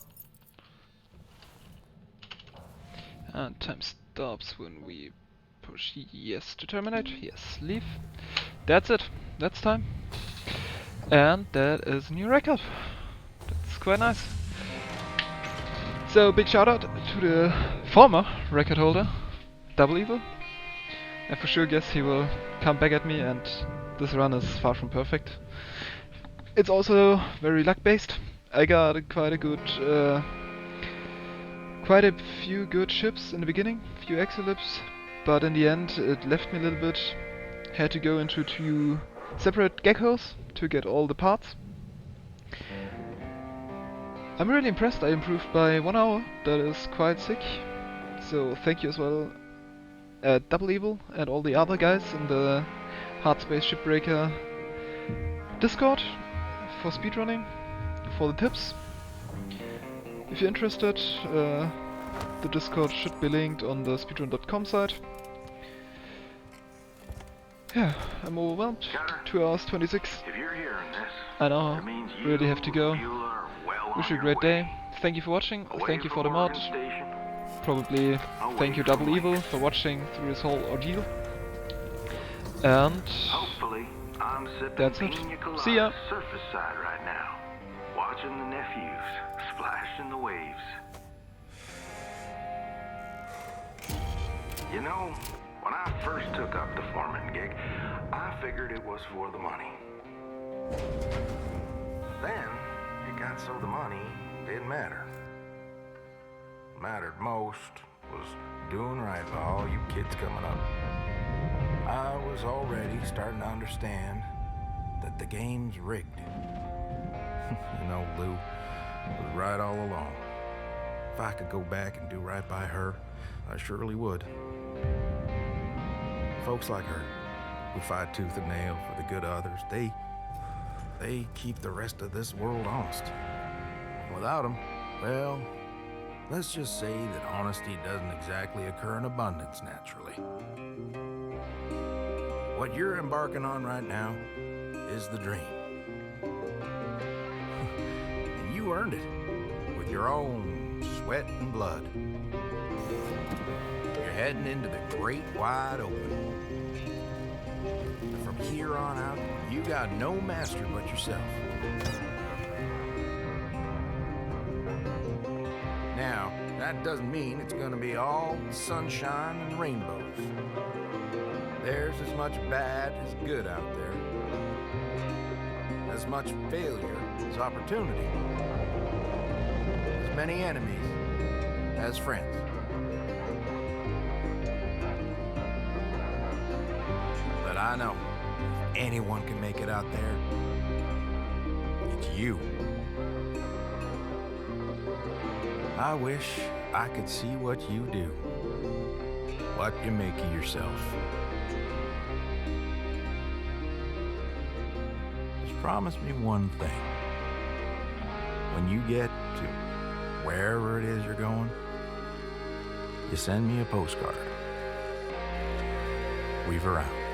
A: And time stops when we push yes to terminate. Yes, leave. That's it. That's time. And that is a new record. That's quite nice. So big shout out to the former record holder, Doublevil. I for sure guess he will come back at me, and this run is far from perfect. It's also very luck based. I got quite a few good ships in the beginning, few exilips, but in the end it left me a little bit. Had to go into 2 separate geckos to get all the parts. I'm really impressed. I improved by 1 hour. That is quite sick. So thank you as well Doublevil and all the other guys in the Hardspace Shipbreaker Discord for speedrunning, for the tips. If you're interested, the Discord should be linked on the speedrun.com site. Yeah, I'm overwhelmed. 2 hours 26.
C: If you're hearing this,
A: I know,
C: it means
A: really have to go.
C: you are well
A: Wish
C: on
A: you a great
C: your way.
A: day. Thank you for watching.
C: Away
A: Thank you for
C: from
A: the mod.
C: Oregon Station,
A: Probably thank you
C: from
A: Doublevil
C: Lakes.
A: for watching through this whole ordeal. And
C: Hopefully, I'm sipping
A: that's it.
C: pina colada
A: See ya.
C: surface side right now, watching the nephews splash in the waves. You know, when I first took up the foreman gig, I figured it was for the money. Then, it got so the money didn't matter. What mattered most was doing right by all you kids coming up. I was already starting to understand that the game's rigged. You know, Lou was right all along. If I could go back and do right by her, I surely would. Folks like her, who fight tooth and nail for the good of others, they keep the rest of this world honest. Without them, well, let's just say that honesty doesn't exactly occur in abundance naturally. What you're embarking on right now is the dream. And you earned it with your own sweat and blood. You're heading into the great wide open. From here on out, you got no master but yourself. Now, that doesn't mean it's gonna be all sunshine and rainbows. There's as much bad as good out there. As much failure as opportunity. As many enemies as friends. But I know if anyone can make it out there, it's you. I wish I could see what you do. What you make of yourself. Just promise me one thing. When you get to wherever it is you're going, you send me a postcard. Weaver out.